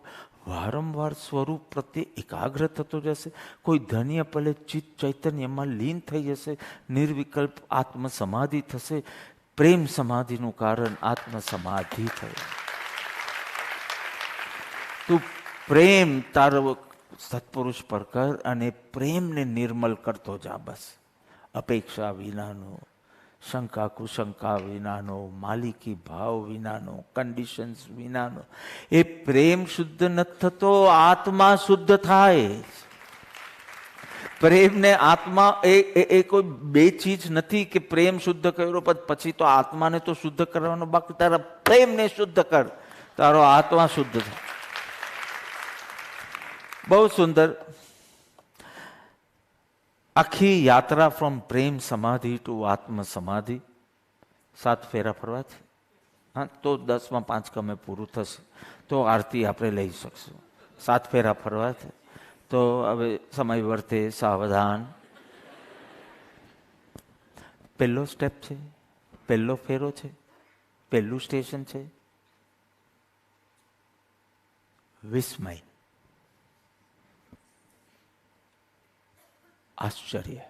વારંવાર સ્વરૂપ પ્રત્યે એકાગ્ર થતો જશે, કોઈ ધન્ય પલે ચિત્ત ચૈતન્યમાં લીન થઈ જશે, નિર્વિકલ્પ આત્મ સમાધિ થશે. પ્રેમ સમાધિનું કારણ આત્મ સમાધિ થયું. તું પ્રેમ તારો સત્પુરુષ પર કર અને પ્રેમને નિર્મલ કરતો જા. બસ અપેક્ષા વિનાનો, શંકા કુશંકા વિનાનો, માલિકી ભાવ વિનાનો, કન્ડિશન્સ વિનાનો. એ પ્રેમ શુદ્ધ નથી થતો, આત્મા શુદ્ધ થાય. પ્રેમને આત્મા એ કોઈ બે ચીજ નથી કે પ્રેમ શુદ્ધ કર્યો પછી તો આત્માને તો શુદ્ધ કરવાનો બાકી. તારા પ્રેમને શુદ્ધ કર, તારો આત્મા શુદ્ધ થાય. બહુ સુંદર આખી યાત્રા ફ્રોમ પ્રેમ સમાધિ ટુ આત્મ સમાધિ 7 ફેરા ફરવાથી. હા, તો 10માં 5 કમે પૂરું થશે તો આરતી આપણે લઈ શકશું. 7 ફેરા ફરવાથી તો હવે સમય વર્તે સાવધાન. પહેલો સ્ટેપ છે, પહેલો ફેરો છે, પહેલું સ્ટેશન છે વિસ્મય, આશ્ચર્ય.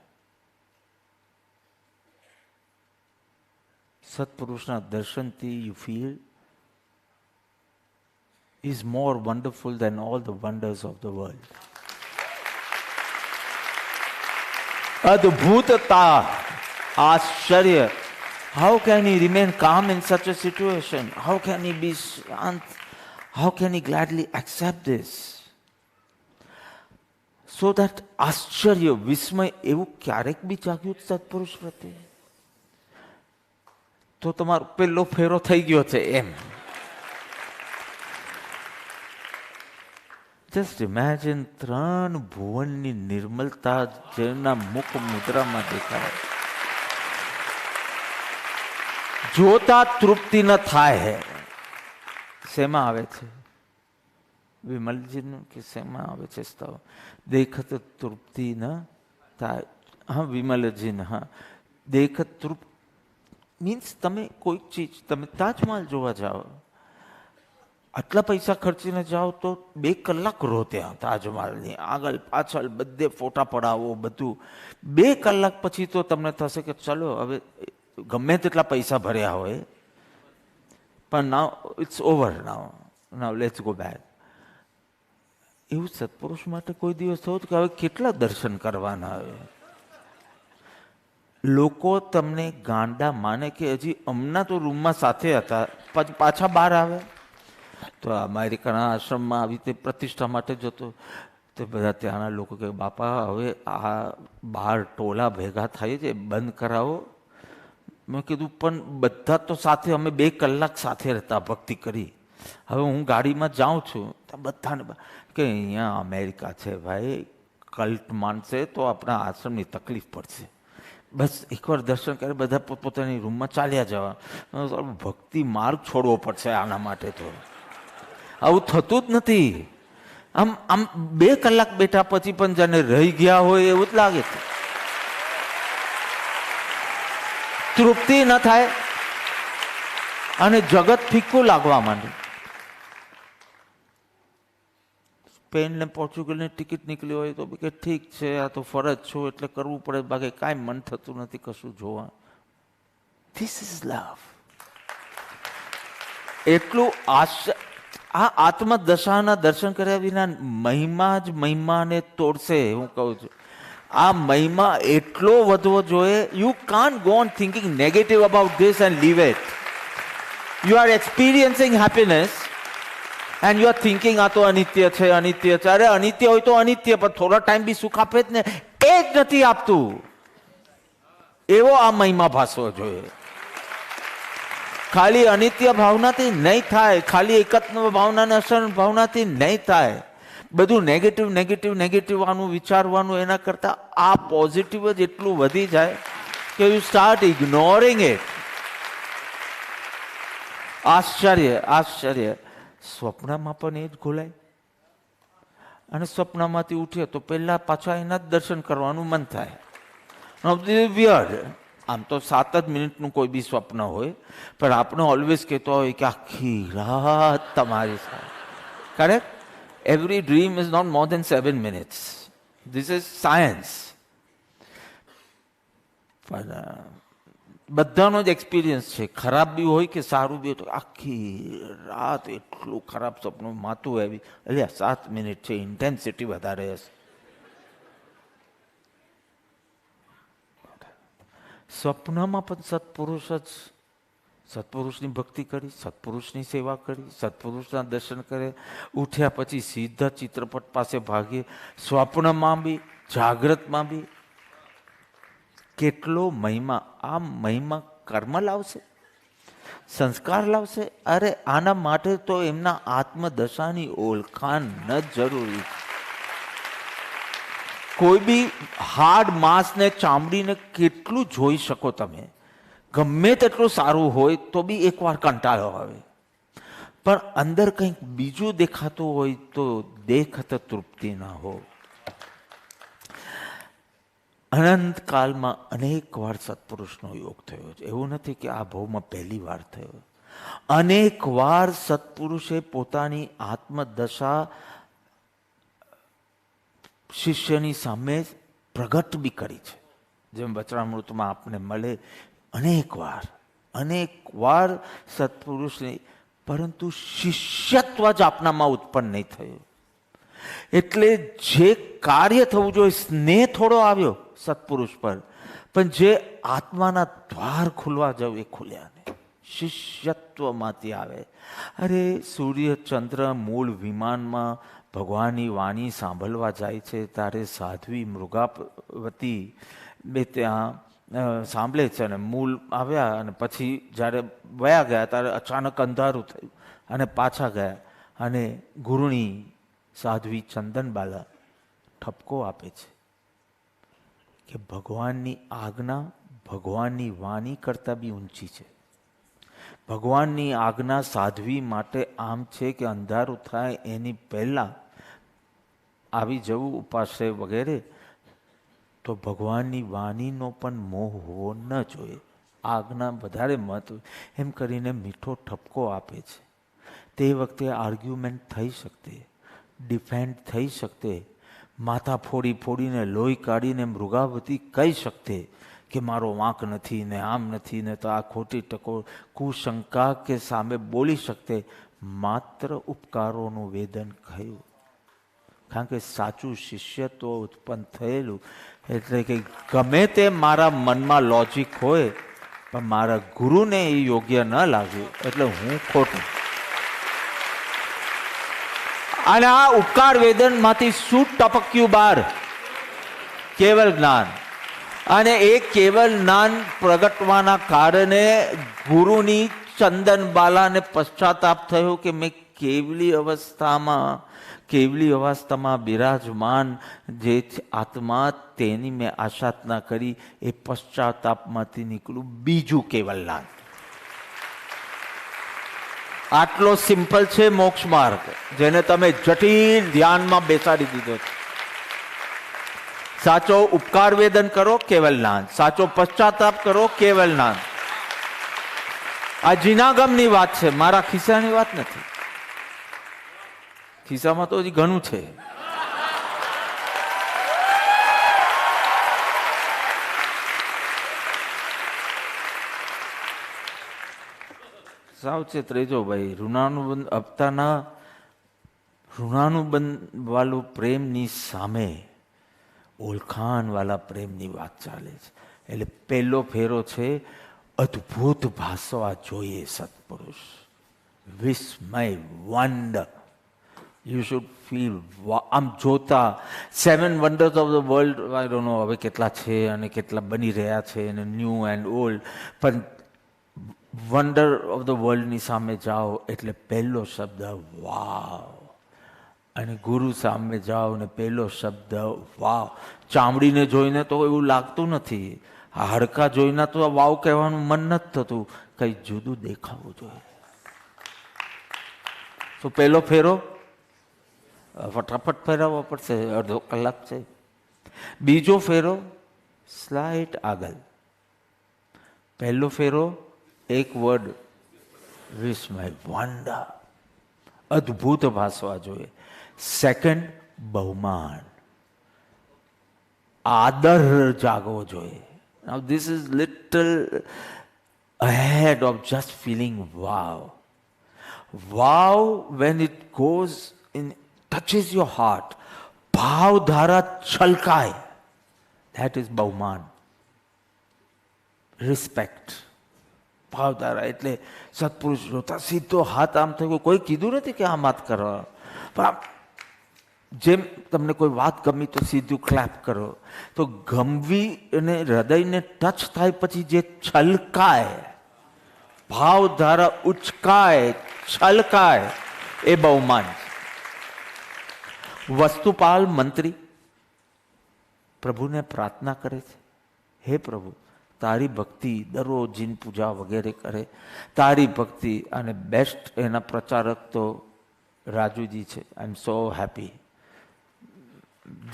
સત્પુરુષના દર્શનથી you feel is more wonderful than all the wonders of the world. Adbhutata, Ashcharya. How can he remain calm in such a situation? How can he be shant? How can he gladly accept this? So that Ashcharya, Vismay, એવું ક્યારેક બી જાગ્યું સત્પુરુષ પ્રત્યે તો તમારો પહેલો ફેરો થઈ ગયો છે એમ. જસ્ટ ઇમેજિન 3 ભુવનની નિર્મલતા જેના મુખ મુદ્રામાં દેખાય. જોતા તૃપ્તિ ન થાય. શેમાં આવે છે વિમલજીનું કે શેમાં આવે છે સ્તવ? દેખત તૃપ્તિ ન થાય. હા વિમલજીને. હા, દેખત તૃપ્તિ મીન્સ તમે કોઈ ચીજ, તમે તાજમહાલ જોવા જાઓ, આટલા પૈસા ખર્ચીને જાઓ તો 2 કલાક રહો ત્યાં તાજમહાલની આગળ પાછળ બધે ફોટા પડાવો બધું. 2 કલાક પછી તો તમને થશે કે ચલો હવે ગમે તેટલા પૈસા ભર્યા હોય પણ now it's over, now let's go back. એવું સત્પુરુષ માટે કોઈ દિવસ થયું કે હવે કેટલા દર્શન કરવાના? હવે લોકો તમને ગાંડા માને કે હજી હમણાં તો રૂમમાં સાથે હતા પછી પાછા બહાર આવે. તો અમેરિકાના આશ્રમમાં આવી રીતે પ્રતિષ્ઠા માટે જતો તો બધા ત્યાંના લોકો કે બાપા હવે આ બહાર ટોલા ભેગા થાય છે, બંધ કરાવો. મેં કીધું પણ બધા તો સાથે, અમે 2 કલાક સાથે રહેતા, ભક્તિ કરી. હવે હું ગાડીમાં જાઉં છું તો બધાને કે અહીંયા અમેરિકા છે ભાઈ, કલ્ટ માનશે તો આપણા આશ્રમની તકલીફ પડશે. બસ એકવાર દર્શન કરે બધા પોતપોતાની રૂમમાં ચાલ્યા જવા. ભક્તિ માર્ગ છોડવો પડશે આના માટે. તો આવું થતું જ નથી. આમ 2 કલાક બેઠા પછી પણ જાણે રહી ગયા હોય એવું જ લાગે છે. તૃપ્તિ ન થાય અને જગત ફીકું લાગવા માંડે. સ્પેન ને પોર્ચુગલની ટિકિટ નીકળી હોય તો કે ઠીક છે આ તો ફરજ છો એટલે કરવું પડે, બાકી કાંઈ મન થતું નથી કશું જોવા. ધીસ ઇઝ લવ. એટલું આ આત્મદશાના દર્શન કર્યા વિના મહિમા જ મહિમાને તોડશે. હું કહું છું આ મહિમા એટલો વધવો જોઈએ. You can't go on thinking negative about this and leave it. You are experiencing happiness and you are thinking આ તો અનિત્ય છે, અનિત્ય છે. અરે અનિત્ય હોય તો અનિત્ય, પણ થોડા ટાઈમ બી સુખ આપે જ ને. એ જ નથી આપતું. એવો આ મહિમા ભાસવો જોઈએ. ખાલી અનિત્ય ભાવનાથી નહીં થાય, ખાલી એકત્વ ભાવનાને અસર ભાવનાથી નહીં થાય. બધું નેગેટિવ નેગેટિવ નેગેટિવ આનું વિચારવાનું એના કરતાં આ પોઝિટિવ જ એટલું વધી જાય કે યુ સ્ટાર્ટ ઇગ્નોરિંગ ઇટ. આશ્ચર્ય આશ્ચર્ય. સ્વપ્નમાં પણ એ જ ખોલાય અને સ્વપ્નમાંથી ઉઠીએ તો પહેલા પાછા એના જ દર્શન કરવાનું મન થાય. વિયર્ડ. આમ તો 7 જ મિનિટનું કોઈ બી સ્વપ્ન હોય પણ આપણે ઓલવેઝ કહેતો હોય કે આખી રાત તમારી સાથે. Correct? Every dream is not more than 7 minutes. This is science. પણ બધાનો જ એક્સપિરિયન્સ છે, ખરાબ બી હોય કે સારું બી હોય, તો આખી રાત એટલું ખરાબ સપનું માથું આવી, એટલે 7 મિનિટ છે, ઇન્ટેન્સિટી વધારે હશે. સ્વપ્નમાં પણ સત્પુરુષની ભક્તિ કરી, સત્પુરુષની સેવા કરી, સત્પુરુષના દર્શન કરે, ઉઠ્યા પછી સીધા ચિત્રપટ પાસે ભાગીએ. સ્વપ્નમાં બી જાગ્રતમાં બી કેટલો મહિમા. આ મહિમા કર્મ લાવશે, સંસ્કાર લાવશે. અરે આના માટે તો એમના આત્મદશાની ઓળખાણ ન જરૂરી. કોઈ બી હાડ માંસને ચામડીને કેટલું જોઈ શકો તમે, ગમે તેટલું સારું હોય તો બી એકવાર કંટાળો આવે. પણ અંદર કંઈક બીજું દેખાતું હોય તો દેખત તૃપ્તિ ના હો. અનંતકાળમાં અનેક વાર સત્પુરુષનો યોગ થયો છે. એવું નથી કે આ ભાવમાં પહેલી વાર થયો. અનેક વાર સત્પુરુષે પોતાની આત્મદશા શિષ્યની સામે પ્રગટ બી કરી છે. જેમ વચનામૃતમાં આપને મળે, અનેક વાર સત્પુરુષને, પરંતુ શિષ્યત્વ જ આપનામાં ઉત્પન્ન નહીં થયું. એટલે જે કાર્ય થવું જોઈએ, સ્નેહ થોડો આવ્યો સત્પુરુષ પર, પણ જે આત્માના દ્વાર ખુલવા જવું એ ખુલ્યા નહીં. શિષ્યત્વમાંથી આવે. અરે સૂર્ય ચંદ્ર મૂળ વિમાનમાં ભગવાનની વાણી સાંભળવા જાય છે, ત્યારે સાધ્વી મૃગાવતી બે ત્યાં સાંભળે છે અને મૂળ આવ્યા, અને પછી જ્યારે વયા ગયા ત્યારે અચાનક અંધારું થયું અને પાછા ગયા, અને ગુરુણી સાધ્વી ચંદનબાલા ઠપકો આપે છે કે ભગવાનની આજ્ઞા ભગવાનની વાણી કરતાં બી ઊંચી છે. ભગવાનની આજ્ઞા સાધ્વી માટે આમ છે કે અંધારું થાય એની પહેલાં આવી જવું ઉપાશ્રય વગેરે. તો ભગવાનની વાણીનો પણ મોહ હોવો ન જોઈએ. આજ્ઞા વધારે મહત્વ, એમ કરીને મીઠો ઠપકો આપે છે. તે વખતે આર્ગ્યુમેન્ટ થઈ શકતે, ડિફેન્ડ થઈ શકતે, માથા ફોડીને લોહી કાઢીને મૃગાવતી કહી શકતે કે મારો વાંક નથી ને આમ નથી ને તો આ ખોટી ટકો કુશંકા કે સામે બોલી શકતે. માત્ર ઉપકારોનું વેદન કહ્યું. કારણ કે સાચું શિષ્યત્વ ઉત્પન્ન થયેલું, એટલે કે ગમે તે મારા મનમાં લોજિક હોય, પણ મારા ગુરુને એ યોગ્ય ન લાગ્યું એટલે હું ખોટું. અને આ ઉપકાર વેદનમાંથી શું ટપક્યું બહાર? કેવલ જ્ઞાન. અને એ કેવલ જ્ઞાન પ્રગટવાના કારણે ગુરુની ચંદનબાલાને પશ્ચાતાપ થયો કે મેં કેવલી અવસ્થામાં બિરાજમાન જે આત્મા, તેની મેં આશા ના કરી. એ પશ્ચાતાપમાંથી નીકળ્યું બીજું કેવલ જ્ઞાન. આટલો સિમ્પલ છે મોક્ષ માર્ગ, જેને તમે જટિલ ધ્યાનમાં બેસાડી દીધો છે. સાચો ઉપકાર વેદન કરો, કેવલ જ્ઞાન. સાચો પશ્ચાતાપ કરો, કેવલ જ્ઞાન. આ જીનાગમની વાત છે, મારા ખિસ્સાની વાત નથી. ખિસ્સામાં તો હજી ઘણું છે. સાવચેત રહેજો ભાઈ. ઋણાનુબંધ હપ્તાના ઋણાનુબંધ વાળું પ્રેમની સામે ઓળખાણ વાળા પ્રેમની વાત ચાલે છે. એટલે પહેલો ફેરો છે અદ્ભુત ભાષવા જોઈએ સત્પુરુષ. વિસ્મય, વંડર. You should feel. આમ જોતા 7 wonders of the world, I don't know હવે કેટલા છે અને કેટલા બની રહ્યા છે, અને ન્યૂ એન્ડ ઓલ્ડ, પણ વન્ડર ઓફ ધ વર્લ્ડની સામે જાઓ એટલે પહેલો શબ્દ વાવ. અને ગુરુ સામે જાઓ ને પહેલો શબ્દ વાવ. ચામડીને જોઈને તો એવું લાગતું નથી, હાડકા જોઈને તો વાવ કહેવાનું મન નથી થતું, કંઈ જુદું દેખાવું જોઈએ. તો પહેલો ફેરો ફટાફટ ફેરવવો પડશે, અડધો કલાક છે. બીજો ફેરો સ્લાઇટ આગળ. પહેલો ફેરો એક વર્ડ વિસ્મય, વંડર, અદ્ભુત ભાષવા જોઈએ. સેકન્ડ, બહુમાન, આદર જાગવો જોઈએ. Now this is little ahead of just feeling wow. Wow, when it goes in, touches your heart, ભાવ ધારા છલકાય, that is બહુમાન. રિસ્પેક્ટ, ભાવ ધારા એટલે સત્પુરુષ જોતા સીધો હાથ આમ થયો. કોઈ કીધું નથી કે આમ હાથ કરો, પણ જેમ તમને કોઈ વાત ગમી તો સીધું ક્લેપ કરો. તો ગમવી અને હૃદયને ટચ થાય પછી જે છલકાય, ભાવ ધારા ઉચકાય, છલકાય, એ બહુમાન. વસ્તુપાલ મંત્રી પ્રભુને પ્રાર્થના કરે છે, હે પ્રભુ તારી ભક્તિ દરરોજ જીન પૂજા વગેરે કરે, તારી ભક્તિ. અને બેસ્ટ એના પ્રચારક તો રાજુજી છે. આઈ એમ સો હેપી.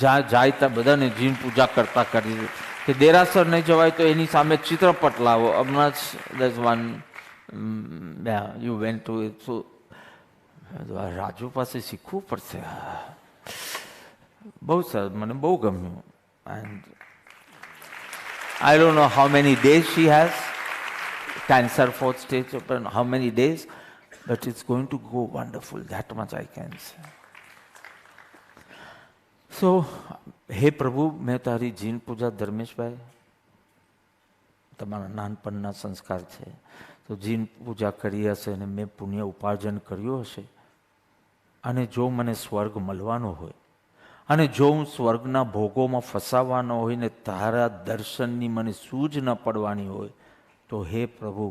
જ્યાં જાય ત્યાં બધાને જીન પૂજા કરતા કરી કે દેરાસર નહીં જવાય તો એની સામે ચિત્રપટ લાવો. હમણાં જ when you went to it. So Raju પાસે શીખવું પડશે. બહુ સરસ, મને બહુ ગમ્યું. And I don't know how many days she has, cancer fourth stage, but how many days, but it's going to go wonderful, that much I can say. So, હે પ્રભુ, મેં તારી જીન પૂજા, ધર્મેશભાઈ તમારા નાનપણના સંસ્કાર છે, તો જીન પૂજા કરી હશે અને મેં પુણ્ય ઉપાર્જન કર્યું હશે, અને જો મને સ્વર્ગ મળવાનો હોય અને જો હું સ્વર્ગના ભોગોમાં ફસાવાનો હોય ને તારા દર્શનની મને સૂઝ ન પડવાની હોય, તો હે પ્રભુ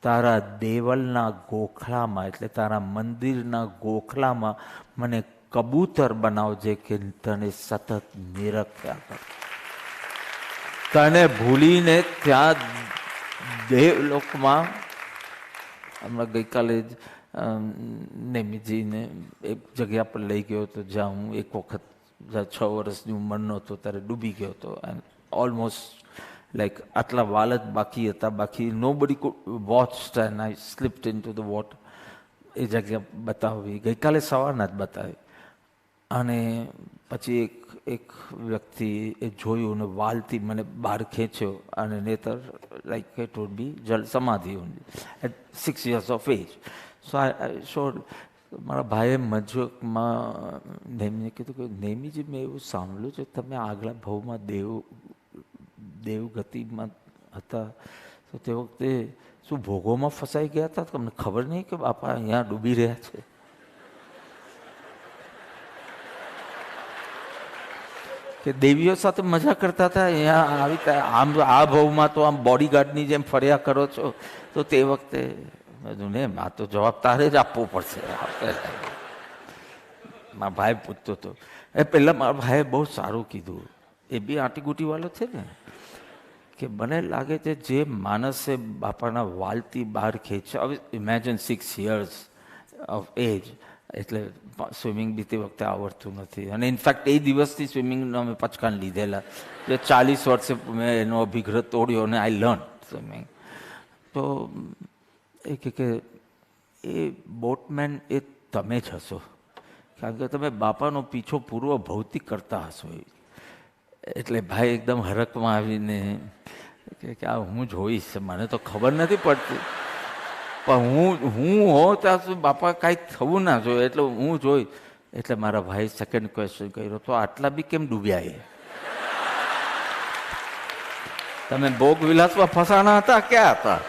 તારા દેવલના ગોખલામાં એટલે તારા મંદિરના ગોખલામાં મને કબૂતર બનાવજે કે તને સતત નિરખ્યા કર. તને ભૂલીને ત્યાં દેવલોકમાં, હમણાં ગઈકાલે જ નેમીજીને એક જગ્યા પર લઈ ગયો હતો જ્યાં હું એક વખત 6 વર્ષની ઉંમરનો હતો ત્યારે ડૂબી ગયો હતો. એન્ડ ઓલમોસ્ટ લાઈક આટલા વાલ જ બાકી હતા, બાકી nobody watched and I slipped into the water. એ જગ્યા બતાવી, ગઈકાલે સવારના જ બતાવી. અને પછી એક વ્યક્તિ એ જોયું ને વાલથી મને બહાર ખેંચ્યો અને neither like it would be જલ સમાધિ only at 6 years of age. So I showed. મારા ભાઈએ મજોકમાં નેમીને કીધું કે નેમીજી મેં એવું સાંભળ્યું છે તમે આગલા ભાવમાં દેવગતિમાં હતા, તો તે વખતે શું ભોગોમાં ફસાઈ ગયા હતા? તમને ખબર નહીં કે બાપા અહીંયા ડૂબી રહ્યા છે? કે દેવીઓ સાથે મજા કરતા હતા, અહીંયા આવી આમ આ ભાવમાં તો આમ બોડીગાર્ડની જેમ ફર્યા કરો છો. તો તે વખતે ને આ તો જવાબ તારે જ આપવો પડશે. મારા ભાઈ પૂછતો હતો. એ પહેલાં મારા ભાઈએ બહુ સારું કીધું, એ બી આંટીગુટી વાળો છે ને, કે મને લાગે છે જે માણસે બાપાના વાલથી બહાર ખેંચ્યા. હવે ઇમેજિન 6 years ઓફ એજ, એટલે સ્વિમિંગ બી તે વખતે આવડતું નથી. અને ઇનફેક્ટ એ દિવસથી સ્વિમિંગનો અમે પચકાન લીધેલા. જે 40 વર્ષે મેં એનો અભિગ્રહ તોડ્યો અને આઈ લર્ન સ્વિમિંગ. તો એ કે એ બોટમેન એ તમે જ હશો, કારણ કે તમે બાપાનો પીછો પૂર્વ ભૌતિક કરતા હશો. એટલે ભાઈ એકદમ હરકમાં આવીને કે આ હું જોઈશ, મને તો ખબર નથી પડતી, પણ હું હોઉં ત્યાં સુધી બાપા કાંઈક થવું ના જોઈએ, એટલે હું જોઈશ. એટલે મારા ભાઈ સેકન્ડ ક્વેશ્ચન કર્યો, તો આટલા બી કેમ ડૂબ્યા? એ તમે ભોગ વિલાસમાં ફસાણા હતા, ક્યાં હતા?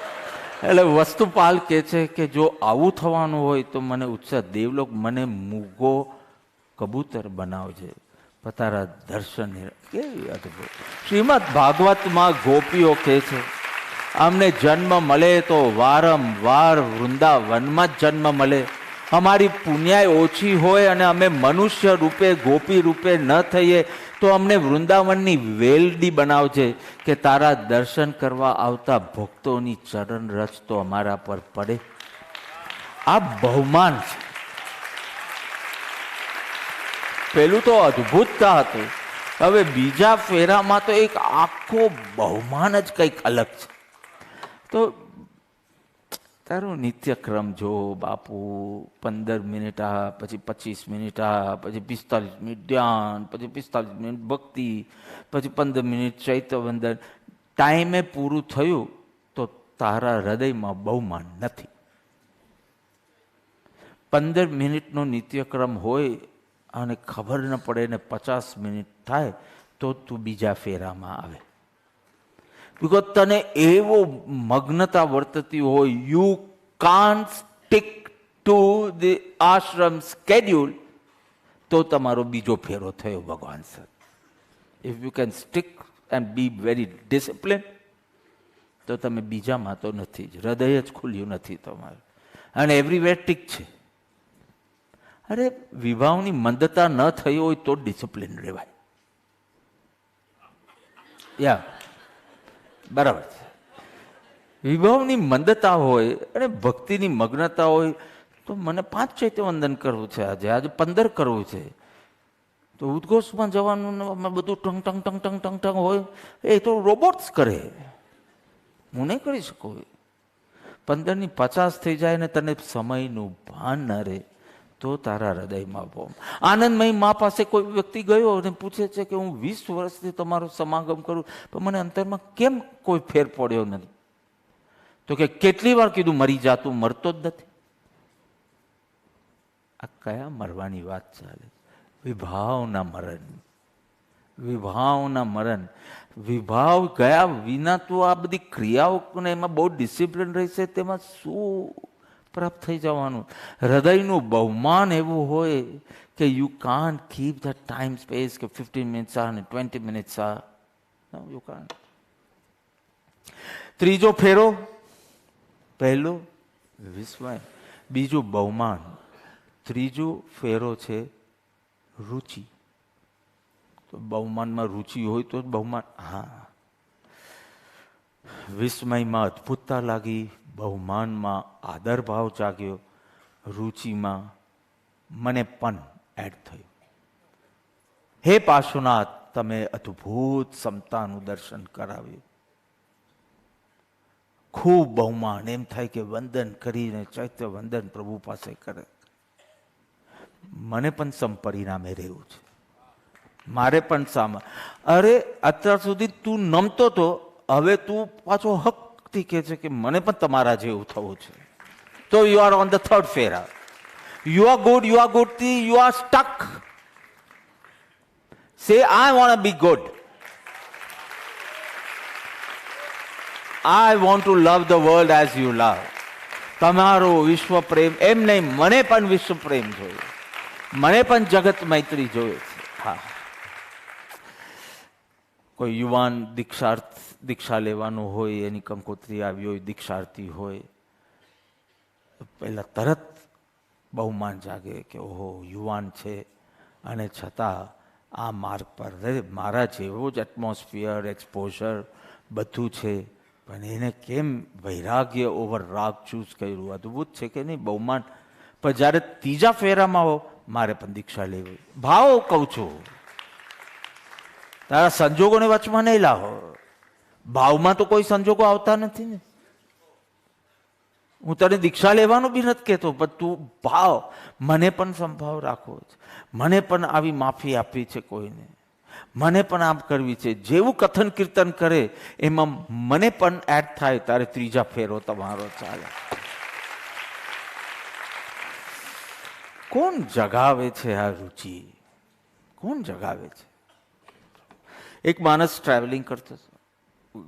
એટલે વસ્તુપાલ કહે છે કે જો આવું થવાનું હોય તો મને ઉત્સાહ દેવલોક મને મૂગો કબૂતર બનાવજે, તારા દર્શન. કેવી અદભુત! શ્રીમદ ભાગવતમાં ગોપીઓ કહે છે અમને જન્મ મળે તો વારંવાર વૃંદાવનમાં જ જન્મ મળે. અમારી પુણ્યાય ઓછી હોય અને અમે મનુષ્ય રૂપે ગોપી રૂપે ન થઈએ તો અમને વૃંદાવનની વેલડી બનાવજે કે તારા દર્શન કરવા આવતા ભક્તોની ચરણ રચ તો અમારા પર પડે. આ બહુમાન છે. પેલું તો અદ્ભુતતા હતું, હવે બીજા ફેરામાં તો એક આખો બહુમાન જ કંઈક અલગ છે. તો તારો નિત્યક્રમ જો બાપુ, 15 મિનિટ આ, પછી 25 મિનિટ આ, પછી 45 મિનિટ ધ્યાન, પછી 45 મિનિટ ભક્તિ, પછી 15 મિનિટ ચૈત્યવંદન. ટાઈમે પૂરું થયું તો તારા હૃદયમાં બહુમાન નથી. 15 મિનિટનો નિત્યક્રમ હોય અને ખબર ન પડે ને 50 મિનિટ થાય તો તું બીજા ફેરામાં આવે. બિકોઝ તને એવો મગ્નતા વર્તતી હોય, you can't stick to the Ashram schedule, તો તમારો બીજો ફેરો થયો ભગવાન sir. If you can stick and be very discipline, તો તમે બીજામાં તો નથી જ, હૃદય જ ખુલ્યું નથી તમારું, અને એવરીવેર ટીક છે. અરે વિવાહની મંદતા ન થઈ હોય તો ડિસિપ્લિન રહેવાય. યા બરાબર છે. વિભાવની મંદતા હોય અને ભક્તિની મગ્નતા હોય તો મને 5 ચૈત્યવંદન કરવું છે, આજે 15 કરવું છે, તો ઉદ્ઘોષમાં જવાનું બધું tongue tongue tongue tongue tongue tongue હોય, એ તો રોબોટ્સ કરે, હું નહીં કરી શકું. 15 ની 50 થઈ જાય ને તને સમયનું ભાન ન રહે તો તારા હૃદયમાં બહુ. આનંદમય મા પાસે કોઈ વ્યક્તિ ગયો અને પૂછે છે કે હું 20 વર્ષથી તમારો સમાગમ કરું, પણ મને અંતરમાં કેમ કોઈ ફેર પડ્યો નથી? તો કે કેટલી વાર કીધું મરી જા, તું મરતો જ નથી. આ કયા મરવાની વાત ચાલે? વિભાવના મરણ, વિભાવના મરણ. વિભાવ ગયા વિના તું આ બધી ક્રિયાઓ ને એમાં બહુ ડિસિપ્લિન રહેશે, તેમાં શું પ્રાપ્ત થઈ જવાનું? હૃદયનું બહુમાન એવું હોય કે you can't keep the time space કે 15 મિનિટ્સ આ ને 20 મિનિટ્સ આ, યુ કાન્ટ. ત્રીજો ફેરો, પહેલો વિસ્મય, બીજું બહુમાન, ત્રીજો ફેરો છે રુચિ. તો બહુમાનમાં રુચિ હોય તો બહુમાન. હા, વિસ્મયમાં અદ્ભુતતા લાગી, બહુમાનમાં આદર ભાવ જાગ્યો, રુચિમાં મને પણ એડ થયું. હે પાર્શ્વનાથ, તમે અદ્ભુત સમતાનું દર્શન કરાવ્યું. ખૂબ બહુમાન, એમ થાય કે વંદન કરીને ચૈત્ય વંદન પ્રભુ પાસે કરે. મને પણ સમપરિણામે રહેવું છે, મારે પણ સામા. અરે અત્યાર સુધી તું નમતો તો, હવે તું પાછો હકથી કહે છે કે મને પણ તમારા જેવું થવું છે. તો you are on the third ફેરા. You are good, you are good, you are stuck. Say I want be good. I want to love the world as you love. તમારો વિશ્વ પ્રેમ, એમ નહીં, મને પણ વિશ્વ પ્રેમ જોઈએ, મને પણ જગત મૈત્રી જોઈએ છે. હા, કોઈ યુવાન દીક્ષા લેવાનું હોય, એની કંકોત્રી આવી હોય, દીક્ષાર્થી હોય, પહેલા તરત બહુમાન જાગે કે ઓહો યુવાન છે અને છતાં આ માર્ગ પર મારા જેવો જ એટમોસ્ફિયર, એક્સપોઝર બધું છે, પણ એને કેમ વૈરાગ્ય ઓવર રાગ ચૂઝ કર્યું? અદ્ભુત છે કે નહીં બહુમાન. પણ જ્યારે ત્રીજા ફેરામાં હો, મારે પણ દીક્ષા લેવી. ભાવ કહું છું, તારા સંજોગોને વચમાં નહીં લાવો. ભાવમાં તો કોઈ સંજોગો આવતા નથી ને. હું તને દીક્ષા લેવાનું બી નથી કહેતો, પણ તું ભાવ, મને પણ સંભાવ રાખવો છે, મને પણ આવી માફી આપવી છે કોઈને, મને પણ આમ કરવી છે. જેવું કથન કીર્તન કરે એમાં મને પણ એડ થાય, તારે ત્રીજા ફેરો તમારો ચાલે. કોણ જગાવે છે આ રુચિ? કોણ જગાવે છે? એક માણસ ટ્રાવેલિંગ કરતો હતો,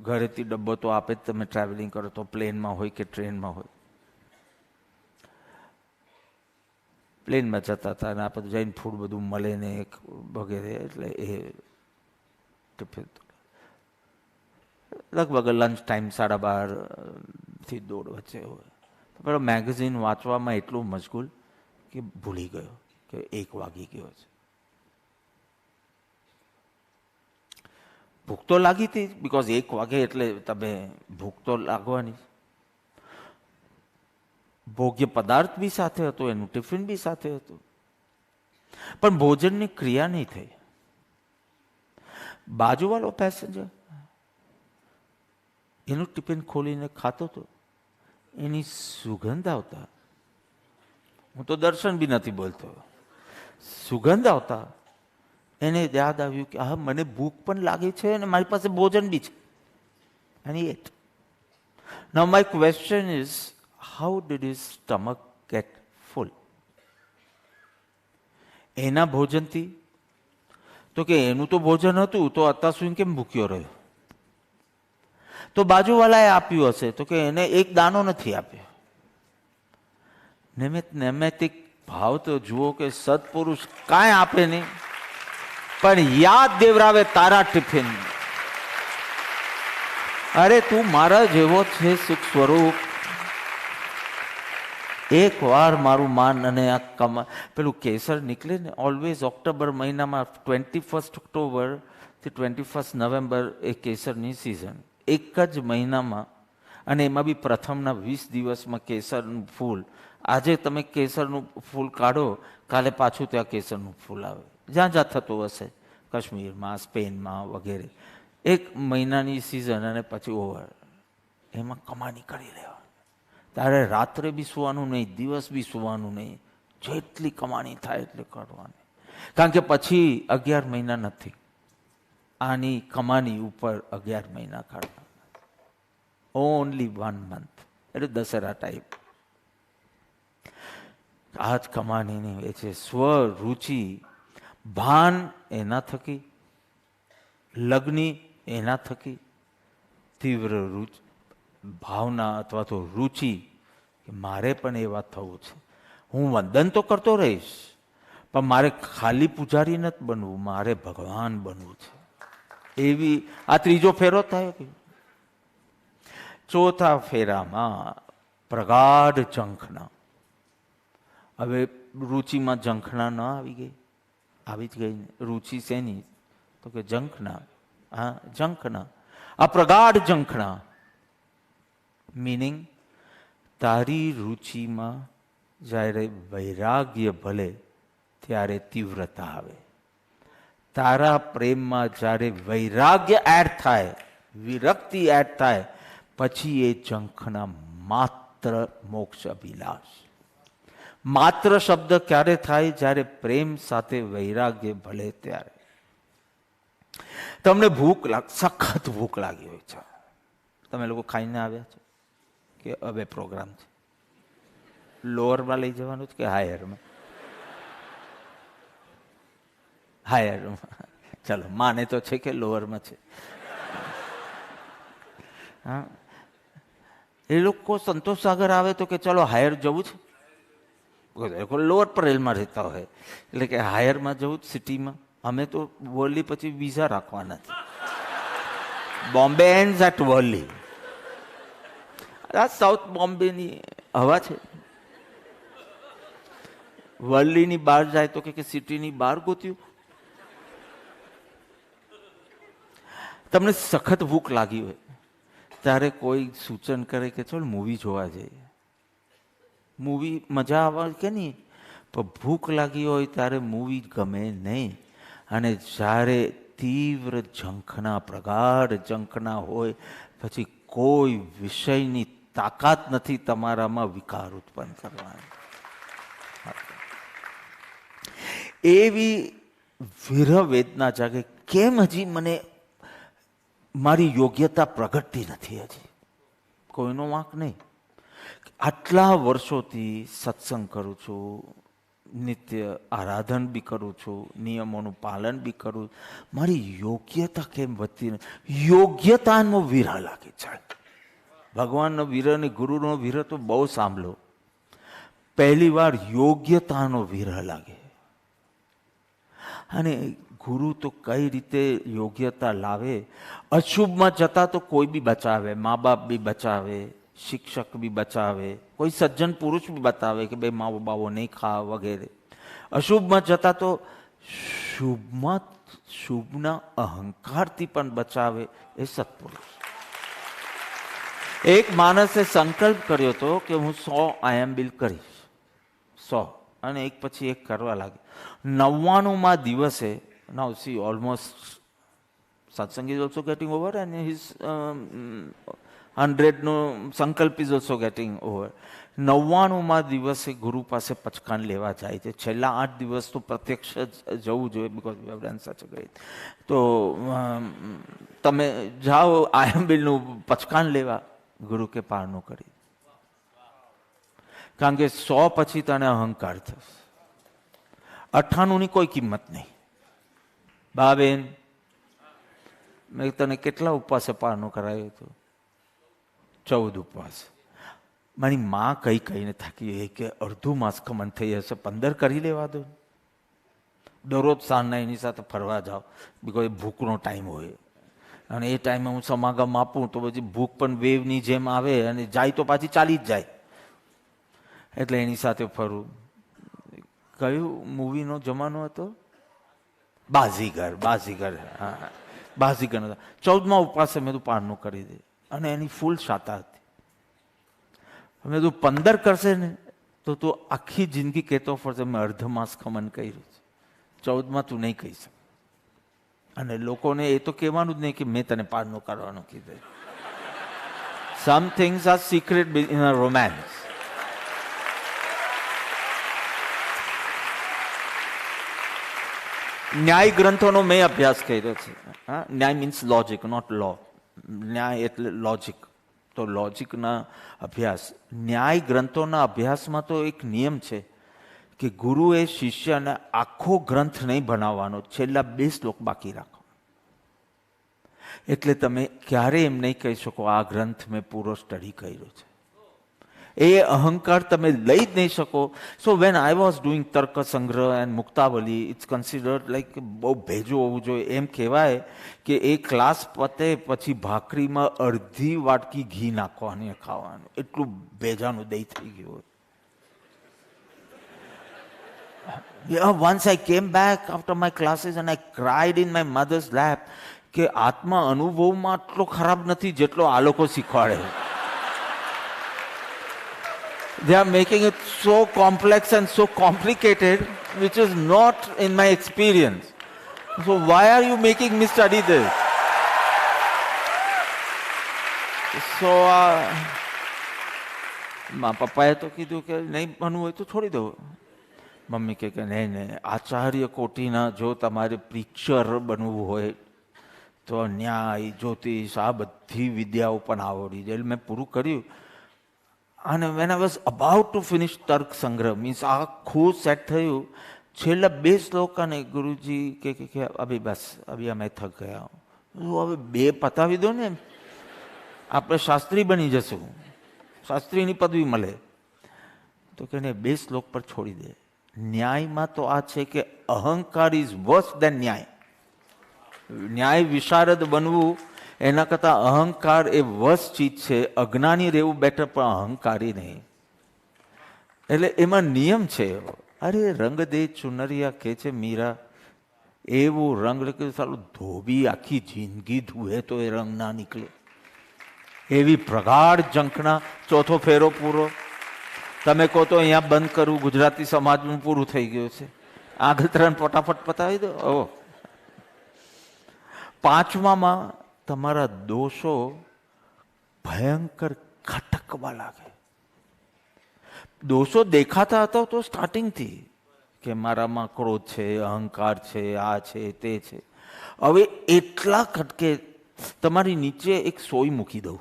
ઘરેથી ડબ્બો તો આપે જ, તમે ટ્રાવેલિંગ કરો તો પ્લેનમાં હોય કે ટ્રેનમાં હોય. પ્લેનમાં જતા હતા અને આપણે જઈને ફૂડ બધું મળે ને વગેરે, એટલે એ લગભગ લંચ ટાઈમ 12:30 થી 1:30 વચ્ચે હોય. પેલો મેગઝીન વાંચવામાં એટલું મશગુલ કે ભૂલી ગયો કે 1 વાગી ગયો છે. ભૂખ તો લાગી હતી, બિકોઝ 1 વાગે એટલે તમે ભૂખ તો લાગવાની. ભોગ્ય પદાર્થ બી સાથે હતો, એનું ટિફિન બી સાથે હતું, પણ ભોજનની ક્રિયા નહીં થઈ. બાજુવાળો પેસેન્જર એનું ટિફિન ખોલીને ખાતો હતો, એની સુગંધ આવતા, હું તો દર્શન બી નથી બોલતો, સુગંધ આવતા એને યાદ આવ્યું કે હા મને ભૂખ પણ લાગી છે અને મારી પાસે ભોજન બી છે. And he ate. Now my question is, how did his stomach get full? એના ભોજનથી? તો કે એનું તો ભોજન હતું તો અત્યાર સુધી કેમ ભૂખ્યો રહ્યો? તો બાજુવાળાએ આપ્યું હશે તો કે એને એક દાણો નથી આપ્યો. નૈમિત્તિક ભાવ તો જુઓ કે સત્પુરુષ કાંઈ આપે નહીં, પણ યાદ દેવરાવે તારા ટિફિન. અરે તું મારા જેવો છે સુખ સ્વરૂપ, એક વાર મારું માન. અને આ પેલું કેસર નીકળે ને ઓલવેઝ ઓક્ટોબર મહિનામાં 21 ઓક્ટોબર થી 21 નવેમ્બર એ કેસરની સિઝન, એક જ મહિનામાં. અને એમાં બી પ્રથમના 20 દિવસમાં કેસરનું ફૂલ. આજે તમે કેસરનું ફૂલ કાઢો, કાલે પાછું ત્યાં કેસરનું ફૂલ આવે. જ્યાં જ્યાં થતું હશે, કાશ્મીરમાં, સ્પેનમાં વગેરે. એક મહિનાની સિઝન અને પછી ઓવર. એમાં કમાણી કરી લેવા. તારે રાત્રે બી સુવાનું નહીં, દિવસ બી સુવાનું નહીં, જેટલી કમાણી થાય એટલે કરવાની. કારણ કે પછી 11 મહિના નથી, આની કમાણી ઉપર 11 મહિના કાઢવા. ઓનલી 1 month, એટલે દશેરા ટાઈપ. આ જ કમાણીની એ છે સ્વરુચિ. ભાન એના થકી, લગ્ની એના થકી, તીવ્ર ભાવના અથવા તો રુચિ કે મારે પણ એવા થવું છે. હું વંદન તો કરતો રહીશ, પણ મારે ખાલી પૂજારી નથી બનવું, મારે ભગવાન બનવું છે. એવી આ ત્રીજો ફેરો થાય. ચોથા ફેરામાં પ્રગાઢ ઝંખના. હવે રુચિમાં ઝંખના ન આવી ગઈ? આવી જ ગઈ. રુચિ શેની? તો કે ઝંખના. હા, ઝંખના. આ પ્રગાઢ ઝંખના મીનિંગ તારી રુચિમાં જ્યારે વૈરાગ્ય ભલે ત્યારે તીવ્રતા આવે. તારા પ્રેમમાં જ્યારે વૈરાગ્ય એડ થાય, વિરક્તિ એડ થાય, પછી એ ઝંખના માત્ર મોક્ષ અભિલાષ. માત્ર શબ્દ ક્યારે થાય? જ્યારે પ્રેમ સાથે વૈરાગ્ય ભલે ત્યારે. તમને ભૂખ સખત ભૂખ લાગી હોય છે, તમે લોકો ખાઈને આવ્યા છો કે હવે પ્રોગ્રામ છે? લોઅરમાં લઈ જવાનું છે કે હાયરમાં? હાયરમાં. ચલો, માને તો છે કે લોઅરમાં છે. હા, એ લોકો સંતોષ સાગર આવે તો કે ચલો હાયર જવું છે. લોઅર પરેલમાં રહેતા હોય એટલે કે હાયરમાં જવું જ સિટીમાં. અમે તો વર્લી પછી વિઝા રાખવા નથી. Bombay ends at Worli. આ સાઉથ બોમ્બેની હવા છે. વર્લીની બહાર જાય તો કે સિટીની બહાર ગોત્યું. તમને સખત ભૂખ લાગી હોય ત્યારે કોઈ સૂચન કરે કે ચલ મૂવી જોવા જઈએ. મૂવી મજા આવે કે નહીં, પણ ભૂખ લાગી હોય ત્યારે મૂવી ગમે નહીં. અને જ્યારે તીવ્ર ઝંખના, પ્રગાઢ ઝંખના હોય, પછી કોઈ વિષયની તાકાત નથી તમારામાં વિકાર ઉત્પન્ન કરવાની. એવી વિરહ વેદના જાગે, કેમ હજી મને મારી યોગ્યતા પ્રગટતી નથી? હજી કોઈનો વાંક નહીં. આટલા વર્ષોથી સત્સંગ કરું છું, નિત્ય આરાધન બી કરું છું, નિયમોનું પાલન બી કરું, મારી યોગ્યતા કેમ વધતી નથી? યોગ્યતાનો વિરહ લાગે છે. ભગવાનનો વિરહ ને ગુરુનો વિરહ તો બહુ સાંભળો, પહેલી વાર યોગ્યતાનો વિરહ લાગે. અને ગુરુ તો કઈ રીતે યોગ્યતા લાવે? અશુભમાં જતા તો કોઈ બી બચાવે, મા બાપ બી બચાવે, શિક્ષક બી બચાવે, કોઈ સજ્જન પુરુષ બી બતાવે કે ભાઈ મા બાબો નહીં ખા વગેરે. અશુભમાં જતા તો શુભના અહંકારથી પણ બચાવે એ સત્પુરુષ. એક માણસે સંકલ્પ કર્યો હતો કે હું 100 IM બિલ કરીશ, 100, અને એક પછી એક કરવા લાગે. 99મા દિવસે, now see almost satsang is also getting over and his 100નો સંકલ્પ ઇઝ ઓલ્સો ગેટિંગ ઓવર. 99માં દિવસે ગુરુ પાસે પચકાન લેવા જાય છે. છેલ્લા 8 દિવસ તો પ્રત્યક્ષ જવું જોઈએ, બિકોઝ વી હેવ ડન સચ અ ગ્રેટ. તો તમે જાઓ આયંબિલનું પચકાન લેવા, ગુરુ કે પારનું કરી. કારણ કે 100 પછી તને અહંકાર થશે. 98ની કોઈ કિંમત નહીં. બાબેન, મેં તને કેટલા ઉપવાસે પારનું કરાયું હતું? 14 ઉપવાસ. મારી માં કહીને થાકી કે અડધું માસ કમન થઈ હશે, 15 કરી લેવા દો. દરરોજ સાંજના એની સાથે ફરવા જાઓ, બિકોઝ ભૂખનો ટાઈમ હોય અને એ ટાઈમે હું સમાગમ આપું તો પછી ભૂખ પણ વેવની જેમ આવે અને જાય તો પાછી ચાલી જ જાય. એટલે એની સાથે ફરું. કયું મૂવીનો જમાનો હતો? બાઝીગર. હા, બાઝીગર હતા. 14મા ઉપવાસે મેં તો પારનું કરી દે અને એની ફૂલ શાતા હતી. મેં તું 15 કરશે ને તો તું આખી જિંદગી કહેતો ફરશે મેં અર્ધ માસ ખમન કર્યું છે. 14માં તું નહીં કહી શકે. અને લોકોને એ તો કહેવાનું જ નહીં કે મેં તને પારનું કરવાનું કીધું. Some things are secret in a romance. ન્યાય ગ્રંથોનો મેં અભ્યાસ કર્યો છે. હા, ન્યાય મીન્સ લોજિક, નોટ લો. ન્યાય એટલે લોજિક. તો લોજિકના અભ્યાસ, ન્યાય ગ્રંથોના અભ્યાસમાં તો એક નિયમ છે કે ગુરુએ શિષ્યને આખો ગ્રંથ નહીં ભણાવવાનો, છેલ્લા 2 શ્લોક બાકી રાખો. એટલે તમે ક્યારેય એમ નહીં કહી શકો આ ગ્રંથ મેં પૂરો સ્ટડી કર્યો છે. એ અહંકાર તમે લઈ જ નહીં શકો. So when I was doing તર્ક સંગ્રહ એન્ડ મુક્તાવલી, ઇટ્સ કન્સિડર્ડ લાઈક બહુ ભેજું હોવું જોઈએ. એમ કહેવાય કે એ ક્લાસ પતે પછી ભાખરીમાં અડધી વાટકી ઘી નાખવાની ખાવાનું, એટલું ભેજાનું દહીં થઈ ગયું. Once I came back after my classes and I cried in my mother's lap કે આત્મા અનુભવમાં આટલો ખરાબ નથી જેટલો આ લોકો શીખવાડે. They are making it so complex and so complicated, which is not in my experience. So why are you making me study this? So મારા પપ્પાએ તો કીધું કે નહીં બનવું હોય તો છોડી દો. મમ્મી કે નહીં, આચાર્ય કોટીના જો તમારે પ્રીચર બનવું હોય તો ન્યાય, જ્યોતિષ, આ બધી વિદ્યાઓ પણ આવડી જાય. મેં પૂરું કર્યું. અને when I was about two finish તર્ક સંગ્રહ, મીન્સ આખું સેટ થયું, છેલ્લા 2 શ્લોક અને ગુરુજી કે અભી બસ અભી અમે થક ગયા. હવે 2 પતાવી દો ને, આપણે શાસ્ત્રી બની જશું, શાસ્ત્રીની પદવી મળે. તો કે 2 શ્લોક પર છોડી દે. ન્યાયમાં તો આ છે કે અહંકાર ઇઝ વર્સ દેન ન્યાય. ન્યાય વિશારદ બનવું એના કરતાં અહંકાર એ વર્સ ચીજ છે. અજ્ઞાની રહેવું બેટર, પણ અહંકારી નહીં. એટલે એમાં નિયમ છે. અરે રંગ દે ચુનરિયા કે છે મીરા, એવું રંગ કે સારું ધોબી આખી જિંદગી ધુએ તો એ રંગ ના નીકળે. એવી પ્રગાઢ ઝંખના. 4થો ફેરો પૂરો. તમે કહો તો અહીંયા બંધ કરવું, ગુજરાતી સમાજનું પૂરું થઈ ગયું છે. આગળ 3 ફટાફટ પતાવી દો. 5માં તમારા દોષો ભયંકર ખટકવા લાગે. દોષો દેખાતા હતા તો સ્ટાર્ટિંગથી કે મારામાં ક્રોધ છે, અહંકાર છે, આ છે, તે છે. હવે એટલા ખટકે તમારી નીચે એક સોય મૂકી દઉં.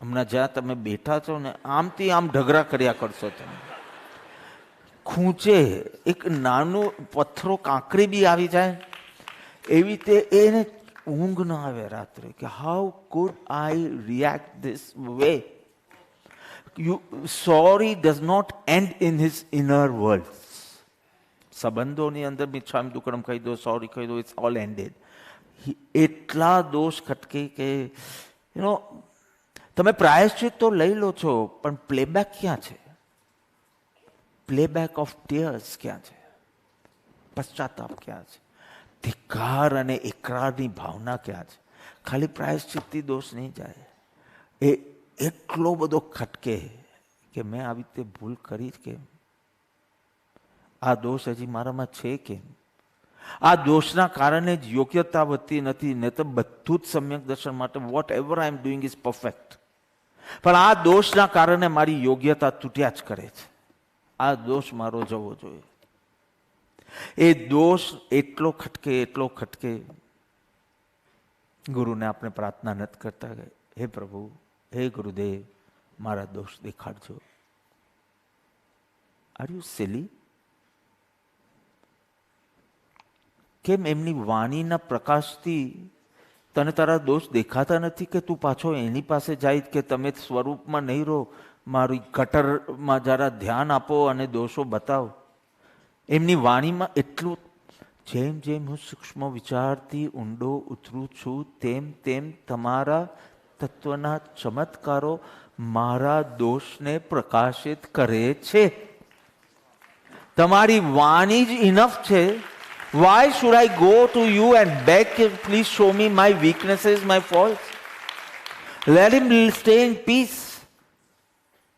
હમણાં જ્યાં તમે બેઠા છો ને, આમથી આમ ઢગરા કર્યા કરશો તમે. ખૂંચે એક નાનું પથ્થરો, કાંકરી બી આવી જાય. એવી રીતે એને ઊંઘ ન આવે રાત્રે કે how could I react this way. Sorry does not end in his inner world. સંબંધોની અંદર મિચ્છામી દુક્કડમ કહી દો, સોરી કહી દો, ઇટ્સ ઓલ એન્ડેડ. એટલા દોષ ખટકે કે યુ નો, તમે પ્રાયશ્ચિત તો લઈ લો છો, પણ પ્લેબેક ક્યાં છે? પ્લેબેક ઓફ ટીયર્સ ક્યાં છે? પશ્ચાતાપ ક્યાં છે? ધિક્કાર અને એકરારની ભાવના ક્યાં છે? ખાલી પ્રાયશ્ચિતથી દોષ નહીં જાય. એ એટલો બધો ખટકે કે મેં આવી રીતે ભૂલ કરી કેમ? આ દોષ હજી મારામાં છે કેમ? આ દોષના કારણે જ યોગ્યતા વધતી નથી. નહીં તો બધું જ સમ્યક દર્શન માટે whatever I am doing is perfect. પણ આ દોષના કારણે મારી યોગ્યતા તૂટ્યા જ કરે છે. આ દોષ મારો જવો જોઈએ. એ દોષ એટલો ખટકે ગુરુને આપણે પ્રાર્થના નથી કરતા કે હે પ્રભુ, હે ગુરુદેવ, મારા દોષ દેખાડજો. Are you silly? કેમ એમની વાણીના પ્રકાશથી તને તારા દોષ દેખાતા નથી કે તું પાછો એની પાસે જાય કે તમે સ્વરૂપમાં નહીં રહો, મારી ગટરમાં જરા ધ્યાન આપો અને દોષો બતાવો? એમની વાણીમાં એટલું, જેમ જેમ હું સૂક્ષ્મ વિચારથી ઊંડો ઉતરું છું તેમ તેમ તમારા તત્વના ચમત્કારો મારા દોષને પ્રકાશિત કરે છે. તમારી વાણી જ ઇનફ છે. Why should I go to you and beg, please show me my weaknesses, my faults? Let him stay in peace.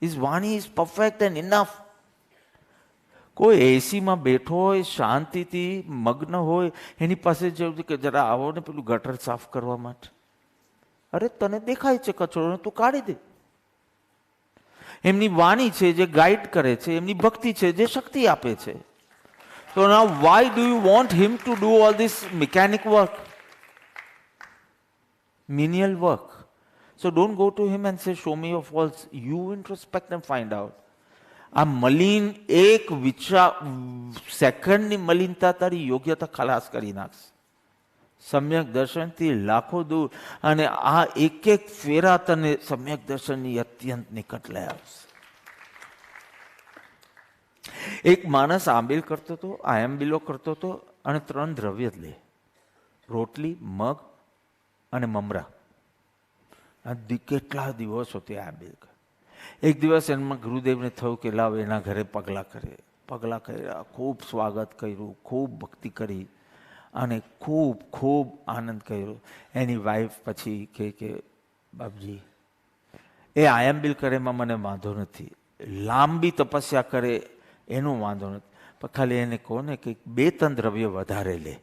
His Vani is perfect and enough. કોઈ એસીમાં બેઠો હોય, શાંતિથી મગ્ન હોય, એની પાસે જવું કે જરા આવો ને પેલું ગટર સાફ કરવા માટે. અરે તને દેખાય છે કચરો, તું કાઢી દે. એમની વાણી છે જે ગાઈડ કરે છે, એમની ભક્તિ છે જે શક્તિ આપે છે. So now why do you want him to do all this mechanic work? Menial work. So don't go to him and say, show me your faults. You introspect and find out. આ મલિન એક સેકન્ડની મલિનતા તારી યોગ્યતા ખલાસ કરી નાખશે. સમ્યક દર્શનથી લાખો દૂર, અને આ એક એક ફેરા તને સમ્યક દર્શનની અત્યંત નિકટ લઈ આવશે. એક માણસ આંબીલ કરતો હતો, આયંબીલો કરતો હતો, અને 3 દ્રવ્ય જ લે: રોટલી, મગ અને મમરા. કેટલા દિવસો તે આંબીલ કરે. એક દિવસ એમાં ગુરુદેવને થયું કે લાવ એના ઘરે પગલાં કરે. પગલાં કર્યા, ખૂબ સ્વાગત કર્યું, ખૂબ ભક્તિ કરી અને ખૂબ ખૂબ આનંદ કર્યો. એની વાઈફ પછી કે બાપજી, એ આયંબીલ કરે એમાં મને વાંધો નથી, લાંબી તપસ્યા કરે એનો વાંધો નથી, પણ ખાલી એને કહો ને કે 2-3 દ્રવ્ય વધારે લે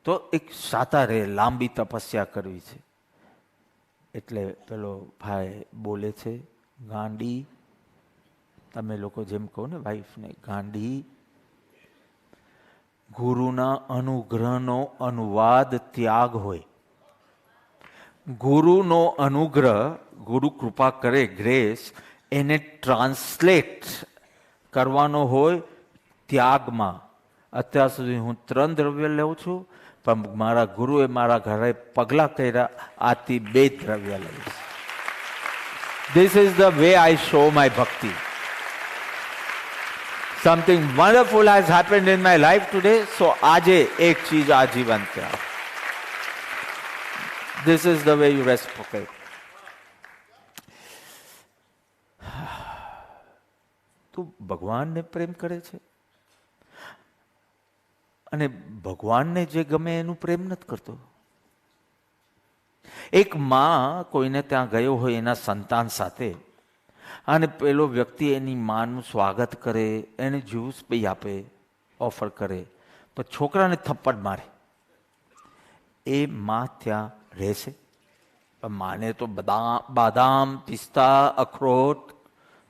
તો એક સાતા રહે, લાંબી તપસ્યા કરવી છે. એટલે પેલો ભાઈ બોલે છે, ગાંડી, તમે લોકો જેમ કહો ને વાઈફને, ગાંડી, ગુરુના અનુગ્રહનો અનુવાદ ત્યાગ હોય. ગુરુનો અનુગ્રહ, ગુરુ કૃપા કરે, ગ્રેસ, એને ટ્રાન્સલેટ કરવાનો હોય ત્યાગમાં. અત્યાર સુધી હું 3 દ્રવ્ય લઉં છું, પણ મારા ગુરુએ મારા ઘરે પગલાં કર્યા, આથી 2 દ્રવ્ય લઈશ. This is the way I show my bhakti. Something wonderful has happened in my life today, so આજે એક ચીજ આજીવન ત્યાં. This is the way you reciprocate. તું ભગવાનને પ્રેમ કરે છે, અને ભગવાનને જે ગમે એનું પ્રેમ નથી કરતો. એક માં કોઈને ત્યાં ગયો હોય એના સંતાન સાથે, અને પેલો વ્યક્તિ એની માનું સ્વાગત કરે, એને જ્યુસ પી આપે, ઓફર કરે, પણ છોકરાને થપ્પડ મારે. એ માં ત્યાં રહેશે? પણ માને તો બાદામ, પિસ્તા, અખરોટ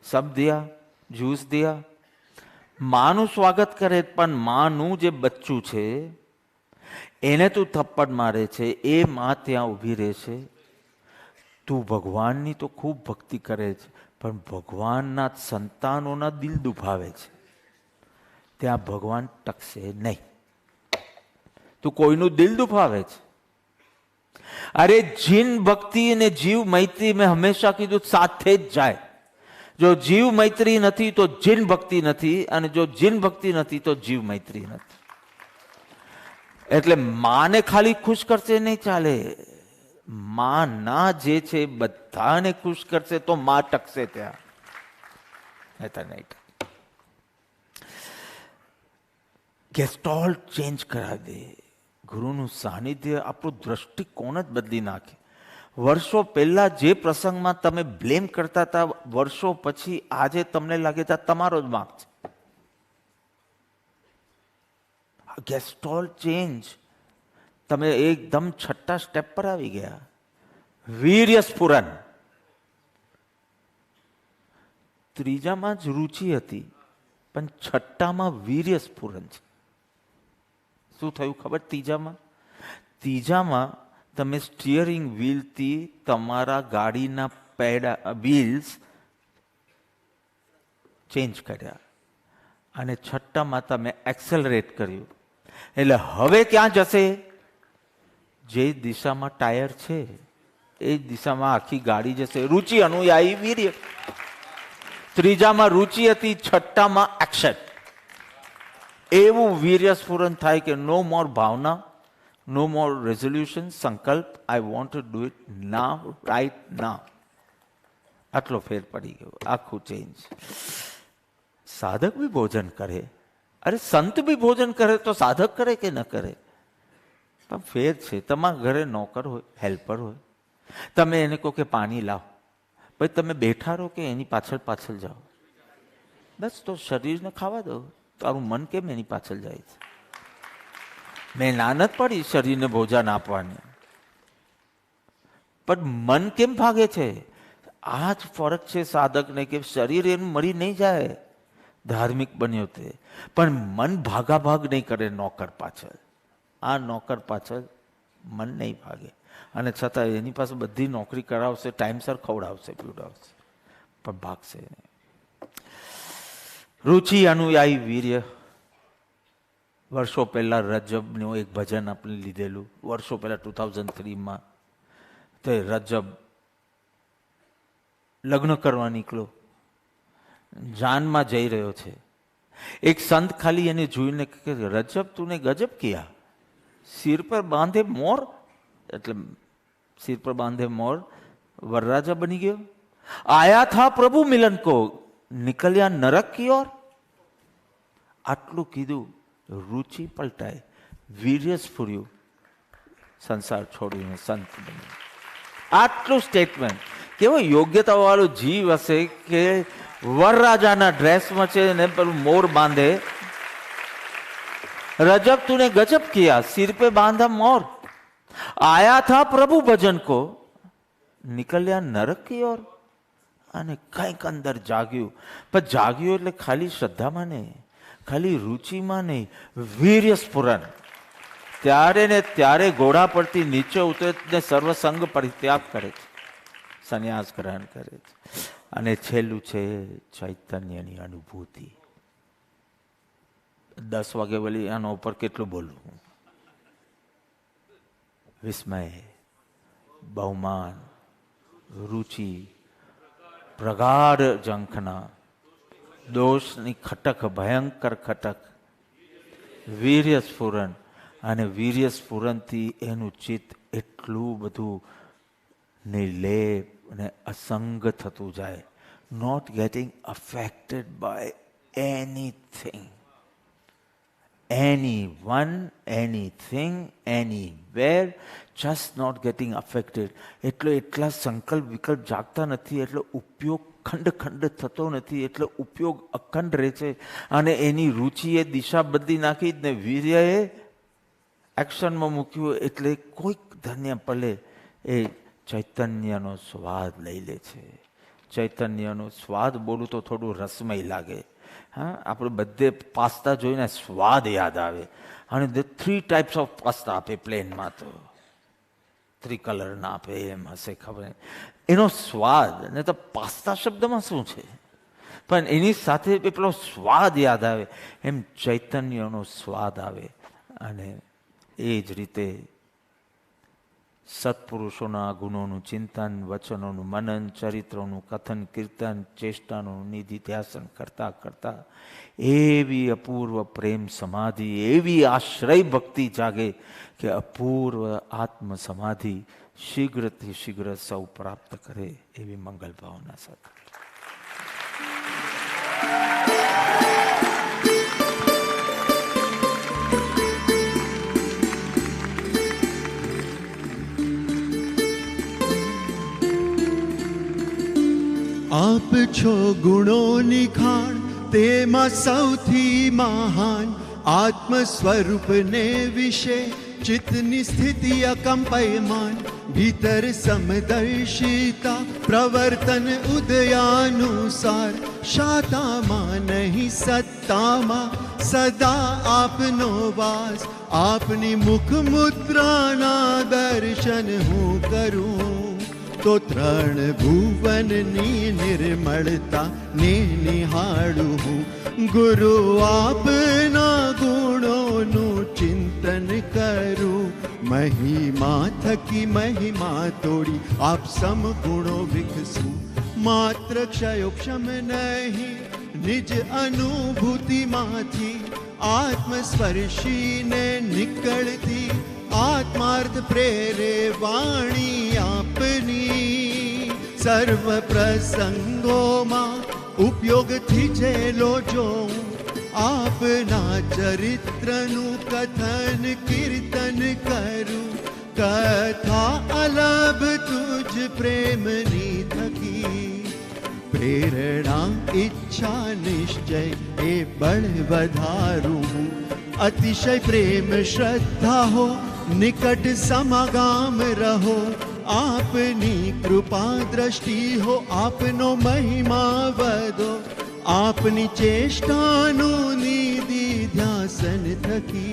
સબ દિયા, જ્યુસ દિયા. માનું સ્વાગત કરે, પણ માનું જે બચ્ચું છે એને તું થપ્પડ મારે છે. એ માં ત્યાં ઊભી રહેશે. તું ભગવાનની તો ખૂબ ભક્તિ કરે છે, પણ ભગવાનના સંતાનોના દિલ દુભાવે છે, ત્યાં ભગવાન ટકશે નહીં. તું કોઈનું દિલ દુભાવે છે. અરે જીન ભક્તિ અને જીવ મૈત્રી મેં હંમેશા કીધું સાથે જ જાય. જો જીવ મૈત્રી નથી તો જીન ભક્તિ નથી, અને જો જીન ભક્તિ નથી તો જીવ મૈત્રી નથી. એટલે માને ખાલી ખુશ કરશે નહીં ચાલે, માં ના જે છે બધાને ખુશ કરશે તો માં ટકશે ત્યાં, નહીં. ગેસ્ટોલ ચેન્જ કરાવી દે. ગુરુનું સાનિધ્ય આપણું દ્રષ્ટિકોણ જ બદલી નાખે. વર્ષો પહેલા જે પ્રસંગમાં તમે બ્લેમ કરતા હતા, વર્ષો પછી આજે તમને લાગે છે તમારો જ વાંક છે. ગેસ્ટોલ ચેન્જ. તમે એકદમ 6ઠ્ઠા સ્ટેપ પર આવી ગયા. વીર્ય સ્ફુરન. ત્રીજામાં જ રુચિ હતી, પણ છઠ્ઠામાં વીર્ય સ્ફુરણ છે. શું થયું ખબર? ત્રીજામાં તમે સ્ટીયરિંગ વ્હીલથી તમારા ગાડીના વ્હીલ્સ ચેન્જ કર્યા અને છઠ્ઠામાં તમે એક્સેલરેટ કર્યું. એટલે હવે ક્યાં જશે? જે દિશામાં ટાયર છે એ દિશામાં આખી ગાડી જશે. રુચિ, અનુયાયી, વીર્ય. ત્રીજામાં રુચિ હતી, છઠ્ઠામાં એક્શન. એવું વીર્ય સ્ફુરણ થાય કે નો મોર ભાવના, નો મોર રેઝોલ્યુશન, સંકલ્પ. I want to do it now, right now. આટલો ફેર પડી ગયો, આખું ચેન્જ. સાધક બી ભોજન કરે, અરે સંત બી ભોજન કરે તો સાધક કરે કે ન કરે? પણ ફેર છે. તમારા ઘરે નોકર હોય, હેલ્પર હોય, તમે એને કહો કે પાણી લાવ, પછી તમે બેઠા રહો કે એની પાછળ પાછળ જાઓ? બસ તો શરીરને ખાવા દો. તારું મન કેમ એની પાછળ જાય છે? મેં નાનત પડી શરીરને ભોજન આપવાની, પણ મન કેમ ભાગે છે? આ જ ફરક છે સાધકને, કે શરીર એનું મરી નહીં જાય, ધાર્મિક બન્યો તે, પણ મન ભાગાભાગ નહીં કરે નોકર પાછળ. આ નોકર પાછળ મન નહીં ભાગે, અને છતાં એની પાસે બધી નોકરી કરાવશે, ટાઈમસર ખવડાવશે, પીવડાવશે, પણ ભાગશે નહીં. રુચિ, અનુયાયી, વીર્ય. વર્ષો પહેલા રજબનું એક ભજન આપણે લીધેલું, વર્ષો પહેલા 2003માં. તે રજબ લગ્ન કરવા નીકળ્યો, જાનમાં જઈ રહ્યો છે. એક સંત ખાલી એને જોઈને કે રજબ તુને ગજબ કિયા, સિર પર બાંધે મોર. એટલે સિર પર બાંધે મોર, વરરાજા બની ગયો. આયા થા પ્રભુ મિલન કો, નિકલ્યા નરક કી ઓર. આટલું કીધું, રુચિ પલટાય, વીર્ય સ્ફુર્યું, સંસાર છોડીને સંત બન્યો. આટલું સ્ટેટમેન્ટ. કેવો યોગ્યતા વાળો જીવ હશે કે વરરાજાના ડ્રેસમાં છે ને પેલું મોર બાંધે. રજબ તુને ગજબ કિયા, સિર पे बांधा मोर, आया था प्रभु भजन को, निकल्या नरक की ओर. અને કંઈક અંદર જાગ્યું. પણ જાગ્યું એટલે ખાલી શ્રદ્ધામાં નહીં, ખાલી રુચિમાં નહીં, વીર્ય સ્ફુરણ. ત્યારે ને ત્યારે ઘોડા પરથી નીચે ઉતરે ને સર્વસંગ પરિત્યાગ કરે છે, સંન્યાસ ગ્રહણ કરે છે. અને છેલ્લું છે ચૈતન્યની અનુભૂતિ. 10 વાગે વળી આના ઉપર કેટલું બોલવું? વિસ્મય, બહુમાન, રુચિ, પ્રગાઢ ઝંખના, દોષની ખટક, ભયંકર ખટક, વીર્ય સ્ફુરણ. અને વીર્ય સ્ફુરણથી એનું ચિત્ત એટલું બધું નિર્લેપ અને અસંગ થતું જાય, not getting affected by anything, anyone, anything, anywhere, just not getting affected. એટલે એટલા સંકલ્પ વિકલ્પ જાગતા નથી, એટલે ઉપયોગ ખંડ ખંડ થતો નથી, એટલે ઉપયોગ અખંડ રહે છે. અને એની રુચિએ દિશા બદલી નાખી ને વીર્યએ એક્શનમાં મૂક્યું, એટલે કોઈક ધન્ય પલે એ ચૈતન્યનો સ્વાદ લઈ લે છે. ચૈતન્યનો સ્વાદ બોલું તો થોડું રસમય લાગે. હા, આપણે બધે પાસ્તા જોઈને સ્વાદ યાદ આવે. અને 3 ટાઈપ્સ ઓફ પાસ્તા આપે પ્લેનમાં, તો 3 કલરના આપે, એમ હશે ખબર. એનો સ્વાદ ને તો પાસ્તા શબ્દમાં શું છે, પણ એની સાથે પેલો સ્વાદ યાદ આવે. એમ ચૈતન્યનો સ્વાદ આવે. અને એ જ રીતે સત્પુરુષોના ગુણોનું ચિંતન, વચનોનું મનન, ચરિત્રોનું કથન, કીર્તન, ચેષ્ટાનું નિધિધ્યાસન કરતા કરતા એવી અપૂર્વ પ્રેમ સમાધિ, એવી આશ્રય ભક્તિ જાગે કે અપૂર્વ આત્મ સમાધિ શીઘ્રથી શીઘ્ર સૌ પ્રાપ્ત કરે, એવી મંગલ ભાવના સાથે.
આપ છો ગુણોની ખાણ, તેમાં સૌથી મહાન આત્મ સ્વરૂપને વિશે चित्तनी स्थिति अकंपयमान, भीतर समदर्शिता प्रवर्तन उदयानुसार, शाता मां नहीं सत्ता मां सदा आपनो वास, आपनी मुख मुद्रा ना दर्शन हूँ करूं, तो त्रण भुवन नी निर्मलता ने निहाड़ू हूँ, गुरु आपना गुणों नु चिंतन करूं, महिमा थकी महिमा तोड़ी आप सम गुणों विकसू, मात्र क्षयोक्षम नहीं निज अनुभूति माथी, आत्मस्पर्शी ने निकलती आत्मार्थ प्रेरे वाणी आपनी, सर्व प्रसंगों मा उपयोग थी चेलो जो, आपना चरित्रनु कथन कीर्तन करूं, कथा अलभ तुझ प्रेमनी थकी, प्रेरणा इच्छा निश्चय ए बल वधारू हूँ, अतिशय प्रेम श्रद्धा हो निकट समागाम रहो, आपनी कृपा दृष्टि हो आपनो महिमा वदो, आपनी चेष्टानु निधि ध्यासन थकी,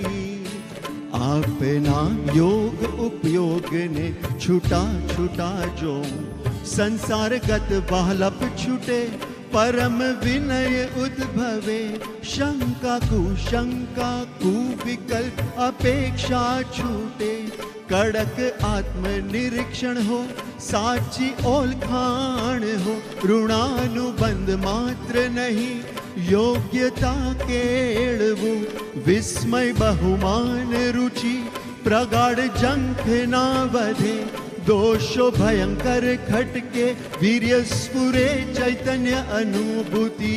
आपना योग उपयोग ने छुटा छुटा जो, संसारगत बालप छुटे परम विनय उद्भवे, शंका कुशंका कुविकल्प अपेक्षा छूटे, कड़क आत्म निरीक्षण हो साची ओलखाण हो, ऋणानुबंध मात्र नहीं योग्यता केळवू, विस्मय बहुमान रुचि प्रगाढ़ जंख ना वधे, दोषो भयंकर खटके वीर्य स्फुरे चैतन्य अनुभूति,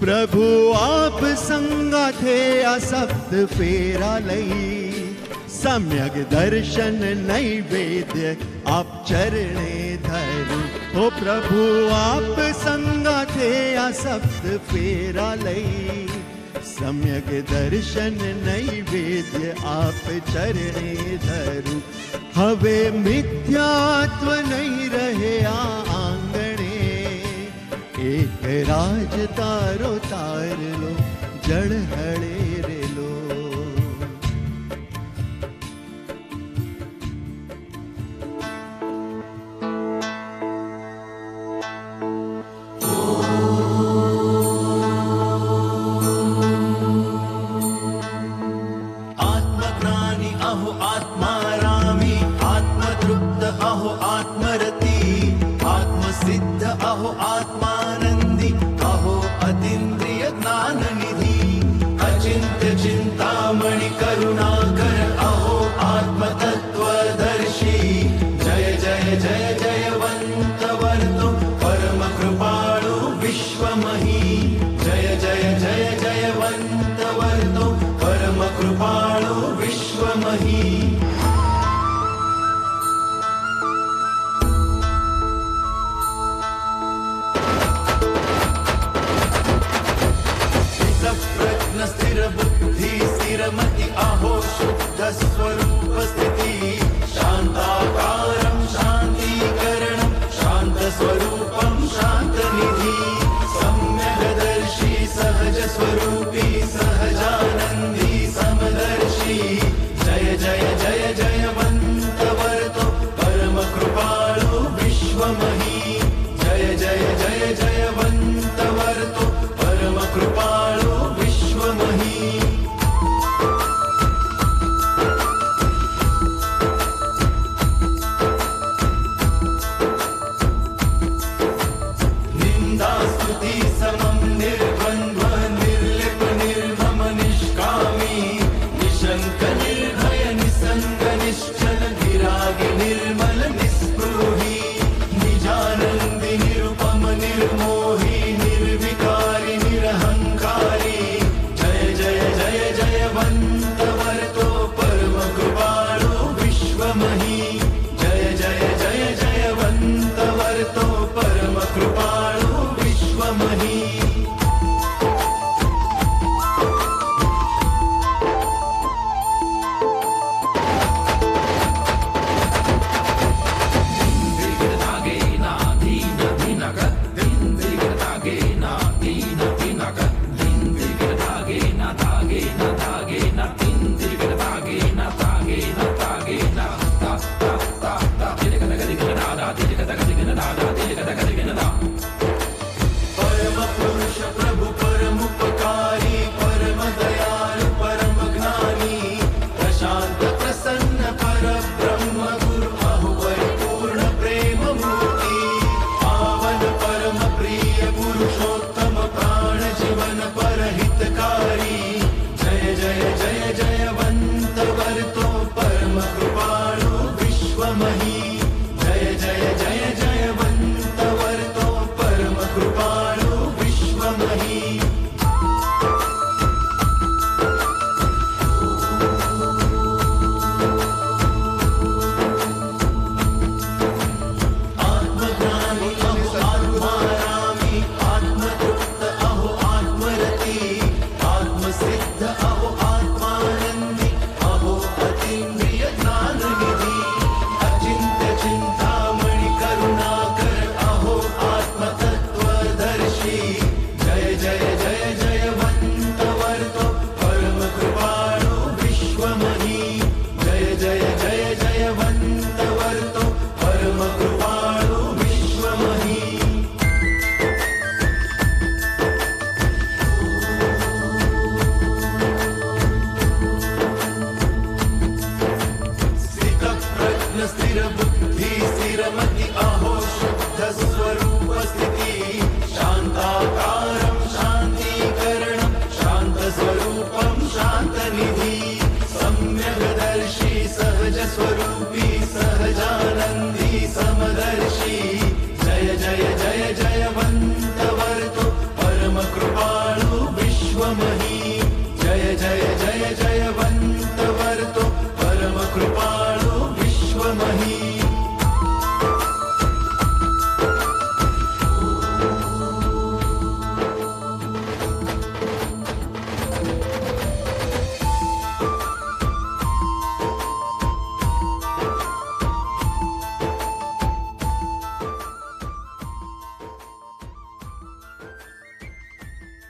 प्रभु आप संगा थे असप्त फेरा लई, सम्यक दर्शन नैवेद्य आप चरणे धरू, ओ प्रभु आप संगा थे असप्त फेरा लई, सम्यक दर्शन नैवेद्य आप चरणे धरू, हवे मिथ्यात्व नहीं रहे आंगणे, एक राज तारो तार लो जड़ हड़े रे लो। आत्मज्ञानी अहो आत्मारामी, आत्मतृप्त अहो आत्मरति, आत्मसिद्ध अहो आत्मानंदी, अहो अतीन्द्रिय ज्ञान निधि, अचिंत्य चिंतामणि करुणाकर अहो आत्मतत्वदर्शी, जय जय जय जयवंत वर्तो परम कृपाळु विश्वमही, जय जय जय जयवंत वर्तो परम कृपाळु विश्वमही। स्थिर बुद्धि स्थिरमति अहो शुद्ध स्वरूप स्थिति, शांताकारं शांतीकरणं शांत स्वरूपं शांत निधि, सम्यग्दर्शी सहज स्वरूप